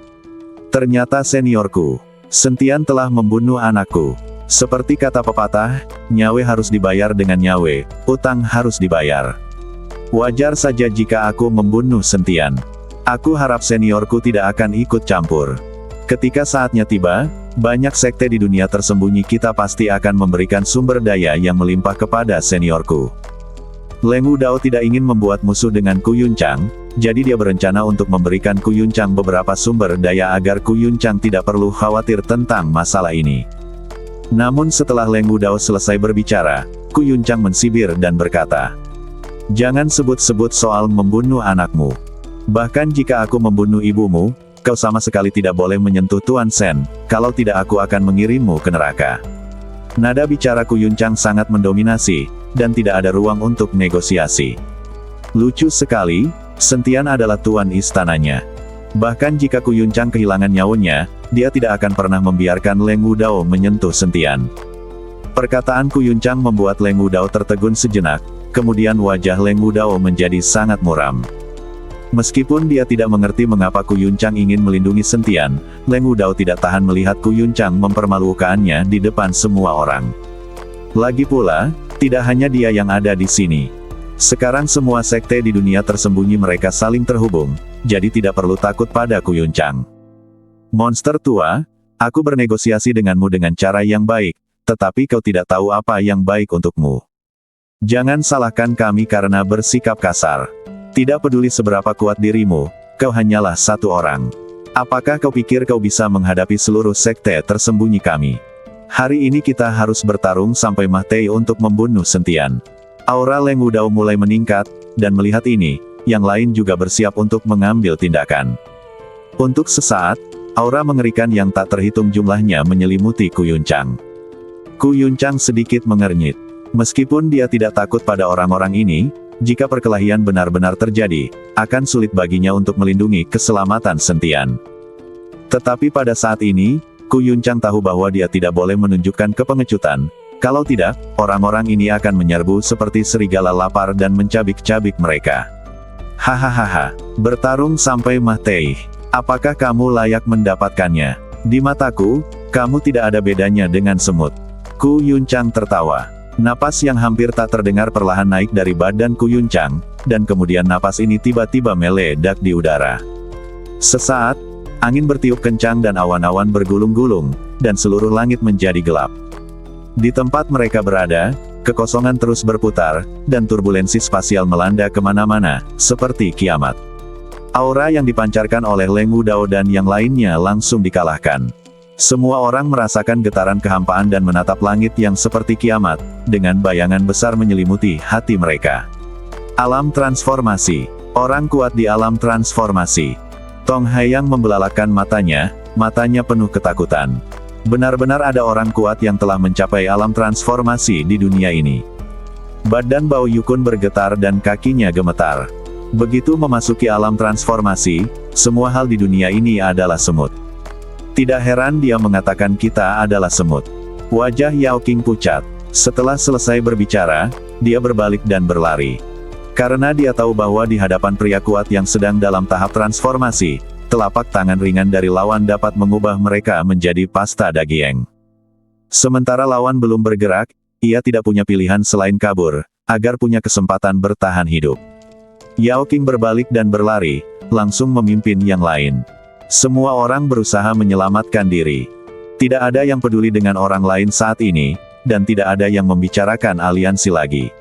S1: Ternyata seniorku, Sentian telah membunuh anakku. Seperti kata pepatah, nyawe harus dibayar dengan nyawe, utang harus dibayar. Wajar saja jika aku membunuh Sentian. Aku harap seniorku tidak akan ikut campur. Ketika saatnya tiba, banyak sekte di dunia tersembunyi kita pasti akan memberikan sumber daya yang melimpah kepada seniorku. Leng Wudao tidak ingin membuat musuh dengan Ku Yuncang, jadi dia berencana untuk memberikan Ku Yuncang beberapa sumber daya agar Ku Yuncang tidak perlu khawatir tentang masalah ini. Namun setelah Leng Wudao selesai berbicara, Ku Yuncang mensibir dan berkata, "Jangan sebut-sebut soal membunuh anakmu. Bahkan jika aku membunuh ibumu, kau sama sekali tidak boleh menyentuh Tuan Sen, kalau tidak aku akan mengirimmu ke neraka." Nada bicara Ku Yuncang sangat mendominasi, dan tidak ada ruang untuk negosiasi. Lucu sekali, Sentian adalah tuan istananya. Bahkan jika Ku Yuncang kehilangan nyawanya, dia tidak akan pernah membiarkan Leng Wudao menyentuh Sentian. Perkataan Ku Yuncang membuat Leng Wudao tertegun sejenak, kemudian wajah Leng Wudao menjadi sangat muram. Meskipun dia tidak mengerti mengapa Ku Yuncang ingin melindungi Sentian, Leng Wudao tidak tahan melihat Ku Yuncang mempermalukannya di depan semua orang. Lagi pula, tidak hanya dia yang ada di sini. Sekarang semua sekte di dunia tersembunyi mereka saling terhubung, jadi tidak perlu takut pada Ku Yuncang. Monster tua, aku bernegosiasi denganmu dengan cara yang baik, tetapi kau tidak tahu apa yang baik untukmu. Jangan salahkan kami karena bersikap kasar. Tidak peduli seberapa kuat dirimu, kau hanyalah satu orang. Apakah kau pikir kau bisa menghadapi seluruh sekte tersembunyi kami? Hari ini kita harus bertarung sampai mati untuk membunuh Sentian. Aura Leng Wudao mulai meningkat, dan melihat ini, yang lain juga bersiap untuk mengambil tindakan. Untuk sesaat, aura mengerikan yang tak terhitung jumlahnya menyelimuti Ku Yuncang. Ku Yuncang sedikit mengernyit. Meskipun dia tidak takut pada orang-orang ini, jika perkelahian benar-benar terjadi, akan sulit baginya untuk melindungi keselamatan Sentian. Tetapi pada saat ini, Ku Yuncang tahu bahwa dia tidak boleh menunjukkan kepengecutan, kalau tidak, orang-orang ini akan menyerbu seperti serigala lapar dan mencabik-cabik mereka. Hahaha, bertarung sampai mati. Apakah kamu layak mendapatkannya? Di mataku, kamu tidak ada bedanya dengan semut. Ku Yuncang tertawa. Napas yang hampir tak terdengar perlahan naik dari badan Ku Yuncang, dan kemudian napas ini tiba-tiba meledak di udara. Sesaat, angin bertiup kencang dan awan-awan bergulung-gulung, dan seluruh langit menjadi gelap. Di tempat mereka berada, kekosongan terus berputar, dan turbulensi spasial melanda kemana-mana, seperti kiamat. Aura yang dipancarkan oleh Leng Wudao dan yang lainnya langsung dikalahkan. Semua orang merasakan getaran kehampaan dan menatap langit yang seperti kiamat, dengan bayangan besar menyelimuti hati mereka. Alam transformasi. Orang kuat di alam transformasi. Tong Haiyang membelalakan matanya penuh ketakutan. Benar-benar ada orang kuat yang telah mencapai alam transformasi di dunia ini. Badan Bao Yukun bergetar dan kakinya gemetar. Begitu memasuki alam transformasi, semua hal di dunia ini adalah semut. Tidak heran dia mengatakan kita adalah semut. Wajah Yao Qing pucat. Setelah selesai berbicara, dia berbalik dan berlari. Karena dia tahu bahwa di hadapan pria kuat yang sedang dalam tahap transformasi, telapak tangan ringan dari lawan dapat mengubah mereka menjadi pasta daging. Sementara lawan belum bergerak, ia tidak punya pilihan selain kabur, agar punya kesempatan bertahan hidup. Yao Qing berbalik dan berlari, langsung memimpin yang lain. Semua orang berusaha menyelamatkan diri. Tidak ada yang peduli dengan orang lain saat ini, dan tidak ada yang membicarakan aliansi lagi.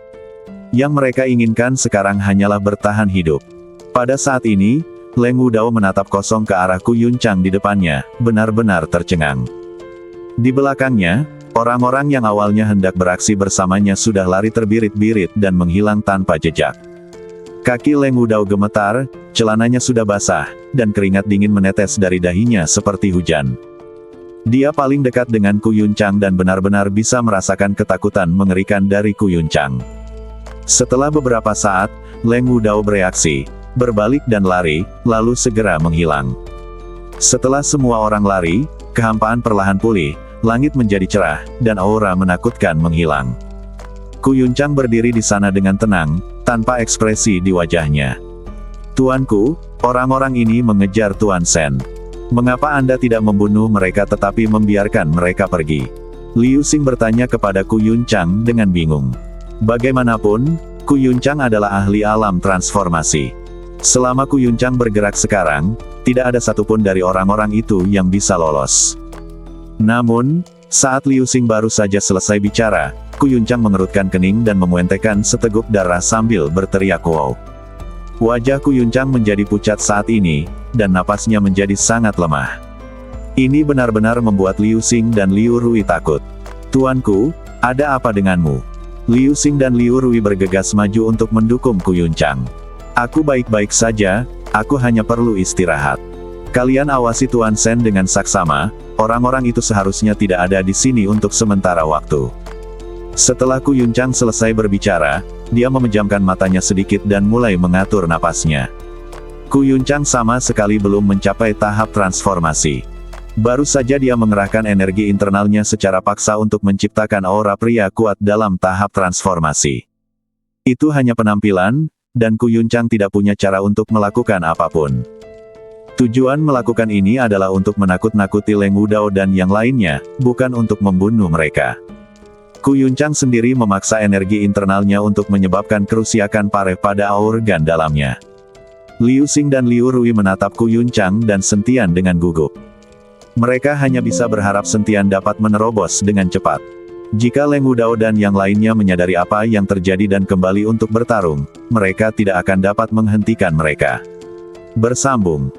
S1: Yang mereka inginkan sekarang hanyalah bertahan hidup. Pada saat ini, Leng Wudao menatap kosong ke arah Ku Yuncang di depannya, benar-benar tercengang. Di belakangnya, orang-orang yang awalnya hendak beraksi bersamanya sudah lari terbirit-birit dan menghilang tanpa jejak. Kaki Leng Wudao gemetar, celananya sudah basah, dan keringat dingin menetes dari dahinya seperti hujan. Dia paling dekat dengan Ku Yuncang dan benar-benar bisa merasakan ketakutan mengerikan dari Ku Yuncang. Setelah beberapa saat, Leng Wudao bereaksi, berbalik dan lari, lalu segera menghilang. Setelah semua orang lari, kehampaan perlahan pulih, langit menjadi cerah, dan aura menakutkan menghilang. Ku Yuncang berdiri di sana dengan tenang, tanpa ekspresi di wajahnya. "Tuanku, orang-orang ini mengejar Tuan Sen. Mengapa Anda tidak membunuh mereka tetapi membiarkan mereka pergi?" Liu Xing bertanya kepada Ku Yuncang dengan bingung. Bagaimanapun, Ku Yuncang adalah ahli alam transformasi. Selama Ku Yuncang bergerak sekarang, tidak ada satupun dari orang-orang itu yang bisa lolos. Namun, saat Liu Xing baru saja selesai bicara, Ku Yuncang mengerutkan kening dan memuentekkan seteguk darah sambil berteriak wow. Wajah Ku Yuncang menjadi pucat saat ini, dan napasnya menjadi sangat lemah. Ini benar-benar membuat Liu Xing dan Liu Rui takut. "Tuanku, ada apa denganmu?" Liu Xing dan Liu Rui bergegas maju untuk mendukung Ku Yuncang. "Aku baik-baik saja, aku hanya perlu istirahat. Kalian awasi Tuan Sen dengan saksama, orang-orang itu seharusnya tidak ada di sini untuk sementara waktu." Setelah Ku Yuncang selesai berbicara, dia memejamkan matanya sedikit dan mulai mengatur napasnya. Ku Yuncang sama sekali belum mencapai tahap transformasi. Baru saja dia mengerahkan energi internalnya secara paksa untuk menciptakan aura pria kuat dalam tahap transformasi. Itu hanya penampilan, dan Ku Yuncang tidak punya cara untuk melakukan apapun. Tujuan melakukan ini adalah untuk menakut-nakuti Leng Wudao dan yang lainnya, bukan untuk membunuh mereka. Ku Yuncang sendiri memaksa energi internalnya untuk menyebabkan kerusakan parah pada organ dalamnya. Liu Xing dan Liu Rui menatap Ku Yuncang dan Sentian dengan gugup. Mereka hanya bisa berharap Sentian dapat menerobos dengan cepat. Jika Leng Wudao dan yang lainnya menyadari apa yang terjadi dan kembali untuk bertarung, mereka tidak akan dapat menghentikan mereka. Bersambung.